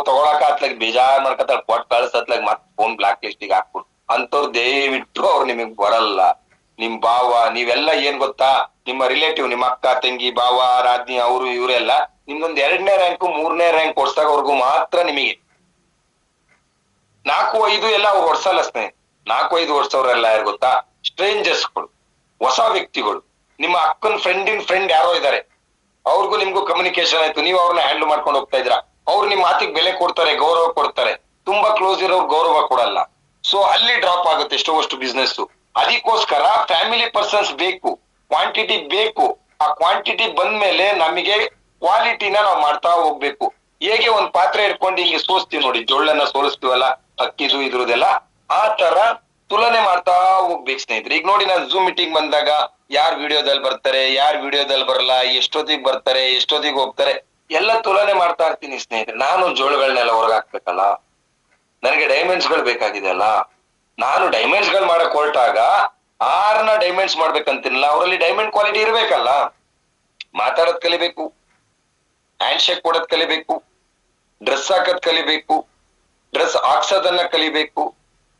ತಗೊಳಕ ಅತ್ಲಾಗ ಬೇಜಾರ್ ಮಾಡ್ಕತ್ತಾಳ, ಕೊಟ್ ಕಳ್ಸತ್ಲಾಗ ಮತ್ ಫೋನ್ ಬ್ಲಾಕ್ ಲಿಸ್ಟಿಗೆ ಹಾಕ್ಬಿಡು ಅಂತವ್ರು ದಯವಿಟ್ಟು ಅವ್ರು ನಿಮಗ್ ಬರಲ್ಲ. ನಿಮ್ ಭಾವ ನೀವೆಲ್ಲ ಏನ್ ಗೊತ್ತಾ, ನಿಮ್ಮ ರಿಲೇಟಿವ್, ನಿಮ್ಮ ಅಕ್ಕ ತಂಗಿ ಭಾವ ರಾಜ್ನಿ ಅವರು ಇವರೆಲ್ಲ ನಿಮ್ದೊಂದ್ 2ನೇ ರ್ಯಾಂಕ್ 3ನೇ ರ್ಯಾಂಕ್ ಕೊಡ್ಸಾಗವ್ರಿಗೂ ಮಾತ್ರ ನಿಮಗೆ. 4-5 ಎಲ್ಲ ಅವ್ರು ಹೊಡ್ಸಲ್ಲ ಸ್ನೇಹಿತರೆ. 4-5 ವರ್ಷವ್ರೆಲ್ಲ ಯಾರು ಗೊತ್ತಾ? ಸ್ಟ್ರೇಂಜರ್ಸ್ಗಳು, ಹೊಸ ವ್ಯಕ್ತಿಗಳು. ನಿಮ್ಮ ಅಕ್ಕನ ಫ್ರೆಂಡ್ ಯಾರೋ ಇದಾರೆ, ಅವ್ರಿಗೂ ನಿಮ್ಗೂ ಕಮ್ಯುನಿಕೇಶನ್ ಆಯ್ತು, ನೀವು ಅವ್ರನ್ನ ಹ್ಯಾಂಡಲ್ ಮಾಡ್ಕೊಂಡು ಹೋಗ್ತಾ ಇದ್ರ, ಅವ್ರು ನಿಮ್ ಮಾತಿಗೆ ಬೆಲೆ ಕೊಡ್ತಾರೆ, ಗೌರವ ಕೊಡ್ತಾರೆ. ತುಂಬಾ ಕ್ಲೋಸ್ ಇರೋರು ಗೌರವ ಕೊಡಲ್ಲ. ಸೊ ಅಲ್ಲಿ ಡ್ರಾಪ್ ಆಗುತ್ತೆ ಎಷ್ಟೋ ಬಿಸ್ನೆಸ್. ಅದಕ್ಕೋಸ್ಕರ ಫ್ಯಾಮಿಲಿ ಪರ್ಸನ್ಸ್ ಬೇಕು, ಕ್ವಾಂಟಿಟಿ ಬೇಕು. ಆ ಕ್ವಾಂಟಿಟಿ ಬಂದ್ಮೇಲೆ ನಮಗೆ ಕ್ವಾಲಿಟಿನ ನಾವು ಮಾಡ್ತಾ ಹೋಗ್ಬೇಕು. ಹೇಗೆ ಒಂದ್ ಪಾತ್ರೆ ಇಟ್ಕೊಂಡು ಹಿಂಗೆ ಸೋಸ್ತೀವಿ ನೋಡಿ, ಜೊಳ್ಳನ್ನ ಸೋರಿಸ್ತೀವಲ್ಲ, ಅಕ್ಕಿದು ಇದ್ರದೆಲ್ಲ, ಆ ತರ ತುಲನೆ ಮಾಡ್ತಾ ಹೋಗ್ಬೇಕು ಸ್ನೇಹಿತರೆ. ಈಗ ನೋಡಿ, ನಾನು ಝೂಮ್ ಮೀಟಿಂಗ್ ಬಂದಾಗ ಯಾರ್ ವಿಡಿಯೋದಲ್ಲಿ ಬರ್ತಾರೆ, ಯಾರ್ ವಿಡಿಯೋದಲ್ಲಿ ಬರಲ್ಲ, ಎಷ್ಟೊತ್ತಿಗೆ ಬರ್ತಾರೆ, ಎಷ್ಟೊತ್ತಿಗೆ ಹೋಗ್ತಾರೆ, ಎಲ್ಲ ತುಲನೆ ಮಾಡ್ತಾ ಇರ್ತೀನಿ ಸ್ನೇಹಿತರೆ. ನಾನು ಜೋಳಗಳನ್ನೆಲ್ಲ ಹೊರಗೆ ಹಾಕ್ಬೇಕಲ್ಲ, ನನಗೆ ಡೈಮಂಡ್ಸ್ ಗಳು ಬೇಕಾಗಿದೆ ಅಲ್ಲ. ನಾನು ಡೈಮಂಡ್ಸ್ ಗಳು ಮಾಡಕ್ ಹೊರಟಾಗ 6ನ ಡೈಮಂಡ್ಸ್ ಮಾಡ್ಬೇಕಂತಿಲ್ಲ, ಅವರಲ್ಲಿ ಡೈಮಂಡ್ ಕ್ವಾಲಿಟಿ ಇರ್ಬೇಕಲ್ಲ. ಮಾತಾಡೋದ್ ಕಲಿಬೇಕು, ಹ್ಯಾಂಡ್ ಶೇಕ್ ಕೊಡೋದ್ ಕಲಿಬೇಕು, ಡ್ರೆಸ್ ಹಾಕೋದ್ ಕಲಿಬೇಕು, ಡ್ರೆಸ್ ಹಾಕ್ಸೋದನ್ನ ಕಲಿಬೇಕು.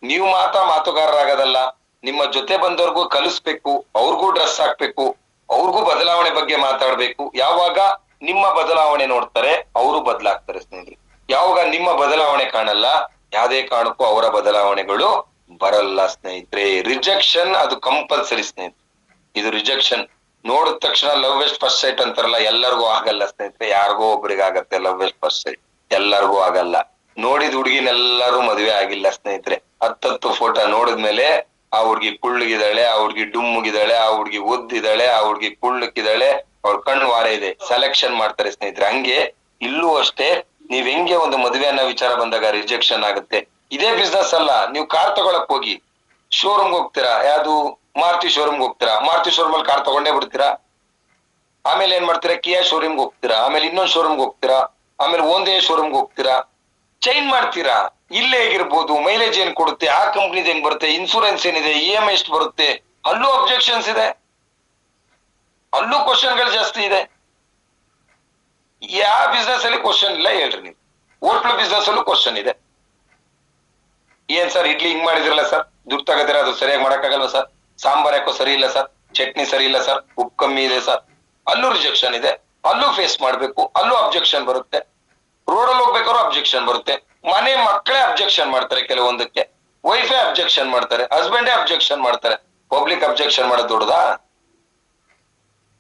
ನೀವು ಮಾತುಗಾರರಾಗೋದಲ್ಲ, ನಿಮ್ಮ ಜೊತೆ ಬಂದವ್ರಿಗೂ ಕಲಿಸ್ಬೇಕು, ಅವ್ರಿಗೂ ಡ್ರೆಸ್ ಹಾಕ್ಬೇಕು, ಅವ್ರಿಗೂ ಬದಲಾವಣೆ ಬಗ್ಗೆ ಮಾತಾಡ್ಬೇಕು. ಯಾವಾಗ ನಿಮ್ಮ ಬದಲಾವಣೆ ನೋಡ್ತಾರೆ ಅವರು ಬದಲಾಗ್ತಾರೆ ಸ್ನೇಹಿತರೆ. ಯಾವಾಗ ನಿಮ್ಮ ಬದಲಾವಣೆ ಕಾಣಲ್ಲ, ಯಾವುದೇ ಕಾರಣಕ್ಕೂ ಅವರ ಬದಲಾವಣೆಗಳು ಬರಲ್ಲ ಸ್ನೇಹಿತರೆ. ರಿಜೆಕ್ಷನ್ ಅದು ಕಂಪಲ್ಸರಿ ಸ್ನೇಹಿತರೆ. ಇದು ರಿಜೆಕ್ಷನ್ ನೋಡಿದ ತಕ್ಷಣ ಲವ್ ಎಸ್ಟ್ ಫಸ್ಟ್ ಸೈಟ್ ಅಂತಾರಲ್ಲ, ಎಲ್ಲರಿಗೂ ಆಗಲ್ಲ ಸ್ನೇಹಿತರೆ. ಯಾರಿಗೋ ಒಬ್ರಿಗೆ ಆಗತ್ತೆ ಲವ್ ಎಸ್ಟ್ ಫಸ್ಟ್ ಸೈಟ್, ಎಲ್ಲರಿಗೂ ಆಗಲ್ಲ. ನೋಡಿದ ಹುಡುಗಿನೆಲ್ಲರೂ ಮದುವೆ ಆಗಿಲ್ಲ ಸ್ನೇಹಿತರೆ. 10 ಫೋಟೋ ನೋಡಿದ್ಮೇಲೆ ಆ ಹುಡ್ಗಿ ಕುಳ್ಳಗಿದ್ದಾಳೆ, ಆ ಹುಡ್ಗಿ ಡುಮ್ಮಗಿದ್ದಾಳೆ, ಆ ಹುಡ್ಗಿ ಒದ್ದಿದ್ದಾಳೆ, ಆ ಹುಡ್ಗಿ ಕುಳ್ಳಕ್ಕಿದ್ದಾಳೆ, ಅವ್ಳ ಕಣ್ಣು ವಾರ ಇದೆ, ಸೆಲೆಕ್ಷನ್ ಮಾಡ್ತಾರೆ ಸ್ನೇಹಿತರೆ. ಹಂಗೆ ಇಲ್ಲೂ ಅಷ್ಟೇ, ನೀವ್ ಹೆಂಗೆ ಒಂದು ಮದುವೆ ಅನ್ನೋ ವಿಚಾರ ಬಂದಾಗ ರಿಜೆಕ್ಷನ್ ಆಗುತ್ತೆ. ಇದೇ ಬಿಸ್ನೆಸ್ ಅಲ್ಲ, ನೀವು ಕಾರ್ ತಗೊಳಕ್ ಹೋಗಿ ಶೋರೂಮ್ಗೆ ಹೋಗ್ತೀರಾ, ಯಾವ್ದು ಮಾರುತಿ ಶೋರೂಮ್ಗೆ ಹೋಗ್ತೀರಾ, ಮಾರುತಿ ಶೋರೂಮ್ ಅಲ್ಲಿ ಕಾರ್ ತಗೊಂಡೇ ಬಿಡ್ತೀರಾ. ಆಮೇಲೆ ಏನ್ ಮಾಡ್ತೀರಾ, ಕಿಯಾ ಶೋರೂಮ್ಗೆ ಹೋಗ್ತೀರಾ, ಆಮೇಲೆ ಇನ್ನೊಂದ್ ಶೋರೂಮ್ಗೆ ಹೋಗ್ತೀರಾ, ಆಮೇಲೆ ಒಂದೇ ಶೋರೂಮ್ಗೆ ಹೋಗ್ತೀರಾ, ಚೈನ್ ಮಾಡ್ತೀರಾ. ಇಲ್ಲೇ ಹೇಗಿರ್ಬೋದು, ಮೈಲೇಜ್ ಏನ್ ಕೊಡುತ್ತೆ, ಆ ಕಂಪ್ನಿದ್ ಹೆಂಗ್ ಬರುತ್ತೆ, ಇನ್ಸೂರೆನ್ಸ್ ಏನಿದೆ, EMI ಎಷ್ಟು ಬರುತ್ತೆ, ಅಲ್ಲೂ ಅಬ್ಜೆಕ್ಷನ್ಸ್ ಇದೆ, ಅಲ್ಲೂ ಕ್ವಶನ್ಗಳು ಜಾಸ್ತಿ ಇದೆ. ಯಾವ ಬಿಸ್ನೆಸ್ ಅಲ್ಲಿ ಕ್ವಶನ್ ಇಲ್ಲ ಹೇಳ್ರಿ ನೀವು? ಹೋಟ್ಲು ಬಿಸ್ನೆಸ್ ಅಲ್ಲೂ ಕ್ವಶನ್ ಇದೆ. ಏನ್ ಸರ್ ಇಡ್ಲಿ ಹಿಂಗ್ ಮಾಡಿದಿರಲ್ಲ ಸರ್, ದುಡ್ಡು ತಗೋತೀರಾ, ಅದು ಸರಿಯಾಗಿ ಮಾಡಕ್ಕಾಗಲ್ವಾ ಸರ್, ಸಾಂಬಾರ್ ಯಾಕೋ ಸರಿ ಇಲ್ಲ ಸರ್, ಚಟ್ನಿ ಸರಿ ಇಲ್ಲ ಸರ್, ಉಪ್ಪು ಕಮ್ಮಿ ಇದೆ ಸರ್, ಅಲ್ಲೂ ರಿಜೆಕ್ಷನ್ ಇದೆ, ಅಲ್ಲೂ ಫೇಸ್ ಮಾಡ್ಬೇಕು, ಅಲ್ಲೂ ಅಬ್ಜೆಕ್ಷನ್ ಬರುತ್ತೆ. ರೋಡಲ್ಲಿ ಹೋಗ್ಬೇಕಾದ್ರೂ ಅಬ್ಜೆಕ್ಷನ್ ಬರುತ್ತೆ. ಮನೆ ಮಕ್ಕಳೇ ಅಬ್ಜೆಕ್ಷನ್ ಮಾಡ್ತಾರೆ, ಕೆಲವೊಂದಕ್ಕೆ ವೈಫೇ ಅಬ್ಜೆಕ್ಷನ್ ಮಾಡ್ತಾರೆ, ಹಸ್ಬೆಂಡೇ ಅಬ್ಜೆಕ್ಷನ್ ಮಾಡ್ತಾರೆ. ಪಬ್ಲಿಕ್ ಅಬ್ಜೆಕ್ಷನ್ ಮಾಡೋದು ದೊಡ್ಡದಾ?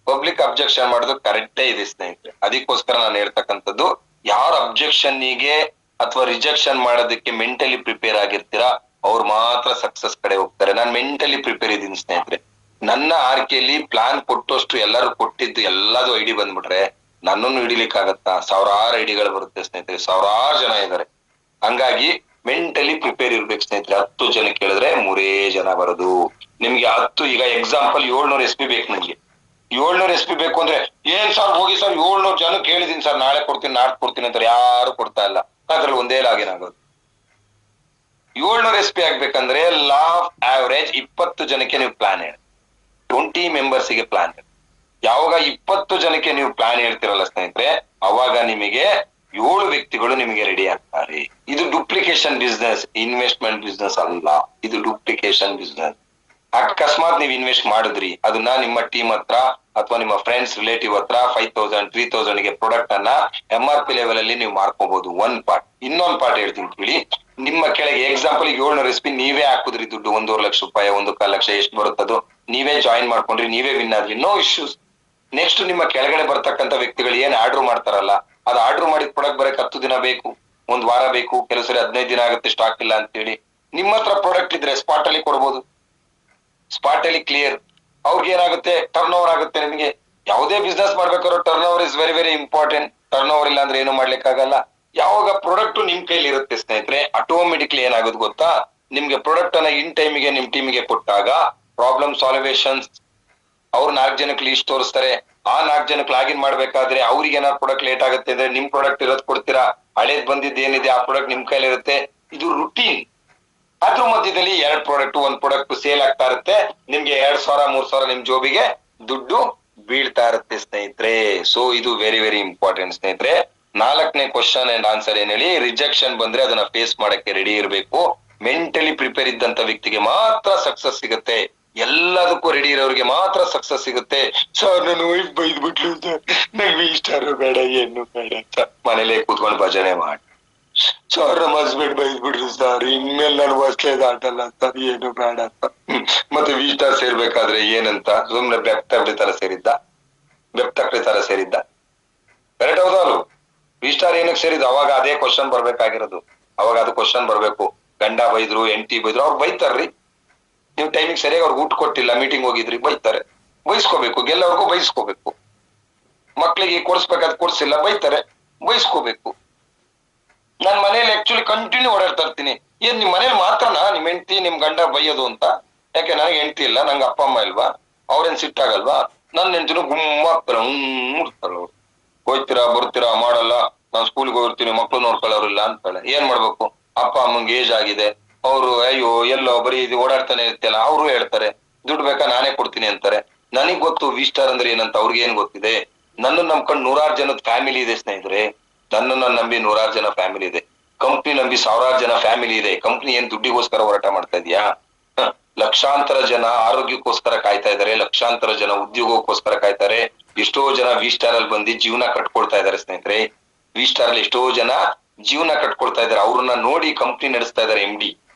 ಪಬ್ಲಿಕ್ ಅಬ್ಜೆಕ್ಷನ್ ಮಾಡೋದು ಕರೆಕ್ಟೇ ಇದೆ ಸ್ನೇಹಿತರೆ. ಅದಕ್ಕೋಸ್ಕರ ನಾನು ಹೇಳ್ತಕ್ಕಂಥದ್ದು, ಯಾರ ಅಬ್ಜೆಕ್ಷನ್ನಿಗೆ ಅಥವಾ ರಿಜೆಕ್ಷನ್ ಮಾಡೋದಕ್ಕೆ ಮೆಂಟಲಿ ಪ್ರಿಪೇರ್ ಆಗಿರ್ತೀರಾ ಅವ್ರು ಮಾತ್ರ ಸಕ್ಸಸ್ ಕಡೆ ಹೋಗ್ತಾರೆ. ನಾನು ಮೆಂಟಲಿ ಪ್ರಿಪೇರ್ ಇದ್ದೀನಿ ಸ್ನೇಹಿತರೆ. ನನ್ನ ಆರ್ಕೆಯಲ್ಲಿ ಪ್ಲಾನ್ ಕೊಟ್ಟಷ್ಟು ಎಲ್ಲರೂ ಕೊಟ್ಟಿದ್ದು ಎಲ್ಲದು ಐಡಿ ಬಂದ್ಬಿಟ್ರೆ ನನ್ನನ್ನು ಹಿಡಿಲಿಕ್ಕಾಗತ್ತಾ? ಸಾವಿರಾರು ಐಡಿಗಳು ಬರುತ್ತೆ ಸ್ನೇಹಿತರೆ, ಸಾವಿರಾರು ಜನ ಇದ್ದಾರೆ. ಹಂಗಾಗಿ ಮೆಂಟಲಿ ಪ್ರಿಪೇರ್ ಇರ್ಬೇಕು ಸ್ನೇಹಿತರೆ. 10 ಜನ ಕೇಳಿದ್ರೆ 3 ಜನ ಬರೋದು. ನಿಮ್ಗೆ 10, ಈಗ ಎಕ್ಸಾಂಪಲ್ 700 SP ಬೇಕು ನಂಗೆ, 700 SP ಬೇಕು ಅಂದ್ರೆ ಏನ್ ಸರ್ ಹೋಗಿ ಸರ್ 700 ಜನ ಕೇಳಿದೀನಿ ಸರ್, ನಾಳೆ ಕೊಡ್ತೀನಿ ನಾಳೆ ಕೊಡ್ತೀನಿ ಅಂತಾರೆ, ಯಾರು ಕೊಡ್ತಾ ಇಲ್ಲ. ಅದ್ರಲ್ಲಿ ಒಂದೇ ಲಾಗಿನ್ ಆಗೋದು. 700 SP ಆಗ್ಬೇಕಂದ್ರೆ ಲಾ ಆಫ್ ಆವರೇಜ್ 20 ಜನಕ್ಕೆ ನೀವು ಪ್ಲಾನ್ ಹೇಳಿ, 20 ಮೆಂಬರ್ಸ್ಗೆ ಪ್ಲಾನ್ ಹೇಳಿ. ಯಾವಾಗ 20 ಜನಕ್ಕೆ ನೀವು ಪ್ಲಾನ್ ಹೇಳ್ತಿರಲ್ಲ ಸ್ನೇಹಿತರೆ, ಅವಾಗ ನಿಮಗೆ 7 ವ್ಯಕ್ತಿಗಳು ನಿಮಗೆ ರೆಡಿ ಆಗ್ತಾರೆ. ಇದು ಡುಪ್ಲಿಕೇಶನ್ ಬಿಸ್ನೆಸ್, ಇನ್ವೆಸ್ಟ್ಮೆಂಟ್ ಬಿಸ್ನೆಸ್ ಅಲ್ಲ, ಇದು ಡುಪ್ಲಿಕೇಶನ್ ಬಿಸ್ನೆಸ್. ಅಕಸ್ಮಾತ್ ನೀವು ಇನ್ವೆಸ್ಟ್ ಮಾಡಿದ್ರಿ, ಅದನ್ನ ನಿಮ್ಮ ಟೀಮ್ ಹತ್ರ ಅಥವಾ ನಿಮ್ಮ ಫ್ರೆಂಡ್ಸ್ ರಿಲೇಟಿವ್ ಹತ್ರ 5000 3000 ಗೆ ಪ್ರಾಡಕ್ಟ್ ಅನ್ನ MRP ಲೆವೆಲ್ ಅಲ್ಲಿ ನೀವು ಮಾರ್ಕೋಬಹುದು. ಒಂದ್ ಪಾರ್ಟ್. ಇನ್ನೊಂದ್ ಪಾರ್ಟ್ ಹೇಳ್ತೀನಿ ಕೇಳಿ. ನಿಮ್ಮ ಕೆಳಗೆ ಎಕ್ಸಾಂಪಲ್ 700 SP ನೀವೇ ಹಾಕುದ್ರಿ ದುಡ್ಡು, 1.5 ಲಕ್ಷ ರೂಪಾಯಿ, 1 ಲಕ್ಷ ಎಷ್ಟು ಬರುತ್ತದು ನೀವೇ ಜಾಯಿನ್ ಮಾಡ್ಕೊಂಡ್ರಿ, ನೀವೇ ವಿನ್ ಆದ್ರಿ, ನೋ ಇಶ್ಯೂಸ್. ನೆಕ್ಸ್ಟ್ ನಿಮ್ಮ ಕೆಳಗಡೆ ಬರ್ತಕ್ಕಂಥ ವ್ಯಕ್ತಿಗಳು ಏನ್ ಆರ್ಡರ್ ಮಾಡ್ತಾರಲ್ಲ, ಅದು ಆರ್ಡರ್ ಮಾಡಿದ ಪ್ರಾಡಕ್ಟ್ ಬರಕ್ 10 ದಿನ ಬೇಕು, 1 ವಾರ ಬೇಕು, ಕೆಲವು ಸರಿ 15 ದಿನ ಆಗುತ್ತೆ ಸ್ಟಾಕ್ ಇಲ್ಲ ಅಂತ ಹೇಳಿ. ನಿಮ್ಮ ಹತ್ರ ಪ್ರಾಡಕ್ಟ್ ಇದ್ರೆ ಸ್ಪಾಟ್ ಅಲ್ಲಿ ಕೊಡ್ಬೋದು, ಸ್ಪಾಟ್ ಅಲ್ಲಿ ಕ್ಲಿಯರ್. ಅವ್ರಿಗೆ ಏನಾಗುತ್ತೆ, ಟರ್ನ್ ಓವರ್ ಆಗುತ್ತೆ. ನಿಮಗೆ ಯಾವುದೇ ಬಿಸ್ನೆಸ್ ಮಾಡ್ಬೇಕಾದ್ರೂ turnover is very very important. Turnover ಇಲ್ಲ ಅಂದ್ರೆ ಏನು ಮಾಡ್ಲಿಕ್ಕೆ ಆಗಲ್ಲ. ಯಾವಾಗ ಪ್ರಾಡಕ್ಟ್ ನಿಮ್ ಕೈಲಿ ಇರುತ್ತೆ ಸ್ನೇಹಿತರೆ, ಆಟೋಮೆಟಿಕ್ಲಿ ಏನಾಗುತ್ತೆ ಗೊತ್ತಾ, ನಿಮ್ಗೆ ಪ್ರಾಡಕ್ಟ್ ಅನ್ನ ಇನ್ ಟೈಮಿಗೆ ನಿಮ್ ಟೀಮಿಗೆ ಕೊಟ್ಟಾಗ ಪ್ರಾಬ್ಲಮ್ ಸಾಲ್ವೇಷನ್ಸ್ ಅವ್ರು 4 ಜನಕ್ಕೆ ಲೀಸ್ಟ್ ತೋರಿಸ್ತಾರೆ. ಆ 4 ಜನಕ್ಕೆ ಲಾಗಿನ್ ಮಾಡ್ಬೇಕಾದ್ರೆ ಅವ್ರಿಗೆ ಏನಾದ್ರು ಪ್ರಾಡಕ್ಟ್ ಲೇಟ್ ಆಗುತ್ತೆ ಅಂದ್ರೆ ನಿಮ್ ಪ್ರಾಡಕ್ಟ್ ಇರೋದ್ ಕೊಡ್ತೀರಾ, ಹಳೇದ್ ಬಂದಿದ್ದು ಏನಿದೆ ಆ ಪ್ರಾಡಕ್ಟ್ ನಿಮ್ ಕೈಲಿ ಇರುತ್ತೆ. ಇದು ರುಟೀನ್. ಅದ್ರ ಮಧ್ಯದಲ್ಲಿ 2 ಪ್ರಾಡಕ್ಟ್ 1 ಪ್ರಾಡಕ್ಟ್ ಸೇಲ್ ಆಗ್ತಾ ಇರುತ್ತೆ, ನಿಮ್ಗೆ 2000 3000 ನಿಮ್ ಜೋಬಿಗೆ ದುಡ್ಡು ಬೀಳ್ತಾ ಇರುತ್ತೆ ಸ್ನೇಹಿತರೆ. ಸೊ ಇದು ವೆರಿ ವೆರಿ ಇಂಪಾರ್ಟೆಂಟ್ ಸ್ನೇಹಿತರೆ. 4ನೇ ಕ್ವಶನ್ ಅಂಡ್ ಆನ್ಸರ್ ಏನ್ ಹೇಳಿ, ರಿಜೆಕ್ಷನ್ ಬಂದ್ರೆ ಅದನ್ನ ಫೇಸ್ ಮಾಡಕ್ಕೆ ರೆಡಿ ಇರಬೇಕು. ಮೆಂಟಲಿ ಪ್ರಿಪೇರ್ ಇದ್ದಂತ ವ್ಯಕ್ತಿಗೆ ಮಾತ್ರ ಸಕ್ಸಸ್ ಸಿಗುತ್ತೆ. ಎಲ್ಲದಕ್ಕೂ ರೆಡಿ ಇರೋರಿಗೆ ಮಾತ್ರ ಸಕ್ಸಸ್ ಸಿಗುತ್ತೆ. ಸರ್ ನನ್ನ ವೈಫ್ ಬೈದ್ಬಿಟ್ಲು ಸರ್, ನಂಗೆ ಇಷ್ಟಾರು ಬೇಡ ಏನು ಬೇಡ ಸರ್, ಮನೇಲೆ ಕೂತ್ಕೊಂಡು ಭಜನೆ ಮಾಡಿ. ಸರ್ ನಮ್ಮ ಹಸ್ಬೆಂಡ್ ಬೈದ್ಬಿಟ್ರು ಸರ್, ಇನ್ಮೇಲೆ ನಾನು ಬಸ್ಲೇ ದಾಟಲ್ಲ ಸರ್, ಏನು ಬೇಡ ಸರ್. ಮತ್ತೆ ವಿಸ್ಟಾರ್ ಸೇರ್ಬೇಕಾದ್ರೆ ಏನಂತ ಸುಮ್ನೆ ಬೆಪ್ತಕಡೆ ತರ ಸೇರಿದ್ದ, ಬೆಪ್ತಕಡೆ ತರ ಸೇರಿದ್ದ. ಕರೆಕ್ಟ್ ಹೌದಾ ಅಲ್ವ? ವಿಸ್ಟಾರ್ ಏನಕ್ಕೆ ಸೇರಿದ್ದು? ಅವಾಗ ಅದೇ ಕ್ವಶನ್ ಬರ್ಬೇಕಾಗಿರೋದು. ಅವಾಗ ಅದು ಕ್ವಶನ್ ಬರ್ಬೇಕು. ಗಂಡ ಬೈದ್ರು, ಹೆಂಡತಿ ಬೈದ್ರು, ಅವ್ರು ಬೈತಾರ್ರಿ. ನೀವು ಟೈಮಿಗೆ ಸರಿಯಾಗಿ ಅವ್ರಿಗೆ ಊಟ ಕೊಟ್ಟಿಲ್ಲ, ಮೀಟಿಂಗ್ ಹೋಗಿದ್ರಿ, ಬೈತಾರೆ. ಬೈಸ್ಕೋಬೇಕು, ಗೆಲ್ಲವರೆಗೂ ಬೈಸ್ಕೋಬೇಕು. ಮಕ್ಳಿಗೆ ಕೊಡ್ಸ್ಬೇಕಾದ್ ಕೊಡ್ಸಿಲ್ಲ, ಬೈತಾರೆ, ಬೈಸ್ಕೋಬೇಕು. ನಾನ್ ಮನೇಲಿ ಆಕ್ಚುಲಿ ಕಂಟಿನ್ಯೂ ಓಡಾಡ್ತಾ ಇರ್ತೀನಿ. ಏನ್ ನಿಮ್ ಮನೇಲಿ ಮಾತ್ರನಾ ನಿಮ್ ಹೆಂಡತಿ ನಿಮ್ ಗಂಡ ಬೈಯೋದು ಅಂತ? ಯಾಕೆ ನನಗೆ ಹೆಂಡತಿ ಇಲ್ಲ, ನಂಗೆ ಅಪ್ಪ ಅಮ್ಮ ಇಲ್ವಾ? ಅವ್ರೇನ್ ಸಿಟ್ಟಾಗಲ್ವಾ? ನನ್ನ ಹೆಂಡತಿನೂ ಗುಮ್ಮ ಆಗ್ತಾರ, ಅವ್ರು ಹೋಯ್ತೀರಾ ಬರ್ತೀರಾ ಮಾಡಲ್ಲ, ನಾನ್ ಸ್ಕೂಲ್ಗೆ ಹೋಗಿರ್ತೀನಿ, ಮಕ್ಳು ನೋಡ್ಕೊಳ್ಳೋರಿಲ್ಲ ಅಂತಾಳೆ. ಏನ್ ಮಾಡ್ಬೇಕು? ಅಪ್ಪ ಅಮ್ಮಂಗೆ ಏಜ್ ಆಗಿದೆ, ಅವ್ರು ಅಯ್ಯೋ ಎಲ್ಲೋ ಬರೀ ಇದು ಓಡಾಡ್ತಾನೆ ಇರ್ತಿಯಲ್ಲ, ಅವರು ಹೇಳ್ತಾರೆ ದುಡ್ಡು ಬೇಕಾ ನಾನೇ ಕೊಡ್ತೀನಿ ಅಂತಾರೆ. ನನಗ್ ಗೊತ್ತು ವಿಸ್ಟಾರ್ ಅಂದ್ರೆ ಏನಂತ, ಅವ್ರಿಗೆ ಏನ್ ಗೊತ್ತಿದೆ? ನನ್ನ ನಂಬ್ಕೊಂಡು 100 ಜನದ ಫ್ಯಾಮಿಲಿ ಇದೆ ಸ್ನೇಹಿತರೆ. ನನ್ನನ್ನ ನಂಬಿ 100 ಜನ ಫ್ಯಾಮಿಲಿ ಇದೆ. ಕಂಪ್ನಿ ನಂಬಿ 1000 ಜನ ಫ್ಯಾಮಿಲಿ ಇದೆ. ಕಂಪ್ನಿ ಏನ್ ದುಡ್ಡಿಗೋಸ್ಕರ ಹೋರಾಟ ಮಾಡ್ತಾ ಇದೆಯಾ? ಲಕ್ಷಾಂತರ ಜನ ಆರೋಗ್ಯಕ್ಕೋಸ್ಕರ ಕಾಯ್ತಾ ಇದಾರೆ, ಲಕ್ಷಾಂತರ ಜನ ಉದ್ಯೋಗಕ್ಕೋಸ್ಕರ ಕಾಯ್ತಾರೆ. ಎಷ್ಟೋ ಜನ ವಿಸ್ಟಾರ್ ಅಲ್ಲಿ ಬಂದು ಜೀವನ ಕಟ್ಕೊಳ್ತಾ ಇದಾರೆ ಸ್ನೇಹಿತರೆ. ವಿಸ್ಟಾರ್ ಅಲ್ಲಿ ಎಷ್ಟೋ ಜನ ಜೀವನ ಕಟ್ಕೊಳ್ತಾ ಇದಾರೆ. ಅವ್ರನ್ನ ನೋಡಿ ಕಂಪ್ನಿ ನಡೆಸ್ತಾ ಇದಾರೆ MD.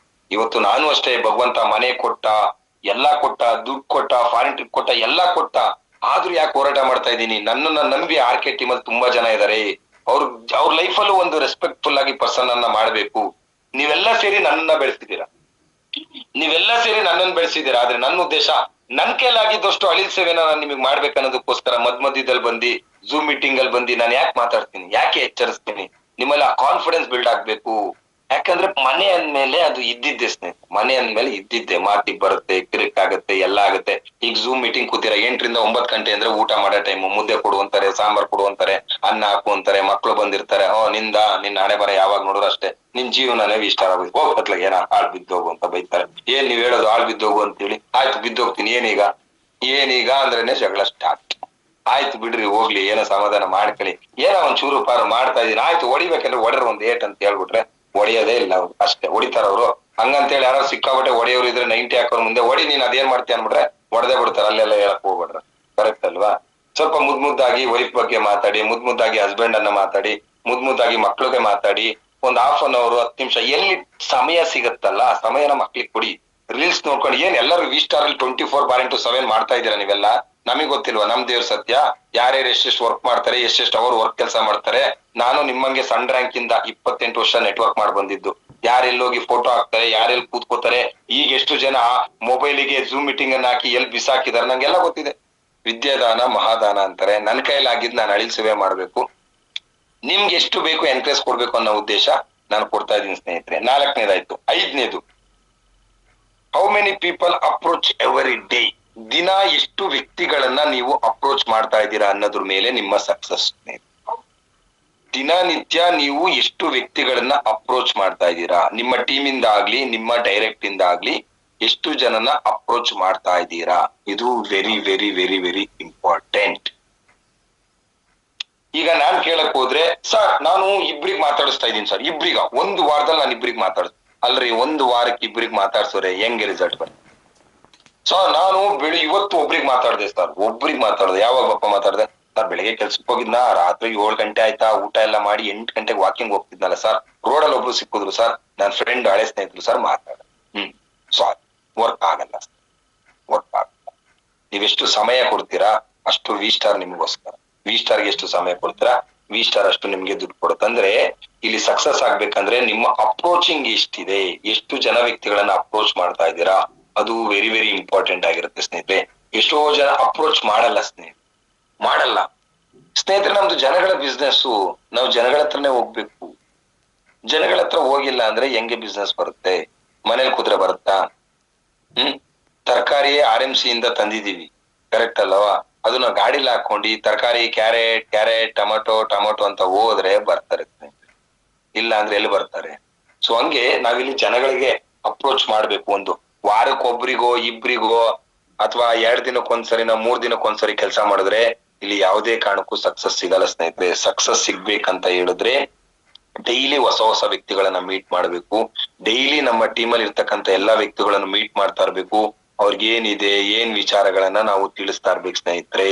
ಇವತ್ತು ನಾನು ಅಷ್ಟೇ, ಭಗವಂತ ಮನೆ ಕೊಟ್ಟ, ಎಲ್ಲಾ ಕೊಟ್ಟ, ದುಡ್ಡು ಕೊಟ್ಟ, ಫಾರಿನ್ ಟ್ರಿಪ್ ಕೊಟ್ಟ, ಎಲ್ಲಾ ಕೊಟ್ಟ, ಆದ್ರೂ ಯಾಕೆ ಹೋರಾಟ ಮಾಡ್ತಾ ಇದ್ದೀನಿ? ನನ್ನನ್ನ ನಂಬಿ RK ಟೀಮ್ ಅಲ್ಲಿ ತುಂಬಾ ಜನ ಇದಾರೆ. ಅವ್ರ ಅವ್ರ ಲೈಫಲ್ಲೂ ಒಂದು ರೆಸ್ಪೆಕ್ಟ್ಫುಲ್ ಆಗಿ ಪರ್ಸನ್ ಅನ್ನ ಮಾಡ್ಬೇಕು. ನೀವೆಲ್ಲ ಸೇರಿ ನನ್ನನ್ನ ಬೆಳೆಸ್ತಿದ್ದೀರಾ, ನೀವೆಲ್ಲ ಸೇರಿ ನನ್ನನ್ನು ಬೆಳೆಸಿದ್ದೀರಾ. ಆದ್ರೆ ನನ್ನ ಉದ್ದೇಶ ನನ್ ಕೈಲಾಗಿದ್ದಷ್ಟು ಅಳಿಲ್ ಸೇವೆನ ನಾನು ನಿಮಗೆ ಮಾಡ್ಬೇಕನ್ನೋದಕ್ಕೋಸ್ಕರ ಮಧ್ಯದಲ್ಲಿ ಬಂದು ಝೂಮ್ ಮೀಟಿಂಗ್ ಅಲ್ಲಿ ಬಂದು ನಾನು ಯಾಕೆ ಮಾತಾಡ್ತೀನಿ, ಯಾಕೆ ಎಚ್ಚರಿಸ್ತೀನಿ, ನಿಮ್ಮಲ್ಲಿ ಆ ಕಾನ್ಫಿಡೆನ್ಸ್ ಬಿಲ್ಡ್ ಆಗ್ಬೇಕು. ಯಾಕಂದ್ರೆ ಮನೆ ಅಂದ್ಮೇಲೆ ಅದು ಇದ್ದಿದ್ದೆ ಸ್ನೇಹಿತರೆ, ಮನೆ ಅಂದ್ಮೇಲೆ ಇದ್ದಿದ್ದೆ, ಮಾತಿಗೆ ಬರುತ್ತೆ, ಕಿರಿಕ್ ಆಗುತ್ತೆ, ಎಲ್ಲ ಆಗುತ್ತೆ. ಈಗ ಝೂಮ್ ಮೀಟಿಂಗ್ ಕೂತಿರ 8 ರಿಂದ 9 ಗಂಟೆ ಅಂದ್ರೆ ಊಟ ಮಾಡೋ ಟೈಮ್, ಮುದ್ದೆ ಕೊಡುವಂತಾರೆ, ಸಾಂಬಾರ್ ಕೊಡುವಂತಾರೆ, ಅನ್ನ ಹಾಕುವಂತಾರೆ, ಮಕ್ಳು ಬಂದಿರ್ತಾರೆ. ನಿನ್ನ ಹಣೆ ಬರ ಯಾವಾಗ ನೋಡ್ರು ಅಷ್ಟೇ, ನಿನ್ ಜೀವನನೇ ಇಷ್ಟ ಆಗೋದು, ಹೋಗ್ಬತ್ಲಾಗ ಏನ ಹಾಳ್ ಬಿದ್ದೋಗು ಅಂತ ಬೈತಾರೆ. ಏನ್ ನೀವ್ ಹೇಳೋದು ಹಾಳ್ ಬಿದ್ದೋಗು ಅಂತೇಳಿ? ಆಯ್ತು ಬಿದ್ದೋಗ್ತೀನಿ, ಏನೀಗ ಅಂದ್ರೇನೆ ಜಗಳ ಸ್ಟಾರ್ಟ್. ಆಯ್ತು ಬಿಡ್ರಿ ಹೋಗ್ಲಿ, ಏನೋ ಸಮಾಧಾನ ಮಾಡ್ಕೊಳ್ಳಿ, ಏನೋ ಒಂದ್ ಚೂರು ಪಾರು ಮಾಡ್ತಾ ಇದೀನಿ, ಆಯ್ತು ಹೊಡಿಬೇಕಂದ್ರೆ ಹೊಡ್ರ ಒಂದ್ ಏಟ್ ಅಂತ ಹೇಳ್ಬಿಟ್ರೆ ಹೊಡಿಯೋದೇ ಇಲ್ಲ ಅವ್ರು, ಅಷ್ಟೇ ಹೊಡಿತಾರ ಅವ್ರು. ಹಂಗಂತೇಳಿ ಯಾರೋ ಸಿಕ್ಕಾಬಿಟ್ಟೆ ಹೊಡೆಯೋರು ಇದ್ರೆ 90 ಹಾಕೋರ್ ಮುಂದೆ ಹೊಡಿ ನೀನ್ ಅದೇನ್ ಮಾಡ್ತೀಯ ಅನ್ಬಿಟ್ರೆ ಹೊಡೆದೇ ಬಿಡ್ತಾರ, ಅಲ್ಲೆಲ್ಲ ಹೇಳಕ್ ಹೋಗ್ಬಿಡ್ರ. ಕರೆಕ್ಟ್ ಅಲ್ವಾ? ಸ್ವಲ್ಪ ಮುದ್ದಾಗಿ ವೈಫ್ ಬಗ್ಗೆ ಮಾತಾಡಿ, ಮುದ್ದಾಗಿ ಹಸ್ಬೆಂಡ್ ಅನ್ನ ಮಾತಾಡಿ, ಮುದ್ದಾಗಿ ಮಕ್ಳಿಗೆ ಮಾತಾಡಿ, ಒಂದ್ ಹಾಫ್ ಅನ್ ಅವರ್ 10 ನಿಮಿಷ ಎಲ್ಲಿ ಸಮಯ ಸಿಗತ್ತಲ್ಲ ಆ ಸಮಯನ ಮಕ್ಳಿಗೆ ಕೊಡಿ. ರೀಲ್ಸ್ ನೋಡ್ಕೊಂಡು ಏನ್ ಎಲ್ಲರೂ V-Star ಅಲ್ಲಿ 24/7 ಮಾಡ್ತಾ ಇದೀರಾ ನೀವೆಲ್ಲ? ನಮಗ್ ಗೊತ್ತಿಲ್ವಾ ನಮ್ ದೇವ್ರ ಸತ್ಯ? ಯಾರ್ಯಾರು ಎಷ್ಟೆಷ್ಟು ವರ್ಕ್ ಮಾಡ್ತಾರೆ, ಎಷ್ಟೆಷ್ಟು ಅವರ್ ವರ್ಕ್ ಕೆಲಸ ಮಾಡ್ತಾರೆ. ನಾನು ನಿಮ್ಮಂಗೆ ಸಣ್ಣ ರ್ಯಾಂಕ್ ಇಂದ 28 ವರ್ಷ ನೆಟ್ವರ್ಕ್ ಮಾಡಿ ಬಂದಿದ್ದು. ಯಾರೆಲ್ಲೋಗಿ ಫೋಟೋ ಹಾಕ್ತಾರೆ, ಯಾರೆಲ್ಲಿ ಕೂತ್ಕೋತಾರೆ, ಈಗ ಎಷ್ಟು ಜನ ಮೊಬೈಲಿಗೆ ಝೂಮ್ ಮೀಟಿಂಗ್ ಅನ್ನ ಹಾಕಿ ಎಲ್ಲಿ ಬಿಸಾಕಿದಾರೆ ನಂಗೆಲ್ಲ ಗೊತ್ತಿದೆ. ವಿದ್ಯಾದಾನ ಮಹಾದಾನ ಅಂತಾರೆ. ನನ್ ಕೈಲಾಗಿದ್ ನಾನು ಅಳಿಲ್ ಸೇವೆ ಮಾಡ್ಬೇಕು, ನಿಮ್ಗೆ ಎಷ್ಟು ಬೇಕು ಎನ್ಕರೇಜ್ ಕೊಡ್ಬೇಕು ಅನ್ನೋ ಉದ್ದೇಶ ನಾನು ಕೊಡ್ತಾ ಇದೀನಿ ಸ್ನೇಹಿತರೆ. 4ನೇದಾಯ್ತು. 5ನೇದು, how many people approach every day. ದಿನ ಎಷ್ಟು ವ್ಯಕ್ತಿಗಳನ್ನ ನೀವು ಅಪ್ರೋಚ್ ಮಾಡ್ತಾ ಇದ್ದೀರಾ ಅನ್ನೋದ್ರ ಮೇಲೆ ನಿಮ್ಮ ಸಕ್ಸಸ್. ದಿನನಿತ್ಯ ನೀವು ಎಷ್ಟು ವ್ಯಕ್ತಿಗಳನ್ನ ಅಪ್ರೋಚ್ ಮಾಡ್ತಾ ಇದ್ದೀರಾ, ನಿಮ್ಮ ಟೀಮ್ ಇಂದ ಆಗ್ಲಿ, ನಿಮ್ಮ ಡೈರೆಕ್ಟ್ ಇಂದ ಆಗ್ಲಿ, ಎಷ್ಟು ಜನನ ಅಪ್ರೋಚ್ ಮಾಡ್ತಾ ಇದ್ದೀರಾ, ಇದು very very very very important. ಈಗ ನಾನ್ ಕೇಳಕ್ ಹೋದ್ರೆ, ಸರ್ ನಾನು ಇಬ್ರಿಗೆ ಮಾತಾಡಿಸ್ತಾ ಇದ್ದೀನಿ ಸರ್, ಒಂದು ವಾರದಲ್ಲಿ ನಾನು ಇಬ್ರಿಗೆ ಅಲ್ರಿ, ಒಂದು ವಾರಕ್ಕೆ ಇಬ್ರಿಗೆ ಮಾತಾಡ್ಸೋರೆ ಹೆಂಗೆ ರಿಸಲ್ಟ್ ಬರ್ತದೆ? ಸರ್ ನಾನು ಇವತ್ತು ಒಬ್ರಿಗೆ ಮಾತಾಡ್ದೆ ಸರ್, ಯಾವಾಗ ಬಪ್ಪ ಮಾತಾಡ್ದೆ ಸರ್? ಬೆಳಿಗ್ಗೆ ಕೆಲ್ಸಕ್ಕೆ ಹೋಗಿದ್ನಾ, ರಾತ್ರಿ 7 ಗಂಟೆ ಆಯ್ತಾ, ಊಟ ಎಲ್ಲ ಮಾಡಿ 8 ಗಂಟೆಗೆ ವಾಕಿಂಗ್ ಹೋಗ್ತಿದ್ನಲ್ಲ ಸರ್, ರೋಡಲ್ಲಿ ಒಬ್ರು ಸಿಕ್ಕಿದ್ರು ಸರ್, ನನ್ನ ಫ್ರೆಂಡ್ ಹಳೆ ಸ್ನೇಹಿತರು ಸರ್, ಮಾತಾಡ. ಸಾರಿ, ವರ್ಕ್ ಆಗಲ್ಲ. ನೀವೆಷ್ಟು ಸಮಯ ಕೊಡ್ತೀರಾ ಅಷ್ಟು V-Star ನಿಮ್ಗೋಸ್ಕರ. V-Starಗೆ ಎಷ್ಟು ಸಮಯ ಕೊಡ್ತೀರಾ, V-Star ಅಷ್ಟು ನಿಮ್ಗೆ ದುಡ್ಡು ಕೊಡುತ್ತಂದ್ರೆ, ಇಲ್ಲಿ ಸಕ್ಸಸ್ ಆಗ್ಬೇಕಂದ್ರೆ ನಿಮ್ಮ ಅಪ್ರೋಚಿಂಗ್ ಎಷ್ಟಿದೆ, ಎಷ್ಟು ಜನ ವ್ಯಕ್ತಿಗಳನ್ನ ಅಪ್ರೋಚ್ ಮಾಡ್ತಾ ಇದ್ದೀರಾ, ಅದು ವೆರಿ ವೆರಿ ಇಂಪಾರ್ಟೆಂಟ್ ಆಗಿರುತ್ತೆ ಸ್ನೇಹಿತರೆ. ಎಷ್ಟೋ ಜನ ಅಪ್ರೋಚ್ ಮಾಡಲ್ಲ ಸ್ನೇಹಿತರೆ. ನಮ್ದು ಜನಗಳ ಬಿಸ್ನೆಸ್, ನಾವು ಜನಗಳ ಹತ್ರನೇ ಹೋಗ್ಬೇಕು. ಜನಗಳ ಹತ್ರ ಹೋಗಿಲ್ಲ ಅಂದ್ರೆ ಹೆಂಗೆ ಬಿಸ್ನೆಸ್ ಬರುತ್ತೆ? ಮನೇಲಿ ಕೂತ್ರೆ ಬರುತ್ತಾ? ತರಕಾರಿ RMC ಇಂದ ತಂದಿದೀವಿ, ಕರೆಕ್ಟ್ ಅಲ್ಲವಾ? ಅದನ್ನ ಗಾಡಿಲಿ ಹಾಕೊಂಡು ತರಕಾರಿ ಕ್ಯಾರೆಟ್ ಟೊಮೊಟೊ ಅಂತ ಹೋದ್ರೆ ಬರ್ತಾರೆ, ಇಲ್ಲ ಅಂದ್ರೆ ಎಲ್ಲಿ ಬರ್ತಾರೆ? ಸೊ ಹಂಗೆ ನಾವಿಲ್ಲಿ ಜನಗಳಿಗೆ ಅಪ್ರೋಚ್ ಮಾಡ್ಬೇಕು. ಒಂದು ವಾರಕ್ಕೊಬ್ರಿಗೋ ಇಬ್ರಿಗೋ ಅಥವಾ 2 ದಿನಕ್ಕೊಂದ್ಸರಿನ 3 ದಿನಕ್ಕೊಂದ್ಸರಿ ಕೆಲಸ ಮಾಡಿದ್ರೆ ಇಲ್ಲಿ ಯಾವುದೇ ಕಾರಣಕ್ಕೂ ಸಕ್ಸಸ್ ಸಿಗಲ್ಲ ಸ್ನೇಹಿತರೆ. ಸಕ್ಸಸ್ ಸಿಗ್ಬೇಕಂತ ಹೇಳಿದ್ರೆ ಡೈಲಿ ಹೊಸ ವ್ಯಕ್ತಿಗಳನ್ನ ಮೀಟ್ ಮಾಡ್ಬೇಕು. ಡೈಲಿ ನಮ್ಮ ಟೀಮಲ್ಲಿ ಇರ್ತಕ್ಕಂಥ ಎಲ್ಲಾ ವ್ಯಕ್ತಿಗಳನ್ನು ಮೀಟ್ ಮಾಡ್ತಾ ಇರ್ಬೇಕು. ಅವ್ರಿಗೆ ಏನಿದೆ, ಏನ್ ವಿಚಾರಗಳನ್ನ ನಾವು ತಿಳಿಸ್ತಾ ಇರ್ಬೇಕು ಸ್ನೇಹಿತರೆ.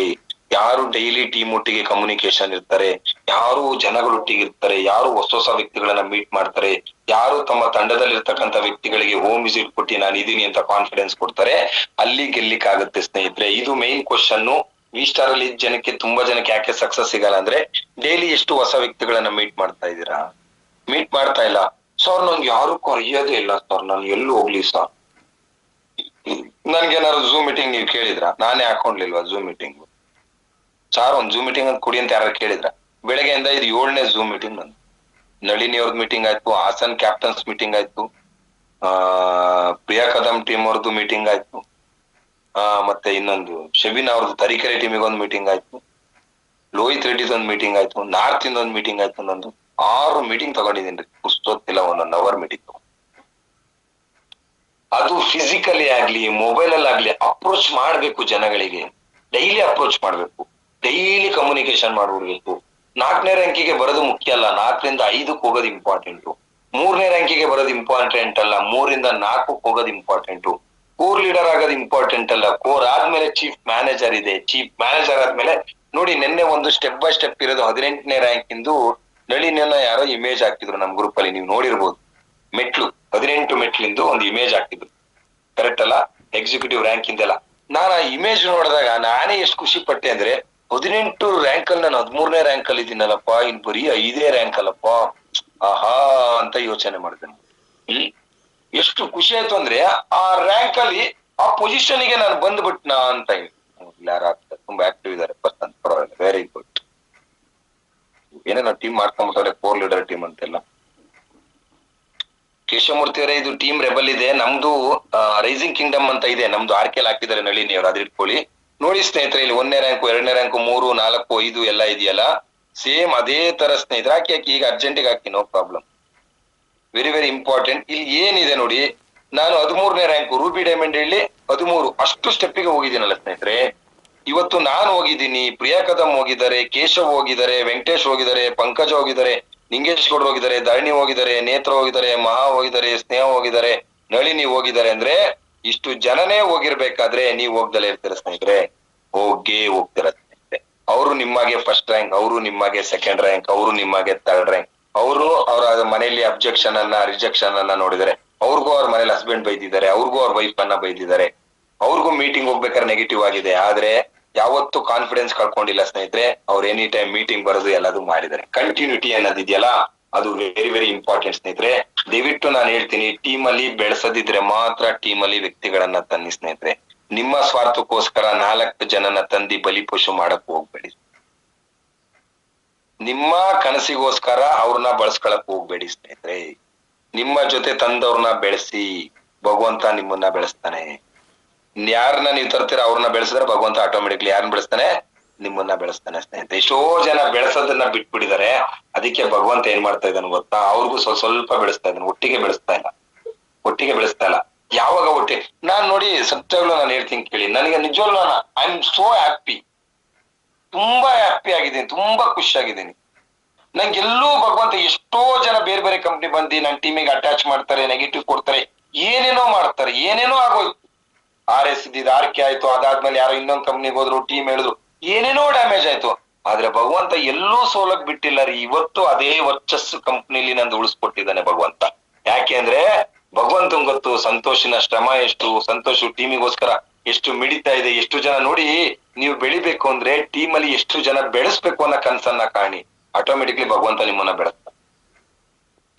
ಯಾರು ಡೈಲಿ ಟೀಮ್ ಒಟ್ಟಿಗೆ ಕಮ್ಯುನಿಕೇಶನ್ ಇರ್ತಾರೆ, ಯಾರು ಜನಗಳೊಟ್ಟಿಗೆ ಇರ್ತಾರೆ, ಯಾರು ಹೊಸ ವ್ಯಕ್ತಿಗಳನ್ನ ಮೀಟ್ ಮಾಡ್ತಾರೆ, ಯಾರು ತಮ್ಮ ತಂಡದಲ್ಲಿ ಇರ್ತಕ್ಕಂಥ ವ್ಯಕ್ತಿಗಳಿಗೆ ಹೋಮ್ ವಿಸಿಟ್ ಕೊಟ್ಟು ನಾನು ಇದೀನಿ ಅಂತ ಕಾನ್ಫಿಡೆನ್ಸ್ ಕೊಡ್ತಾರೆ, ಅಲ್ಲಿ ಗೆಲ್ಲಿಕ್ಕಾಗುತ್ತೆ ಸ್ನೇಹಿತರೆ. ಇದು ಮೇನ್ ಕ್ವಶನ್. V-Star ಅಲ್ಲಿ ತುಂಬಾ ಜನಕ್ಕೆ ಯಾಕೆ ಸಕ್ಸಸ್ ಸಿಗಲ್ಲ ಅಂದ್ರೆ, ಡೈಲಿ ಎಷ್ಟು ಹೊಸ ವ್ಯಕ್ತಿಗಳನ್ನ ಮೀಟ್ ಮಾಡ್ತಾ ಇದ್ದೀರಾ? ಮೀಟ್ ಮಾಡ್ತಾ ಇಲ್ಲ ಸರ್. ನಂಗೆ ಯಾರು ಕರೆಯೋದೇ ಇಲ್ಲ ಸರ್, ನಾನು ಎಲ್ಲೂ ಹೋಗ್ಲಿ ಸರ್. ನನ್ಗೇನಾದ್ರು ಝೂಮ್ ಮೀಟಿಂಗ್ ನೀವು ಕೇಳಿದ್ರ? ನಾನೇ ಹಾಕೊಂಡ್ಲಿಲ್ವಾ ಝೂಮ್ ಮೀಟಿಂಗ್? ಸಾರ್ ಒಂದ್ ಝೂಮ್ ಮೀಟಿಂಗ್ ಅಂತ ಕೊಡಿ ಅಂತ ಯಾರು ಕೇಳಿದ್ರ? ಬೆಳಗ್ಗೆಯಿಂದ ಇದು 7ನೇ ಝೂಮ್ ಮೀಟಿಂಗ್ ನಂದು. ನಳಿನಿ ಅವ್ರದ್ದು ಮೀಟಿಂಗ್ ಆಯ್ತು, ಹಾಸನ್ ಕ್ಯಾಪ್ಟನ್ಸ್ ಮೀಟಿಂಗ್ ಆಯ್ತು, ಪ್ರಿಯಾ ಕದಂ ಟೀಮ್ ಅವ್ರದ್ದು ಮೀಟಿಂಗ್ ಆಯ್ತು, ಮತ್ತೆ ಇನ್ನೊಂದು ಶಬಿನ್ ಅವ್ರದ್ದು ತರೀಕೆರೆ ಟೀಮಿಗೆ ಒಂದು ಮೀಟಿಂಗ್ ಆಯ್ತು, ಲೋಹಿತ್ ರೆಡ್ಡಿದ್ ಒಂದು ಮೀಟಿಂಗ್ ಆಯ್ತು, ನಾರ್ತ್ ಇಂದ ಒಂದು ಮೀಟಿಂಗ್ ಆಯ್ತು. ನಂದು 6 ಮೀಟಿಂಗ್ ತಗೊಂಡಿದ್ದೀನಿ, ಪುಸ್ತೊತ್ತಿಲ್ಲ, 1 ಅವರ್ ಮೀಟಿಂಗ್. ಅದು ಫಿಸಿಕಲಿ ಆಗ್ಲಿ ಮೊಬೈಲ್ ಅಲ್ಲಿ ಆಗ್ಲಿ ಅಪ್ರೋಚ್ ಮಾಡ್ಬೇಕು ಜನಗಳಿಗೆ. ಡೈಲಿ ಅಪ್ರೋಚ್ ಮಾಡ್ಬೇಕು, ಡೈಲಿ ಕಮ್ಯುನಿಕೇಶನ್ ಮಾಡ್ಬಿಡ್ಬೇಕು. 4ನೇ ರ್ಯಾಂಕಿಗೆ ಬರೋದು ಮುಖ್ಯ ಅಲ್ಲ, 4 ರಿಂದ 5ಕ್ಕೆ ಹೋಗೋದು ಇಂಪಾರ್ಟೆಂಟು. 3ನೇ ರ್ಯಾಂಕಿಗೆ ಬರೋದು ಇಂಪಾರ್ಟೆಂಟ್ ಅಲ್ಲ, 3 ರಿಂದ 4ಕ್ಕೆ ಹೋಗೋದು ಇಂಪಾರ್ಟೆಂಟು. ಕೋರ್ ಲೀಡರ್ ಆಗೋದು ಇಂಪಾರ್ಟೆಂಟ್ ಅಲ್ಲ, ಕೋರ್ ಆದ್ಮೇಲೆ ಚೀಫ್ ಮ್ಯಾನೇಜರ್ ಇದೆ, ಚೀಫ್ ಮ್ಯಾನೇಜರ್ ಆದ್ಮೇಲೆ ನೋಡಿ, ನಿನ್ನೆ ಒಂದು ಸ್ಟೆಪ್ ಬೈ ಸ್ಟೆಪ್ ಇರೋದು 18ನೇ ರ್ಯಾಂಕ್ ಇಂದು ನಳಿನಿಯನ್ನ ಯಾರೋ ಇಮೇಜ್ ಹಾಕಿದ್ರು ನಮ್ ಗ್ರೂಪ್ ಅಲ್ಲಿ, ನೀವು ನೋಡಿರ್ಬೋದು. 18 ಮೆಟ್ಲಿಂದು ಒಂದು ಇಮೇಜ್ ಹಾಕಿದ್ರು, ಕರೆಕ್ಟ್ ಅಲ್ಲ? ಎಕ್ಸಿಕ್ಯೂಟಿವ್ ರ್ಯಾಂಕ್ ಇಂದೆಲ್ಲ. ನಾನು ಆ ಇಮೇಜ್ ನೋಡಿದಾಗ ನಾನೇ ಎಷ್ಟು ಖುಷಿ ಪಟ್ಟೆ ಅಂದ್ರೆ, 18 ರ್ಯಾಂಕ್ ಅಲ್ಲಿ ನಾನು 13ನೇ ರ್ಯಾಂಕ್ ಅಲ್ಲಿ ಇದ್ದೀನಲ್ಲಪ್ಪ, ಇನ್ ಬರೀ 5ನೇ ರ್ಯಾಂಕ್ ಅಲ್ಲಪ್ಪ, ಆಹಾ ಅಂತ ಯೋಚನೆ ಮಾಡಿದೆ. ಎಷ್ಟು ಖುಷಿ ಆಯ್ತು ಅಂದ್ರೆ ಆ ರ್ಯಾಂಕ್ ಅಲ್ಲಿ ಆ ಪೊಸಿಷನ್ ಗೆ ನಾನು ಬಂದ್ಬಿಟ್ನಾ ಅಂತ ಹೇಳಿ. ಯಾರಾಗ್ತಾರೆ ತುಂಬಾ ಆಕ್ಟಿವ್ ಇದಾರೆ ಪರ್ಸನ್, ಪರವಾಗಿಲ್ಲ, ವೆರಿ ಗುಡ್. ಏನೇನೋ ಟೀಮ್ ಮಾಡ್ಕೊಂಡ್ಬಿಟ್ಟವ್ರೆ, 4 ಲೀಡರ್ ಟೀಮ್ ಅಂತೆಲ್ಲ. ಕೇಶವಮೂರ್ತಿ ಅವರೇ, ಇದು ಟೀಮ್ ರೆಬಲ್ ಇದೆ, ನಮ್ದು ರೈಸಿಂಗ್ ಕಿಂಗ್ಡಮ್ ಅಂತ ಇದೆ, ನಮ್ದು ಆರ್ಕೆಲ್ ಹಾಕಿದ್ದಾರೆ ನಳಿನಿ ಅವ್ರು, ಅದ್ರ ಇಟ್ಕೊಳ್ಳಿ ನೋಡಿ ಸ್ನೇಹಿತರೆ. ಇಲ್ಲಿ 1ನೇ ರ್ಯಾಂಕು, 2ನೇ ರ್ಯಾಂಕು, 3, 4, 5 ಎಲ್ಲ ಇದೆಯಲ್ಲ, ಸೇಮ್ ಅದೇ ತರ ಸ್ನೇಹಿತರೆ. ಹಾಕಿ ಈಗ ಅರ್ಜೆಂಟಿಗೆ ಹಾಕಿ, no problem. Very very important. ಇಲ್ಲಿ ಏನಿದೆ ನೋಡಿ, ನಾನು 13ನೇ ರ್ಯಾಂಕು, ರೂಬಿ ಡೈಮಂಡ್ ಹೇಳಿ 13 ಅಷ್ಟು ಸ್ಟೆಪ್ಪಿಗೆ ಹೋಗಿದ್ದೀನಲ್ಲ ಸ್ನೇಹಿತರೆ. ಇವತ್ತು ನಾನು ಹೋಗಿದ್ದೀನಿ, ಪ್ರಿಯಾ ಕದಂ ಹೋಗಿದ್ದಾರೆ, ಕೇಶವ್ ಹೋಗಿದ್ದಾರೆ, ವೆಂಕಟೇಶ್ ಹೋಗಿದ್ದಾರೆ, ಪಂಕಜ ಹೋಗಿದ್ದಾರೆ, ನಿಂಗೇಶ್ ಗೌಡ್ರು ಹೋಗಿದ್ದಾರೆ, ಧರಣಿ ಹೋಗಿದ್ದಾರೆ, ನೇತ್ರ ಹೋಗಿದ್ದಾರೆ, ಮಹಾ ಹೋಗಿದ್ದಾರೆ, ಸ್ನೇಹ ಹೋಗಿದ್ದಾರೆ, ನಳಿನಿ ಹೋಗಿದ್ದಾರೆ. ಅಂದ್ರೆ ಇಷ್ಟು ಜನನೇ ಹೋಗಿರ್ಬೇಕಾದ್ರೆ ನೀವು ಹೋಗ್ದಲೇ ಇರ್ತೀರ ಸ್ನೇಹಿತರೆ, ಹೋಗ್ತೀರ ಸ್ನೇಹಿತರೆ. ಅವರು ನಿಮ್ಮಾಗೆ ಫಸ್ಟ್ ರ್ಯಾಂಕ್, ಅವರು ನಿಮ್ಮಾಗೆ ಸೆಕೆಂಡ್ ರ್ಯಾಂಕ್, ಅವರು ನಿಮ್ಮಾಗೆ ಥರ್ಡ್ ರ್ಯಾಂಕ್. ಅವರು ಅವರ ಮನೆಯಲ್ಲಿ ಅಬ್ಜೆಕ್ಷನ್ ಅನ್ನ, ರಿಜೆಕ್ಷನ್ ಅನ್ನ ನೋಡಿದರೆ, ಅವ್ರಿಗೂ ಅವ್ರ ಮನೇಲಿ ಹಸ್ಬೆಂಡ್ ಬೈದಿದ್ದಾರೆ, ಅವ್ರಿಗೂ ಅವ್ರ ವೈಫ್ ಅನ್ನ ಬೈದಿದ್ದಾರೆ, ಅವ್ರಿಗೂ ಮೀಟಿಂಗ್ ಹೋಗ್ಬೇಕಾದ್ರೆ ನೆಗೆಟಿವ್ ಆಗಿದೆ. ಆದ್ರೆ ಯಾವತ್ತು ಕಾನ್ಫಿಡೆನ್ಸ್ ಕಳ್ಕೊಂಡಿಲ್ಲ ಸ್ನೇಹಿತರೆ. ಅವ್ರು ಎನಿ ಟೈಮ್ ಮೀಟಿಂಗ್ ಬರೋದು ಎಲ್ಲದೂ ಮಾಡಿದ್ದಾರೆ. ಕಂಟಿನ್ಯೂಟಿ ಅನ್ನೋದಿದೆಯಲ್ಲ, ಅದು ವೆರಿ ವೆರಿ ಇಂಪಾರ್ಟೆಂಟ್ ಸ್ನೇಹಿತರೆ. ದಯವಿಟ್ಟು ನಾನು ಹೇಳ್ತೀನಿ, ಟೀಮ್ ಅಲ್ಲಿ ಬೆಳೆಸದಿದ್ರೆ ಮಾತ್ರ ಟೀಮ್ ಅಲ್ಲಿ ವ್ಯಕ್ತಿಗಳನ್ನ ತನ್ನಿ ಸ್ನೇಹಿತರೆ. ನಿಮ್ಮ ಸ್ವಾರ್ಥಕ್ಕೋಸ್ಕರ 4 ಜನನ ತಂದಿ ಬಲಿಪಶು ಮಾಡಕ್ ಹೋಗ್ಬೇಡಿ. ನಿಮ್ಮ ಕನಸಿಗೋಸ್ಕರ ಅವ್ರನ್ನ ಬಳಸ್ಕೊಳಕ್ ಹೋಗ್ಬೇಡಿ ಸ್ನೇಹಿತರೆ. ನಿಮ್ಮ ಜೊತೆ ತಂದವ್ರನ್ನ ಬೆಳೆಸಿ, ಭಗವಂತ ನಿಮ್ಮನ್ನ ಬೆಳೆಸ್ತಾನೆ. ಯಾರನ್ನ ನೀವು ತರ್ತೀರ ಅವ್ರನ್ನ ಬೆಳೆಸಿದ್ರೆ ಭಗವಂತ ಆಟೋಮೆಟಿಕ್ಲಿ ಯಾರನ್ನ ಬೆಳೆಸ್ತಾನೆ? ನಿಮ್ಮನ್ನ ಬೆಳೆಸ್ತಾನೆ ಸ್ನೇಹಿತರೆ. ಎಷ್ಟೋ ಜನ ಬೆಳೆಸೋದನ್ನ ಬಿಟ್ಬಿಟ್ಟಿದ್ದಾರೆ. ಅದಕ್ಕೆ ಭಗವಂತ ಏನ್ ಮಾಡ್ತಾ ಇದ್ದಾನೆ ಗೊತ್ತಾ? ಅವ್ರಿಗೂ ಸ್ವಲ್ಪ ಬೆಳೆಸ್ತಾ ಇದ್ದಾನೆ, ಒಟ್ಟಿಗೆ ಬೆಳೆಸ್ತಾ ಇಲ್ಲ. ಯಾವಾಗ ಒಟ್ಟಿಗೆ ನಾನ್ ನೋಡಿ, ಸತ್ಯಗಳು ನಾನು ಹೇಳ್ತೀನಿ ಕೇಳಿ, ನನಗೆ ನಿಜವಾಗ್ಲೂ ಐ ಆಮ್ ಸೋ ಹ್ಯಾಪಿ, ತುಂಬಾ ಹ್ಯಾಪಿ ಆಗಿದ್ದೀನಿ, ತುಂಬಾ ಖುಷಿಯಾಗಿದ್ದೀನಿ. ನಂಗೆಲ್ಲೂ ಭಗವಂತ ಎಷ್ಟೋ ಜನ ಬೇರೆ ಬೇರೆ ಕಂಪ್ನಿ ಬಂದು ನನ್ನ ಟೀಮಿಗೆ ಅಟ್ಯಾಚ್ ಮಾಡ್ತಾರೆ, ನೆಗೆಟಿವ್ ಕೊಡ್ತಾರೆ, ಏನೇನೋ ಮಾಡ್ತಾರೆ, ಏನೇನೋ ಆಗೋಯ್ತು. RS ಇದ್ದಿದ್ದು RK ಆಯ್ತು, ಅದಾದ್ಮೇಲೆ ಯಾರೋ ಇನ್ನೊಂದ್ ಕಂಪ್ನಿಗೆ ಹೋದ್ರು, ಟೀಮ್ ಹೇಳಿದ್ರು, ಏನೇನೋ ಡ್ಯಾಮೇಜ್ ಆಯ್ತು. ಆದ್ರೆ ಭಗವಂತ ಎಲ್ಲೂ ಸೋಲಕ್ ಬಿಟ್ಟಿಲ್ಲ ರೀ. ಇವತ್ತು ಅದೇ ವರ್ಚಸ್ಸು ಕಂಪ್ನಿಲಿ ನಂದು ಉಳಿಸ್ಕೊಟ್ಟಿದ್ದಾನೆ ಭಗವಂತ. ಯಾಕೆ ಅಂದ್ರೆ ಭಗವಂತನ್ ಗೊತ್ತು ಸಂತೋಷಿನ ಶ್ರಮ ಎಷ್ಟು, ಸಂತೋಷ್ ಟೀಮಿಗೋಸ್ಕರ ಎಷ್ಟು ಮಿಡಿತಾ ಇದೆ. ಎಷ್ಟು ಜನ ನೋಡಿ, ನೀವು ಬೆಳಿಬೇಕು ಅಂದ್ರೆ ಟೀಮ್ ಅಲ್ಲಿ ಎಷ್ಟು ಜನ ಬೆಳೆಸ್ಬೇಕು ಅನ್ನೋ ಕನ್ಸನ್ನ ಕಾಣಿ, ಆಟೋಮೆಟಿಕ್ಲಿ ಭಗವಂತ ನಿಮ್ಮನ್ನ ಬೆಳೆಸ್ತಾನೆ.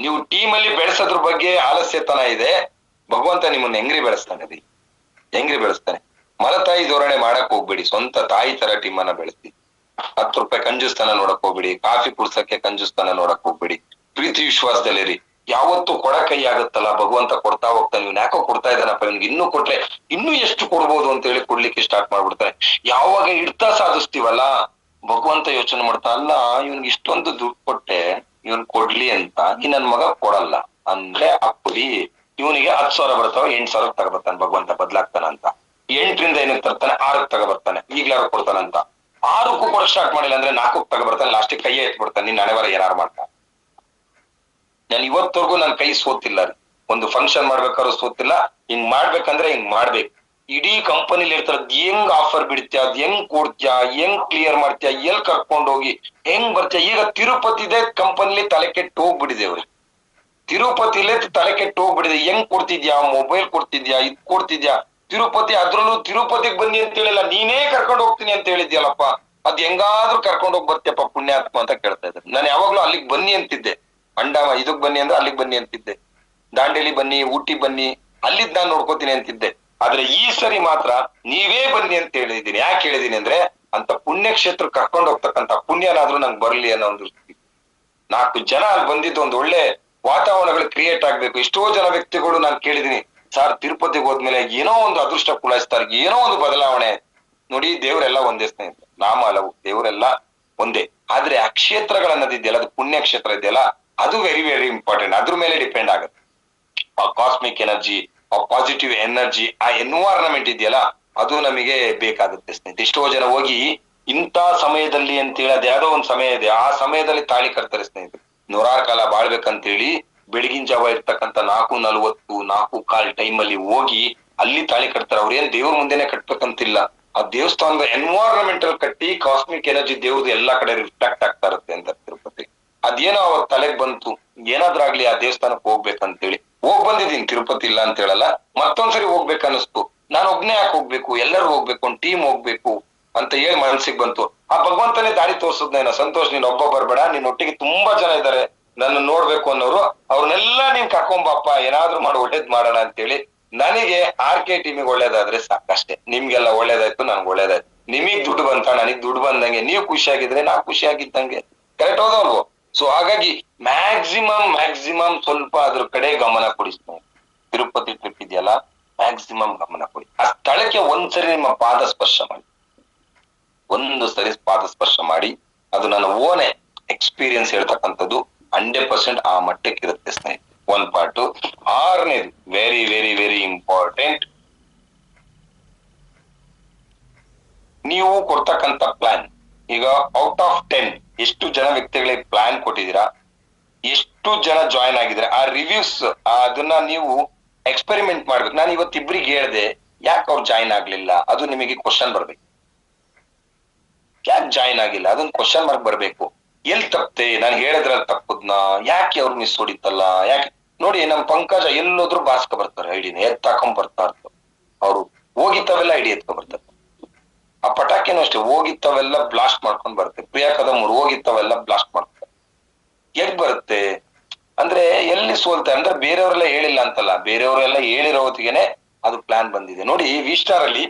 ನೀವು ಟೀಮ್ ಅಲ್ಲಿ ಬೆಳೆಸೋದ್ರ ಬಗ್ಗೆ ಆಲಸ್ಯತನ ಇದೆ, ಭಗವಂತ ನಿಮ್ಮನ್ನ ಹೆಂಗ್ರಿ ಬೆಳೆಸ್ತಾನೆ. ಮಲತಾಯಿ ಧೋರಣೆ ಮಾಡಕ್ ಹೋಗ್ಬೇಡಿ, ಸ್ವಂತ ತಾಯಿ ತರ ಟೀಮ್ ಅನ್ನ ಬೆಳೆಸಿ. 10 ರೂಪಾಯಿ ಕಂಜೂಸ್ತಾನ ನೋಡಕ್ ಹೋಗ್ಬೇಡಿ, ಕಾಫಿ ಕುಡ್ಸಕ್ಕೆ ಕಂಜೂಸ್ತಾನ ನೋಡಕ್ ಹೋಗ್ಬೇಡಿ. ಪ್ರೀತಿ ವಿಶ್ವಾಸದಲ್ಲಿರಿ. ಯಾವತ್ತು ಕೊಡ ಕೈ ಆಗುತ್ತಲ್ಲ, ಭಗವಂತ ಕೊಡ್ತಾ ಹೋಗ್ತಾನೆ. ಇವ್ನು ಯಾಕೋ ಕೊಡ್ತಾ ಇದ್ದಾನಪ್ಪ, ಇವ್ನಿಗೆ ಇನ್ನೂ ಕೊಟ್ರೆ ಇನ್ನೂ ಎಷ್ಟು ಕೊಡ್ಬೋದು ಅಂತ ಹೇಳಿ ಕೊಡ್ಲಿಕ್ಕೆ ಸ್ಟಾರ್ಟ್ ಮಾಡ್ಬಿಡ್ತಾನೆ. ಯಾವಾಗ ಇಡ್ತಾ ಸಾಧಿಸ್ತೀವಲ್ಲ, ಭಗವಂತ ಯೋಚನೆ ಮಾಡ್ತಾ, ಅಲ್ಲ ಇವ್ನಿಗೆ ಇಷ್ಟೊಂದು ದುಡ್ಡು ಕೊಟ್ಟೆ, ಇವನ್ ಕೊಡ್ಲಿ ಅಂತ ಈ ನನ್ ಮಗ ಕೊಡಲ್ಲ ಅಂದ್ರೆ ಹಾಕ್ಬಿಡಿ. ಇವನಿಗೆ 10,000 ಬರ್ತಾವ, 8,000 ತಗೊಬರ್ತಾನೆ ಭಗವಂತ, ಬದ್ಲಾಗ್ತಾನ ಅಂತ. 8ರಿಂದ ಏನಕ್ಕೆ ತರ್ತಾನೆ, 6ಕ್ಕೆ ತಗೊಬರ್ತಾನೆ. ಈಗ್ಲಾರು ಕೊಡ್ತಾನಂತ 6ಕ್ಕೂ ಕೊಡಕ್ ಸ್ಟಾರ್ಟ್ ಮಾಡಿಲ್ಲ ಅಂದ್ರೆ 4ಕ್ಕೆ ತಗೊಬರ್ತಾನೆ. ಲಾಸ್ಟಿಗೆ ಕೈಯೇ ಎತ್ಬಿಡ್ತಾನೆ, ನಿನ್ ಹಣೆಬರ ಏನಾರು ಮಾಡ್ತಾನೆ. ನಾನು ಇವತ್ತವರೆಗೂ ನನ್ ಕೈ ಸೋತಿಲ್ಲ ರೀ. ಒಂದು ಫಂಕ್ಷನ್ ಮಾಡ್ಬೇಕಾದ್ರೂ ಸೋತಿಲ್ಲ. ಹಿಂಗ್ ಮಾಡ್ಬೇಕಂದ್ರೆ ಹಿಂಗ್ ಮಾಡ್ಬೇಕು. ಇಡೀ ಕಂಪನಿಲಿ ಇರ್ತಾರದ್ ಹೆಂಗ್ ಆಫರ್ ಬಿಡ್ತೀಯ, ಅದ್ ಹೆಂಗ್ ಕೊಡ್ತೀಯ, ಹೆಂಗ್ ಕ್ಲಿಯರ್ ಮಾಡ್ತೀಯ, ಎಲ್ ಕರ್ಕೊಂಡ್ ಹೋಗಿ ಹೆಂಗ್ ಬರ್ತೀಯ. ಈಗ ತಿರುಪತಿದೆ ಕಂಪನಿಲಿ ತಲೆ ಕೆಟ್ಟು ಹೋಗ್ಬಿಟ್ಟಿದೆ ಅವ್ರಿಗೆ. ತಿರುಪತಿಲೇ ತಲೆ ಕೆಟ್ಟು ಹೋಗ್ಬಿಟ್ಟಿದೆ. ಹೆಂಗ್ ಕೊಡ್ತಿದ್ಯಾ, ಮೊಬೈಲ್ ಕೊಡ್ತಿದ್ಯಾ, ಇದ್ ಕೊಡ್ತಿದ್ಯಾ, ತಿರುಪತಿ, ಅದ್ರಲ್ಲೂ ತಿರುಪತಿಗೆ ಬನ್ನಿ ಅಂತ ಹೇಳಿಲ್ಲ, ನೀನೇ ಕರ್ಕೊಂಡು ಹೋಗ್ತೀನಿ ಅಂತ ಹೇಳಿದ್ಯಲ್ಲಪ್ಪ, ಅದ್ ಹೆಂಗಾದ್ರೂ ಕರ್ಕೊಂಡು ಹೋಗಿ ಬರ್ತೀಯಪ್ಪ ಪುಣ್ಯಾತ್ಮ ಅಂತ ಕೇಳ್ತಾ ಇದ್ದಾರೆ. ನಾನು ಯಾವಾಗ್ಲೂ ಅಲ್ಲಿಗೆ ಬನ್ನಿ ಅಂತಿದ್ದೆ, ಅಂಡಾಮ ಇದಕ್ ಬನ್ನಿ ಅಂದ್ರೆ ಅಲ್ಲಿಗೆ ಬನ್ನಿ ಅಂತಿದ್ದೆ, ದಾಂಡೇಲಿ ಬನ್ನಿ, ಊಟಿ ಬನ್ನಿ, ಅಲ್ಲಿದ್ ನಾನ್ ನೋಡ್ಕೋತೀನಿ ಅಂತಿದ್ದೆ. ಆದ್ರೆ ಈ ಸರಿ ಮಾತ್ರ ನೀವೇ ಬನ್ನಿ ಅಂತ ಹೇಳಿದೀನಿ. ಯಾಕೆ ಹೇಳಿದೀನಿ ಅಂದ್ರೆ, ಅಂತ ಪುಣ್ಯಕ್ಷೇತ್ರ ಕರ್ಕೊಂಡು ಹೋಗ್ತಕ್ಕಂತ ಪುಣ್ಯನಾದ್ರೂ ನಂಗೆ ಬರ್ಲಿ ಅನ್ನೋ ಒಂದು 4 ಜನ ಅಲ್ಲಿ ಬಂದಿದ್ದು ಒಂದು ಒಳ್ಳೆ ವಾತಾವರಣಗಳು ಕ್ರಿಯೇಟ್ ಆಗ್ಬೇಕು. ಎಷ್ಟೋ ಜನ ವ್ಯಕ್ತಿಗಳು ನಾನು ಕೇಳಿದೀನಿ, ಸರ್ ತಿರುಪತಿಗೆ ಹೋದ್ಮೇಲೆ ಏನೋ ಒಂದು ಅದೃಷ್ಟ ಕುಲಾಯಿಸ್ತಾರೆ, ಏನೋ ಒಂದು ಬದಲಾವಣೆ. ನೋಡಿ, ದೇವರೆಲ್ಲ ಒಂದೇ ಸ್ನೇಹಿತರೆ, ನಾಮ ಹಲವು, ದೇವರೆಲ್ಲ ಒಂದೇ. ಆದ್ರೆ ಆ ಕ್ಷೇತ್ರಗಳನ್ನದಿದೆಯಲ್ಲ, ಅದು ಪುಣ್ಯ ಕ್ಷೇತ್ರ ಇದೆಯಲ್ಲ, ಅದು ವೆರಿ ವೆರಿ ಇಂಪಾರ್ಟೆಂಟ್. ಅದ್ರ ಮೇಲೆ ಡಿಪೆಂಡ್ ಆಗುತ್ತೆ. ಆ ಕಾಸ್ಮಿಕ್ ಎನರ್ಜಿ, ಆ ಪಾಸಿಟಿವ್ ಎನರ್ಜಿ, ಆ ಎನ್ವೈರನ್ಮೆಂಟ್ ಇದೆಯಲ್ಲ, ಅದು ನಮಗೆ ಬೇಕಾಗುತ್ತೆ ಸ್ನೇಹಿತರೆ. ಎಷ್ಟೋ ಜನ ಹೋಗಿ ಇಂಥ ಸಮಯದಲ್ಲಿ ಅಂತ ಹೇಳಿ, ಅದ್ ಯಾವ್ದೋ ಒಂದ್ ಸಮಯ ಇದೆ, ಆ ಸಮಯದಲ್ಲಿ ತಾಳಿ ಕಟ್ತಾರೆ ಸ್ನೇಹಿತರೆ. 100 ಕಾಲ ಬಾಳ್ಬೇಕಂತೇಳಿ ಬೆಳಗಿನ ಜಾವ ಇರ್ತಕ್ಕಂಥ 4:40, 4:15 ಟೈಮಲ್ಲಿ ಹೋಗಿ ಅಲ್ಲಿ ತಾಳಿ ಕಟ್ತಾರೆ. ಅವ್ರೇನ್ ದೇವ್ರ ಮುಂದೆನೆ ಕಟ್ಬೇಕಂತಿಲ್ಲ, ಆ ದೇವಸ್ಥಾನದ ಎನ್ವೈರನ್ಮೆಂಟಲ್ ಕಟ್ಟಿ ಕಾಸ್ಮಿಕ್ ಎನರ್ಜಿ ದೇವ್ರದ್ದು ಎಲ್ಲಾ ಕಡೆ ರಿಫ್ಲೆಕ್ಟ್ ಆಗ್ತಾ ಇರುತ್ತೆ ಅಂತ ತಿರುಪತಿ. ಅದೇನೋ ಅವತ್ ತಲೆಗ್ ಬಂತು, ಏನಾದ್ರಾಗ್ಲಿ ಆ ದೇವಸ್ಥಾನಕ್ಕೆ ಹೋಗ್ಬೇಕಂತೇಳಿ ಹೋಗ್ ಬಂದಿದ್ದೀನಿ. ತಿರುಪತಿ ಇಲ್ಲ ಅಂತ ಹೇಳಲ್ಲ, ಮತ್ತೊಂದ್ಸರಿ ಹೋಗ್ಬೇಕನ್ನಿಸ್ತು. ನಾನು ಒಬ್ನೇ ಯಾಕೆ ಹೋಗ್ಬೇಕು, ಎಲ್ಲರೂ ಹೋಗ್ಬೇಕು, ಒಂದ್ ಟೀಮ್ ಹೋಗ್ಬೇಕು. ಅಂತ ಹೇಳಿ ಮನಸ್ಸಿಗೆ ಬಂತು. ಆ ಭಗವಂತನೇ ದಾರಿ ತೋರ್ಸದ್ನೇನೋ, ಸಂತೋಷ್ ನೀನ್ ಒಬ್ಬ ಬರ್ಬೇಡ, ನಿನ್ ಒಟ್ಟಿಗೆ ತುಂಬಾ ಜನ ಇದ್ದಾರೆ ನನ್ನ ನೋಡ್ಬೇಕು ಅನ್ನೋರು, ಅವ್ರನ್ನೆಲ್ಲಾ ನೀನ್ ಕರ್ಕೊಂಬಪ್ಪ, ಏನಾದ್ರೂ ಮಾಡಿ ಒಳ್ಳೇದ್ ಮಾಡೋಣ ಅಂತೇಳಿ. ನನಗೆ RK ಟೀಮಿಗೆ ಒಳ್ಳೇದಾದ್ರೆ ಸಾಕಷ್ಟೇ, ನಿಮ್ಗೆಲ್ಲ ಒಳ್ಳೇದಾಯ್ತು, ನನ್ಗೆ ಒಳ್ಳೇದಾಯ್ತು. ನಿಮಗ್ ದುಡ್ಡು ಬಂತ, ನನಗ್ ದುಡ್ಡು ಬಂದಂಗೆ, ನೀವು ಖುಷಿಯಾಗಿದ್ರೆ ನಾ ಖುಷಿಯಾಗಿದ್ದಂಗೆ. ಕರೆಕ್ಟ್ ಹೌದಲ್ವೋ? ಸೊ ಹಾಗಾಗಿ ಮ್ಯಾಕ್ಸಿಮಮ್ ಸ್ವಲ್ಪ ಅದ್ರ ಕಡೆ ಗಮನ ಕೊಡಿ. ತಿರುಪತಿ ಟ್ರಿಪ್ ಇದೆಯಲ್ಲ, ಮ್ಯಾಕ್ಸಿಮಮ್ ಗಮನ ಕೊಡಿ. ಆ ಸ್ಥಳಕ್ಕೆ ಒಂದ್ಸರಿ ನಿಮ್ಮ ಪಾದ ಸ್ಪರ್ಶ ಮಾಡಿ, ಒಂದು ಸರಿ ಪಾದ ಸ್ಪರ್ಶ ಮಾಡಿ. ಅದು ನನ್ನ ಓನ್ ಎಕ್ಸ್ಪೀರಿಯನ್ಸ್ ಹೇಳ್ತಕ್ಕಂಥದ್ದು. 100% ಆ ಮಟ್ಟಕ್ಕೆ ಇರುತ್ತೆ ಸ್ನೇಹಿತರೆ. ಒಂದ್ ಪಾರ್ಟ್. ಆರನೇದು ವೆರಿ ವೆರಿ ವೆರಿ ಇಂಪಾರ್ಟೆಂಟ್, ನೀವು ಕೊಡ್ತಕ್ಕಂಥ ಪ್ಲಾನ್. ಈಗ ಔಟ್ ಆಫ್ 10 ಎಷ್ಟು ಜನ ವ್ಯಕ್ತಿಗಳಿಗೆ ಪ್ಲಾನ್ ಕೊಟ್ಟಿದ್ದೀರಾ, ಎಷ್ಟು ಜನ ಜಾಯಿನ್ ಆಗಿದ್ದಾರೆ, ಆ ರಿವ್ಯೂಸ್ ಅದನ್ನ ನೀವು ಎಕ್ಸ್ಪೆರಿಮೆಂಟ್ ಮಾಡ್ಬೇಕು. ನಾನು ಇವತ್ತಿಬ್ರಿಗೆ ಹೇಳ್ದೆ, ಯಾಕೆ ಅವ್ರು ಜಾಯಿನ್ ಆಗ್ಲಿಲ್ಲ, ಅದು ನಿಮಗೆ ಕ್ವಶನ್ ಬರ್ಬೇಕು. ಯಾಕೆ ಜಾಯಿನ್ ಆಗಿಲ್ಲ ಅದೊಂದು ಕ್ವಶನ್ ಮಾರ್ಕ್ ಬರ್ಬೇಕು. ಎಲ್ಲಿ ತಪ್ಪೆ, ನಾನು ಹೇಳಿದ್ರಲ್ಲಿ ತಪ್ಪದ್ನ, ಯಾಕೆ ಅವ್ರು ಮಿಸ್ ಹೊಡಿತಲ್ಲ, ಯಾಕೆ ನೋಡಿ. ನಮ್ ಪಂಕಜ ಎಲ್ಲೋದ್ರು ಬಾಸ್ಕ ಬರ್ತಾರೆ, ಐಡಿನ ಎತ್ತಾಕೊಂಡ್ ಬರ್ತಾ ಇರ್ತಾರೆ. ಅವ್ರು ಹೋಗಿತ್ತವೆಲ್ಲ ಐಡಿ ಎತ್ಕೊಂಡ್ ಬರ್ತಾರೆ. ಆ ಪಟಾಕಿನೂ ಅಷ್ಟೇ, ಹೋಗಿತ್ತವೆಲ್ಲ ಬ್ಲಾಸ್ಟ್ ಮಾಡ್ಕೊಂಡ್ ಬರುತ್ತೆ. ಪ್ರಿಯಾಕದಮ್ಮರು ಹೋಗಿತ್ತವೆಲ್ಲ ಬ್ಲಾಸ್ಟ್ ಮಾಡ್ತಾರೆ. ಹೇಗ್ ಬರುತ್ತೆ ಅಂದ್ರೆ, ಎಲ್ಲಿ ಸೋಲ್ತಾರೆ ಅಂದ್ರೆ ಬೇರೆಯವರೆಲ್ಲ ಹೇಳಿಲ್ಲ ಅಂತಲ್ಲ, ಬೇರೆಯವರೆಲ್ಲ ಹೇಳಿರೋ ಹೊತ್ತಿಗೆನೆ ಅದು ಪ್ಲಾನ್ ಬಂದಿದೆ. ನೋಡಿ ವಿಸ್ಟಾರ್ ಅಲ್ಲಿ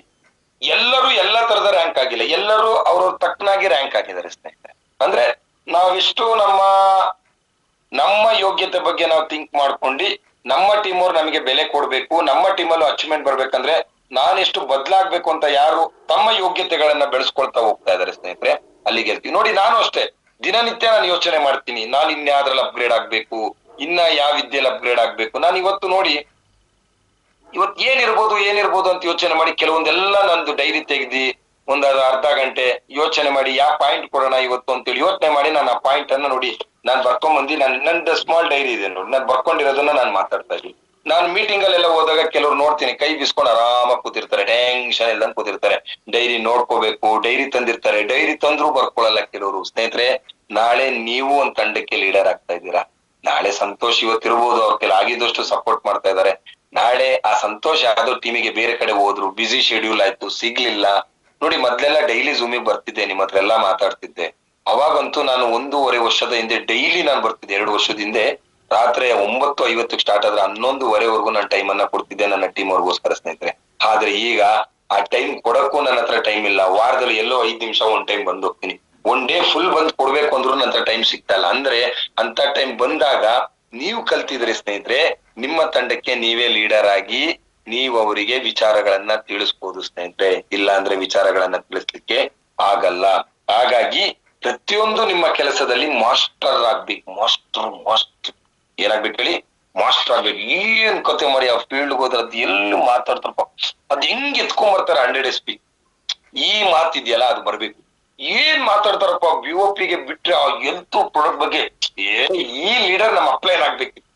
ಎಲ್ಲರೂ ಎಲ್ಲಾ ತರದ ರ್ಯಾಂಕ್ ಆಗಿಲ್ಲ, ಎಲ್ಲರೂ ಅವ್ರವ್ರ ತಕ್ಕನಾಗಿ ರ್ಯಾಂಕ್ ಆಗಿದ್ದಾರೆ ಸ್ನೇಹಿತರೆ. ಅಂದ್ರೆ ನಾವಿಷ್ಟು ನಮ್ಮ ಯೋಗ್ಯತೆ ಬಗ್ಗೆ ನಾವು ಥಿಂಕ್ ಮಾಡ್ಕೊಂಡು, ನಮ್ಮ ಟೀಮ್ ಅವ್ರು ನಮಗೆ ಬೆಲೆ ಕೊಡ್ಬೇಕು, ನಮ್ಮ ಟೀಮಲ್ಲೂ ಅಚೀವ್ಮೆಂಟ್ ಬರ್ಬೇಕಂದ್ರೆ ನಾನೆಷ್ಟು ಬದ್ಲಾಗ್ಬೇಕು ಅಂತ ಯಾರು ತಮ್ಮ ಯೋಗ್ಯತೆಗಳನ್ನ ಬೆಳೆಸ್ಕೊಳ್ತಾ ಹೋಗ್ತಾ ಇದಾರೆ ಸ್ನೇಹಿತರೆ, ಅಲ್ಲಿ ಗೆಲ್ತೀವಿ. ನೋಡಿ ನಾನು ಅಷ್ಟೇ ದಿನನಿತ್ಯ ನಾನು ಯೋಚನೆ ಮಾಡ್ತೀನಿ, ನಾನು ಇನ್ಯಾವ್ದ್ರಲ್ಲಿ ಅಪ್ಗ್ರೇಡ್ ಆಗ್ಬೇಕು, ಇನ್ನ ಯಾವ ವಿದ್ಯೆಯಲ್ಲಿ ಅಪ್ಗ್ರೇಡ್ ಆಗ್ಬೇಕು. ನಾನು ಇವತ್ತು ನೋಡಿ, ಇವತ್ತು ಏನಿರ್ಬೋದು ಅಂತ ಯೋಚನೆ ಮಾಡಿ ಕೆಲವೊಂದೆಲ್ಲ ನಂದು ಡೈರಿ ತೆಗ್ದಿ ಒಂದ್ ಅರ್ಧ ಗಂಟೆ ಯೋಚನೆ ಮಾಡಿ ಯಾವ ಪಾಯಿಂಟ್ ಕೊಡೋಣ ಇವತ್ತು ಅಂತೇಳಿ ಯೋಚನೆ ಮಾಡಿ, ನಾನು ಆ ಪಾಯಿಂಟ್ ಅನ್ನ ನೋಡಿ ನಾನು ಬರ್ಕೊಂಡ್ ಬಂದಿ. ನಂದು ಸ್ಮಾಲ್ ಡೈರಿ ಇದೆ ನೋಡಿ, ನಾನು ಬರ್ಕೊಂಡಿರೋದನ್ನ ನಾನು ಮಾತಾಡ್ತಾ ಇದ್ದೀನಿ. ನಾನು ಮೀಟಿಂಗ್ ಅಲ್ಲೆಲ್ಲ ಹೋದಾಗ ಕೆಲವ್ರು ನೋಡ್ತೀನಿ ಕೈ ಬಿಸ್ಕೊಂಡು ಆರಾಮಾಗಿ ಕೂತಿರ್ತಾರೆ, ಟೆನ್ಷನ್ ಇಲ್ದಂಗ್ ಕೂತಿರ್ತಾರೆ. ಡೈರಿ ನೋಡ್ಕೋಬೇಕು, ಡೈರಿ ತಂದಿರ್ತಾರೆ, ಡೈರಿ ತಂದ್ರು ಬರ್ಕೊಳ್ಳಲ್ಲ ಕೆಲವರು. ಸ್ನೇಹಿತರೆ, ನಾಳೆ ನೀವು ಒಂದ್ ತಂಡಕ್ಕೆ ಲೀಡರ್ ಆಗ್ತಾ ಇದ್ದೀರಾ. ನಾಳೆ ಸಂತೋಷ್ ಇವತ್ತಿರ್ಬೋದು, ಅವ್ರ ಕೆಲ ಆಗಿದ್ದಷ್ಟು ಸಪೋರ್ಟ್ ಮಾಡ್ತಾ ಇದಾರೆ. ನಾಳೆ ಆ ಸಂತೋಷ್ ಯಾವ್ದೋ ಟೀಮಿಗೆ ಬೇರೆ ಕಡೆ ಹೋದ್ರು, ಬಿಸಿ ಶೆಡ್ಯೂಲ್ ಆಯ್ತು, ಸಿಗ್ಲಿಲ್ಲ. ನೋಡಿ ಮೊದ್ಲೆಲ್ಲ ಡೈಲಿ ಝೂಮಿಗೆ ಬರ್ತಿದ್ದೆ, ನಿಮ್ಮ ಹತ್ರ ಎಲ್ಲಾ ಮಾತಾಡ್ತಿದ್ದೆ. ಅವಾಗಂತೂ ನಾನು 1.5 ವರ್ಷದ ಹಿಂದೆ ಡೈಲಿ ನಾನು ಬರ್ತಿದ್ದೆ. 2 ವರ್ಷದ ಹಿಂದೆ ರಾತ್ರಿ 9:50 ಸ್ಟಾರ್ಟ್ ಆದ್ರೆ 11:15 ನಾನು ಟೈಮ್ ಅನ್ನ ಕೊಡ್ತಿದ್ದೆ ನನ್ನ ಟೀಮ್ ಅವ್ರಿಗೋಸ್ಕರ ಸ್ನೇಹಿತರೆ. ಆದ್ರೆ ಈಗ ಆ ಟೈಮ್ ಕೊಡಕ್ಕೂ ನನ್ನ ಹತ್ರ ಟೈಮ್ ಇಲ್ಲ. ವಾರದಲ್ಲಿ ಎಲ್ಲೋ 5 ನಿಮಿಷ ಒಂದ್ ಟೈಮ್ ಬಂದು ಹೋಗ್ತೀನಿ. ಒನ್ ಡೇ ಫುಲ್ ಬಂದ್ ಕೊಡ್ಬೇಕು ಅಂದ್ರೂ ನನ್ನ ಟೈಮ್ ಸಿಗ್ತಾ ಇಲ್ಲ. ಅಂದ್ರೆ ಅಂತ ಟೈಮ್ ಬಂದಾಗ ನೀವು ಕಲ್ತಿದ್ರಿ ಸ್ನೇಹಿತರೆ, ನಿಮ್ಮ ತಂಡಕ್ಕೆ ನೀವೇ ಲೀಡರ್ ಆಗಿ ನೀವು ಅವರಿಗೆ ವಿಚಾರಗಳನ್ನ ತಿಳಿಸ್ಬೋದು ಸ್ನೇಹಿತರೆ. ಇಲ್ಲ ಅಂದ್ರೆ ವಿಚಾರಗಳನ್ನ ತಿಳಿಸ್ಲಿಕ್ಕೆ ಆಗಲ್ಲ. ಹಾಗಾಗಿ ಪ್ರತಿಯೊಂದು ನಿಮ್ಮ ಕೆಲಸದಲ್ಲಿ ಮಾಸ್ಟರ್ ಆಗ್ಬೇಕು. ಮಾಸ್ಟರ್ ಏನಾಗ್ಬೇಕು ಹೇಳಿ, ಮಾಸ್ಟರ್ ಆಗ್ಬೇಕು. ಏನ್ ಕತೆ ಮಾಡಿ ಆ ಫೀಲ್ಡ್ ಹೋದ್ರೆ ಅದ್ ಎಲ್ಲೂ ಮಾತಾಡ್ತಾರಪ್ಪ, ಅದ್ ಹೆಂಗ್ ಎತ್ಕೊಂಡ್ ಬರ್ತಾರೆ 100 SP. ಈ ಮಾತಿದ್ಯಲ್ಲ ಅದು ಬರ್ಬೇಕು. ಏನ್ ಮಾತಾಡ್ತಾರಪ್ಪ BOP ಗೆ ಬಿಟ್ರೆ ಆ ಹೆಲ್ತ್ ಪ್ರಾಡಕ್ಟ್ ಬಗ್ಗೆ, ಈ ಲೀಡರ್ ನಮ್ಮ ಅಪ್ಲೈನ್ ಆಗ್ಬೇಕಿತ್ತು,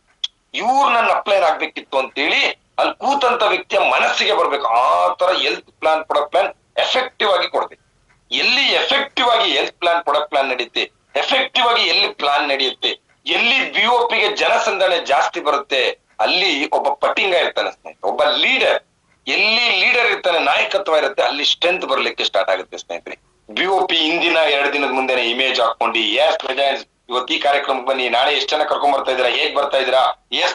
ಇವ್ರು ನನ್ನ ಅಪ್ಲೈನ್ ಆಗ್ಬೇಕಿತ್ತು ಅಂತೇಳಿ ಅಲ್ಲಿ ಕೂತಂತ ವ್ಯಕ್ತಿಯ ಮನಸ್ಸಿಗೆ ಬರ್ಬೇಕು. ಆ ತರ health plan product plan effective ಆಗಿ ಕೊಡ್ಬೇಕು. ಎಲ್ಲಿ ಎಫೆಕ್ಟಿವ್ ಆಗಿ ಹೆಲ್ತ್ ಪ್ಲಾನ್ ಪ್ರಾಡಕ್ಟ್ ಪ್ಲಾನ್ ನಡೆಯುತ್ತೆ, ಎಫೆಕ್ಟಿವ್ ಆಗಿ ಎಲ್ಲಿ ಪ್ಲಾನ್ ನಡೆಯುತ್ತೆ, ಎಲ್ಲಿ BOP ಗೆ ಜನಸಂದಣೆ ಜಾಸ್ತಿ ಬರುತ್ತೆ, ಅಲ್ಲಿ ಒಬ್ಬ ಪಟ್ಟಿಂಗ ಇರ್ತಾನೆ ಸ್ನೇಹಿತರೆ, ಒಬ್ಬ ಲೀಡರ್. ಎಲ್ಲಿ ಲೀಡರ್ ಇರ್ತಾನೆ, ನಾಯಕತ್ವ ಇರುತ್ತೆ, ಅಲ್ಲಿ ಸ್ಟ್ರೆಂತ್ ಬರ್ಲಿಕ್ಕೆ ಸ್ಟಾರ್ಟ್ ಆಗುತ್ತೆ ಸ್ನೇಹಿತರೆ. BOP ಹಿಂದಿನ 2 ದಿನದ ಮುಂದೆನೆ ಇಮೇಜ್ ಹಾಕೊಂಡು, ಇವತ್ತು ಈ ಕಾರ್ಯಕ್ರಮಕ್ಕೆ ಬನ್ನಿ, ನಾಳೆ ಎಷ್ಟು ಜನ ಕರ್ಕೊಂಡ್ ಬರ್ತಾ ಇದ್ದೀರಾ, ಹೇಗ್ ಬರ್ತಾ ಇದ್ದೀರಾ,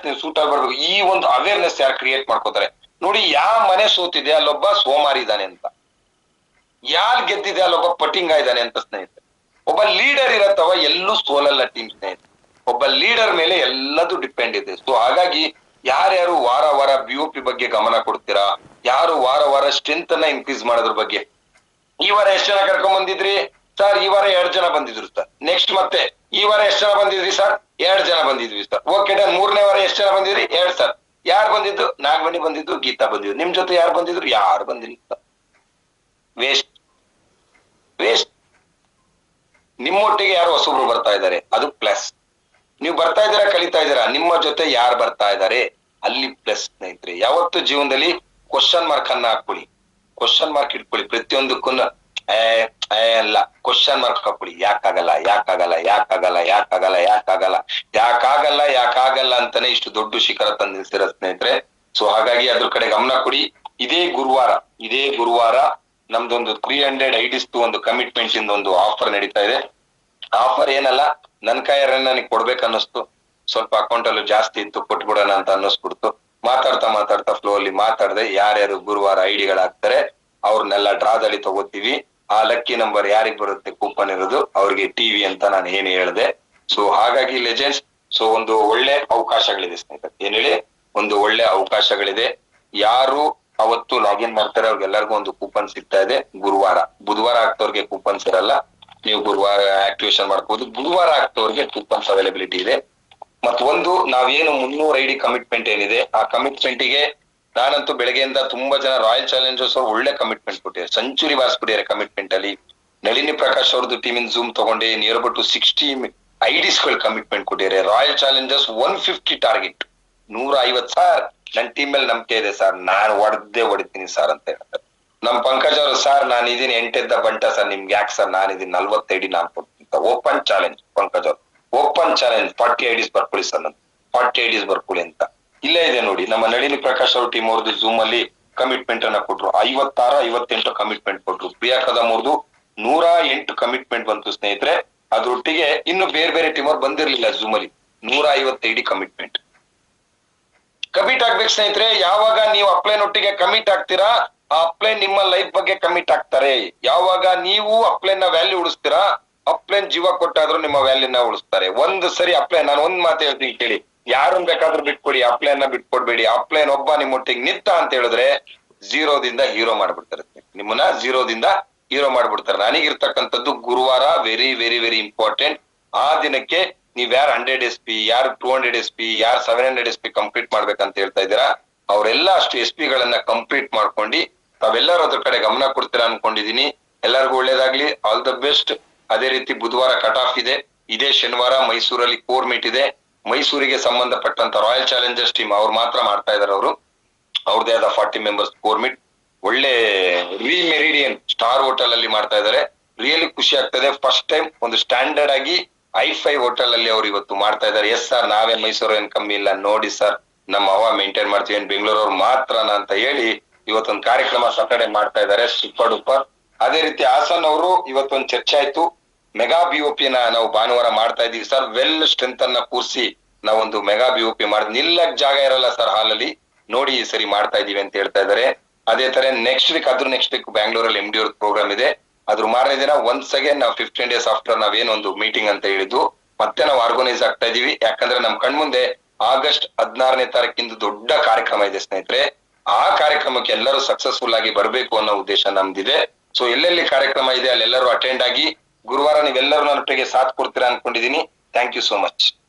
ನೀವು ಸೂಟ್ ಆಗಿ ಬರ್ಬೇಕು. ಈ ಒಂದು ಅವೇರ್ನೆಸ್ ಯಾರು ಕ್ರಿಯೇಟ್ ಮಾಡ್ಕೋತಾರೆ ನೋಡಿ. ಯಾವ ಮನೆ ಸೋತಿದೆ ಅಲ್ಲೊಬ್ಬ ಸೋಮಾರಿ ಇದ್ದಾನೆ ಅಂತ, ಯಾರ್ ಗೆದ್ದಿದೆ ಅಲ್ಲೊಬ್ಬ ಪಟ್ಟಿಂಗ ಇದ್ದಾನೆ ಅಂತ ಸ್ನೇಹಿತರೆ. ಒಬ್ಬ ಲೀಡರ್ ಇರತ್ತವ ಎಲ್ಲೂ ಸೋಲಲ್ಲ ಟೀಮ್ ಸ್ನೇಹಿತರೆ. ಒಬ್ಬ ಲೀಡರ್ ಮೇಲೆ ಎಲ್ಲದೂ ಡಿಪೆಂಡ್ ಇದೆ. ಸೊ ಹಾಗಾಗಿ ಯಾರ್ಯಾರು ವಾರ BOP ಬಗ್ಗೆ ಗಮನ ಕೊಡ್ತೀರಾ, ಯಾರು ವಾರ ಸ್ಟ್ರೆಂತ್ ಅನ್ನ ಇನ್ಕ್ರೀಸ್ ಮಾಡೋದ್ರ ಬಗ್ಗೆ. ಈ ವಾರ ಎಷ್ಟು ಜನ ಕರ್ಕೊಂಡ್ ಬಂದಿದ್ರಿ ಸರ್? ಈ ವಾರ 2 ಜನ ಬಂದಿದ್ರು ಸರ್. ನೆಕ್ಸ್ಟ್ ಮತ್ತೆ ಈ ವಾರ ಎಷ್ಟು ಜನ ಬಂದಿದ್ರಿ ಸರ್? 2 ಜನ ಬಂದಿದ್ವಿ ಸರ್. Okay done. 3ನೇ ವಾರ ಎಷ್ಟು ಜನ ಬಂದಿದ್ರಿ? 2 ಸರ್. ಯಾರು ಬಂದಿದ್ದು? ನಾಗಮಣಿ ಬಂದಿದ್ದು, ಗೀತಾ ಬಂದಿದ್ದು. ನಿಮ್ ಜೊತೆ ಯಾರು ಬಂದಿದ್ರು? ಯಾರು ಬಂದಿಲ್ಲ. ವೇಸ್ಟ್. ನಿಮ್ಮೊಟ್ಟಿಗೆ ಯಾರು ಹೊಸಬ್ರು ಬರ್ತಾ ಇದ್ದಾರೆ, ಅದು ಪ್ಲಸ್. ನೀವು ಬರ್ತಾ ಇದ್ದೀರಾ, ಕಲಿತಾ ಇದ್ದೀರಾ, ನಿಮ್ಮ ಜೊತೆ ಯಾರು ಬರ್ತಾ ಇದ್ದಾರೆ ಅಲ್ಲಿ ಪ್ಲಸ್ ಸ್ನೇಹಿತರೆ. ಯಾವತ್ತು ಜೀವನದಲ್ಲಿ ಕ್ವಶನ್ ಮಾರ್ಕ್ ಅನ್ನ ಹಾಕೊಳ್ಳಿ, ಕ್ವಶನ್ ಮಾರ್ಕ್ ಇಟ್ಕೊಳ್ಳಿ. ಪ್ರತಿಯೊಂದಕ್ಕೂ ಅಲ್ಲ ಕ್ವಶನ್ ಮಾರ್ಕ್ ಹಾಕೊಳ್ಳಿ. ಯಾಕಾಗಲ್ಲ ಅಂತಾನೆ ಇಷ್ಟು ದೊಡ್ಡ ಶಿಖರ ತಂದಿರ್ತೀರ ಸ್ನೇಹಿತರೆ. ಸೊ ಹಾಗಾಗಿ ಅದ್ರ ಕಡೆ ಗಮನ ಕೊಡಿ. ಇದೇ ಗುರುವಾರ ನಮ್ದೊಂದು 300 ಐಡಿಸ್ ಒಂದು ಕಮಿಟ್ಮೆಂಟ್ ಇಂದ ಒಂದು ಆಫರ್ ನಡೀತಾ ಇದೆ. ಆಫರ್ ಏನಲ್ಲ, ನನ್ ಕೈಯಾರ ನನಗೆ ಕೊಡ್ಬೇಕು ಅನ್ನಿಸ್ತು, ಸ್ವಲ್ಪ ಅಕೌಂಟ್ ಅಲ್ಲೂ ಜಾಸ್ತಿ ಇತ್ತು, ಕೊಟ್ಬಿಡೋಣ ಅಂತ ಅನ್ನಿಸ್ಬಿಡ್ತು. ಮಾತಾಡ್ತಾ ಫ್ಲೋ ಅಲ್ಲಿ ಮಾತಾಡದೆ ಯಾರ್ಯಾರು ಗುರುವಾರ ಐಡಿಗಳಾಗ್ತಾರೆ ಅವ್ರನ್ನೆಲ್ಲ ಡ್ರಾದಲ್ಲಿ ತಗೋತೀವಿ. ಆ ಲಕ್ಕಿ ನಂಬರ್ ಯಾರಿಗ್ ಬರುತ್ತೆ ಕೂಪನ್ ಇರೋದು ಅವ್ರಿಗೆ ಟಿವಿ ಅಂತ ನಾನು ಏನ್ ಹೇಳ್ದೆ. ಸೊ ಹಾಗಾಗಿ ಲೆಜೆಂಡ್ಸ್, ಸೊ ಒಂದು ಒಳ್ಳೆ ಅವಕಾಶಗಳಿದೆ ಸ್ನೇಹಿತರೆ. ಏನ್ ಹೇಳಿ, ಒಂದು ಒಳ್ಳೆ ಅವಕಾಶಗಳಿದೆ. ಯಾರು ಅವತ್ತು ಲಾಗಿನ್ ಮಾಡ್ತಾರೆ ಅವ್ರಿಗೆಲ್ಲರಿಗೂ ಒಂದು ಕೂಪನ್ ಸಿಗ್ತಾ ಇದೆ. ಗುರುವಾರ ಬುಧವಾರ ಆಗ್ತವ್ರಿಗೆ ಕೂಪನ್ಸ್ ಇರಲ್ಲ, ನೀವು ಗುರುವಾರ ಆಕ್ಟಿವೇಶನ್ ಮಾಡ್ಕೋಬಹುದು. ಗುರುವಾರ ಆಗ್ತವ್ರಿಗೆ ಕೂಪನ್ಸ್ ಅವೈಲಬಿಲಿಟಿ ಇದೆ. ಮತ್ತೊಂದು, ನಾವೇನು 300 ಐಡಿ ಕಮಿಟ್ಮೆಂಟ್ ಏನಿದೆ ಆ ಕಮಿಟ್ಮೆಂಟ್ ಗೆ ನಾನಂತೂ ಬೆಳಗ್ಗೆಯಿಂದ ತುಂಬಾ ಜನ ರಾಯಲ್ ಚಾಲೆಂಜರ್ಸ್ ಅವ್ರು ಒಳ್ಳೆ ಕಮಿಟ್ಮೆಂಟ್ ಕೊಟ್ಟಿದ್ದಾರೆ, ಸೆಂಚುರಿ ಬಾರಿಸ್ಬಿಟ್ಟಿದ್ದಾರೆ ಕಮಿಟ್ಮೆಂಟ್ ಅಲ್ಲಿ. ನಳಿನಿ ಪ್ರಕಾಶ್ ಅವ್ರದ್ದು ಟೀಮಿನ ಜೂಮ್ ತಗೊಂಡೆ ನಿಯರ್ ಅಬೌಟ್ 60 ಐಡಿಸ್ ಗಳು ಕಮಿಟ್ಮೆಂಟ್ ಕೊಟ್ಟಿದ್ದಾರೆ. ರಾಯಲ್ ಚಾಲೆಂಜರ್ಸ್ 150 ಟಾರ್ಗೆಟ್, 150 ಸರ್ ನನ್ ಟೀಮ್ ಮೇಲೆ ನಂಬಿಕೆ ಇದೆ ಸರ್, ನಾನು ಹೊಡಿತೀನಿ ಸರ್ ಅಂತ ಹೇಳ್ತಾರೆ. ನಮ್ ಪಂಕಜ್ ಅವರು, ಸರ್ ನಾನು ಇದೀನಿ 8 ಬಂಟ ಸರ್, ನಿಮ್ಗೆ ಯಾಕೆ ಸರ್, ನಾನು ಇದೀನಿ 40 ಐಡಿ ನಾನು ಕೊಡ್ತೀನಿ. ಓಪನ್ ಚಾಲೆಂಜ್ ಪಂಕಜ್ ಅವರು, ಓಪನ್ ಚಾಲೆಂಜ್ 40 ಐಡಿಸ್ ಬರ್ಕೊಳ್ಳಿ ಸರ್, ನಾನು 40 ಐಡಿಸ್ ಬರ್ಕೊಳ್ಳಿ ಅಂತ. ಇಲ್ಲೇ ಇದೆ ನೋಡಿ, ನಮ್ಮ ನಳಿನಿ ಪ್ರಕಾಶ್ ಅವ್ರ ಟೀಮ್ ಅವ್ರದ್ದು ಜೂಮ್ ಅಲ್ಲಿ ಕಮಿಟ್ಮೆಂಟ್ ಅನ್ನ ಕೊಟ್ರು. 56-58 ಕಮಿಟ್ಮೆಂಟ್ ಕೊಟ್ರು. ಪ್ರಿಯಾ ಕದಮ್ ಅವ್ರದ್ದು 108 ಕಮಿಟ್ಮೆಂಟ್ ಬಂತು ಸ್ನೇಹಿತರೆ. ಅದ್ರೊಟ್ಟಿಗೆ ಇನ್ನು ಬೇರೆ ಬೇರೆ ಟೀಮ್ ಅವ್ರು ಬಂದಿರ್ಲಿಲ್ಲ ಜೂಮ್ ಅಲ್ಲಿ. 150 ಐಡಿ ಕಮಿಟ್ಮೆಂಟ್ ಆಗ್ಬೇಕು ಸ್ನೇಹಿತರೆ. ಯಾವಾಗ ನೀವು ಅಪ್ಲೈನ್ ಒಟ್ಟಿಗೆ ಕಮಿಟ್ ಆಗ್ತೀರಾ, ಆ ಅಪ್ಲೈನ್ ನಿಮ್ಮ ಲೈಫ್ ಬಗ್ಗೆ ಕಮಿಟ್ ಆಗ್ತಾರೆ. ಯಾವಾಗ ನೀವು ಅಪ್ಲೈನ್ ನ ವ್ಯಾಲ್ಯೂ ಉಳಿಸ್ತೀರಾ, ಅಪ್ಲೈನ್ ಜೀವ ಕೊಟ್ಟಾದ್ರೂ ನಿಮ್ಮ ವ್ಯಾಲ್ಯೂನ ಉಳಿಸ್ತಾರೆ. ಒಂದು ಸರಿ ಅಪ್ಲೈನ್, ನಾನು ಒಂದ್ ಮಾತು ಹೇಳ್ತೀನಿ ಕೇಳಿ, ಯಾರನ್ನ ಬೇಕಾದ್ರೂ ಬಿಟ್ಕೊಡಿ, ಅಪ್ಲೈನ್ ನ ಬಿಟ್ಕೊಡ್ಬೇಡಿ. ಅಪ್ಲೈನ್ ಒಬ್ಬ ನಿಮ್ಮೊಟ್ಟಿಗೆ ನಿಂತ ಅಂತ ಹೇಳಿದ್ರೆ ಝೀರೋದಿಂದ ಹೀರೋ ಮಾಡ್ಬಿಡ್ತಾರೆ, ನಿಮ್ಮನ್ನ ಝೀರೋದಿಂದ ಹೀರೋ ಮಾಡ್ಬಿಡ್ತಾರೆ. ನನಗಿರ್ತಕ್ಕಂಥದ್ದು ಗುರುವಾರ ವೆರಿ ವೆರಿ ವೆರಿ ಇಂಪಾರ್ಟೆಂಟ್. ಆ ದಿನಕ್ಕೆ ನೀವ್ ಯಾರು 100 SP, ಯಾರು 200 SP, ಯಾರು 700 SP ಕಂಪ್ಲೀಟ್ ಮಾಡ್ಬೇಕಂತ ಹೇಳ್ತಾ ಇದ್ದೀರಾ, ಅವರೆಲ್ಲ ಅಷ್ಟು SP ಗಳನ್ನ ಕಂಪ್ಲೀಟ್ ಮಾಡ್ಕೊಂಡು ತಾವೆಲ್ಲರೂ ಅದ್ರ ಕಡೆ ಗಮನ ಕೊಡ್ತೀರಾ ಅನ್ಕೊಂಡಿದೀನಿ. ಎಲ್ಲರಿಗೂ ಒಳ್ಳೇದಾಗ್ಲಿ, ಆಲ್ ದ ಬೆಸ್ಟ್. ಅದೇ ರೀತಿ ಬುಧವಾರ ಕಟ್ ಆಫ್ ಇದೆ. ಇದೇ ಶನಿವಾರ ಮೈಸೂರಲ್ಲಿ ಕೋರ್ ಮೀಟ್ ಇದೆ. ಮೈಸೂರಿಗೆ ಸಂಬಂಧಪಟ್ಟಂತ ರಾಯಲ್ ಚಾಲೆಂಜರ್ಸ್ ಟೀಮ್ ಅವ್ರು ಮಾತ್ರ ಮಾಡ್ತಾ ಇದಾರೆ. ಅವರು ಅವ್ರದೇ ಆದ 40 ಮೆಂಬರ್ಸ್ ಕೋರ್ ಮೀಟ್ ಒಳ್ಳೆ ಮೆರಿಡಿಯನ್ ಸ್ಟಾರ್ ಹೋಟೆಲ್ ಅಲ್ಲಿ ಮಾಡ್ತಾ ಇದಾರೆ. ರಿಯಲಿ ಖುಷಿ ಆಗ್ತದೆ. ಫಸ್ಟ್ ಟೈಮ್ ಒಂದು ಸ್ಟ್ಯಾಂಡರ್ಡ್ ಆಗಿ i5 ಹೋಟೆಲ್ ಅಲ್ಲಿ ಅವ್ರು ಇವತ್ತು ಮಾಡ್ತಾ ಇದಾರೆ. ಎಸ್ ಸರ್, ನಾವೇ ಮೈಸೂರು ಏನ್ ಕಮ್ಮಿ ಇಲ್ಲ ನೋಡಿ ಸರ್, ನಮ್ಮ ಹವಾ ಮೇಂಟೈನ್ ಮಾಡ್ತೀವಿ, ಏನ್ ಬೆಂಗಳೂರವ್ರು ಮಾತ್ರನ ಅಂತ ಹೇಳಿ ಇವತ್ತೊಂದು ಕಾರ್ಯಕ್ರಮ ಸಾಟರ್ಡೆ ಮಾಡ್ತಾ ಇದಾರೆ. Super duper. ಅದೇ ರೀತಿ ಹಾಸನ್ ಅವರು ಇವತ್ತೊಂದು ಚರ್ಚೆ ಆಯ್ತು, ಮೆಗಾ BOP ನ ನಾವು ಭಾನುವಾರ ಮಾಡ್ತಾ ಇದೀವಿ ಸರ್. ವೆಲ್ ಸ್ಟ್ರೆಂತ್ ಅನ್ನ ಕೂರಿಸಿ ನಾವೊಂದು ಮೆಗಾ BOP ಮಾಡಿ, ನಿಲ್ಲಕ್ ಜಾಗ ಇರಲ್ಲ ಸರ್ ಹಾಲಲ್ಲಿ, ನೋಡಿ ಈ ಸರಿ ಮಾಡ್ತಾ ಇದೀವಿ ಅಂತ ಹೇಳ್ತಾ ಇದಾರೆ. ಅದೇ ತರ ನೆಕ್ಸ್ಟ್ ವೀಕ್ ಬ್ಯಾಂಗ್ಳೂರಲ್ಲಿ MD ಅವ್ರ ಪ್ರೋಗ್ರಾಮ್ ಇದೆ. ಅದ್ರ ಮಾರನೇ ದಿನ ಒನ್ಸ್ ಅಗೇನ್ ನಾವು 15 days ಆಫ್ಟರ್ ನಾವೇನೊಂದು ಮೀಟಿಂಗ್ ಅಂತ ಹೇಳಿದ್ವು ಮತ್ತೆ ನಾವು ಆರ್ಗನೈಸ್ ಆಗ್ತಾ ಇದೀವಿ. ಯಾಕಂದ್ರೆ ನಮ್ ಕಣ್ಮುಂದೆ ಆಗಸ್ಟ್ 16ನೇ ತಾರೀಕಿಂದು ದೊಡ್ಡ ಕಾರ್ಯಕ್ರಮ ಇದೆ ಸ್ನೇಹಿತರೆ. ಆ ಕಾರ್ಯಕ್ರಮಕ್ಕೆ ಎಲ್ಲರೂ ಸಕ್ಸಸ್ಫುಲ್ ಆಗಿ ಬರ್ಬೇಕು ಅನ್ನೋ ಉದ್ದೇಶ ನಮ್ದಿದೆ. ಸೊ ಎಲ್ಲೆಲ್ಲಿ ಕಾರ್ಯಕ್ರಮ ಇದೆ ಅಲ್ಲೆಲ್ಲರೂ ಅಟೆಂಡ್ ಆಗಿ ಗುರುವಾರ ನೀವೆಲ್ಲರೂ ನನ್ನೊಟ್ಟಿಗೆ ಸಾಥ್ ಕೊಡ್ತೀರಾ ಅನ್ಕೊಂಡಿದೀನಿ. Thank you so much.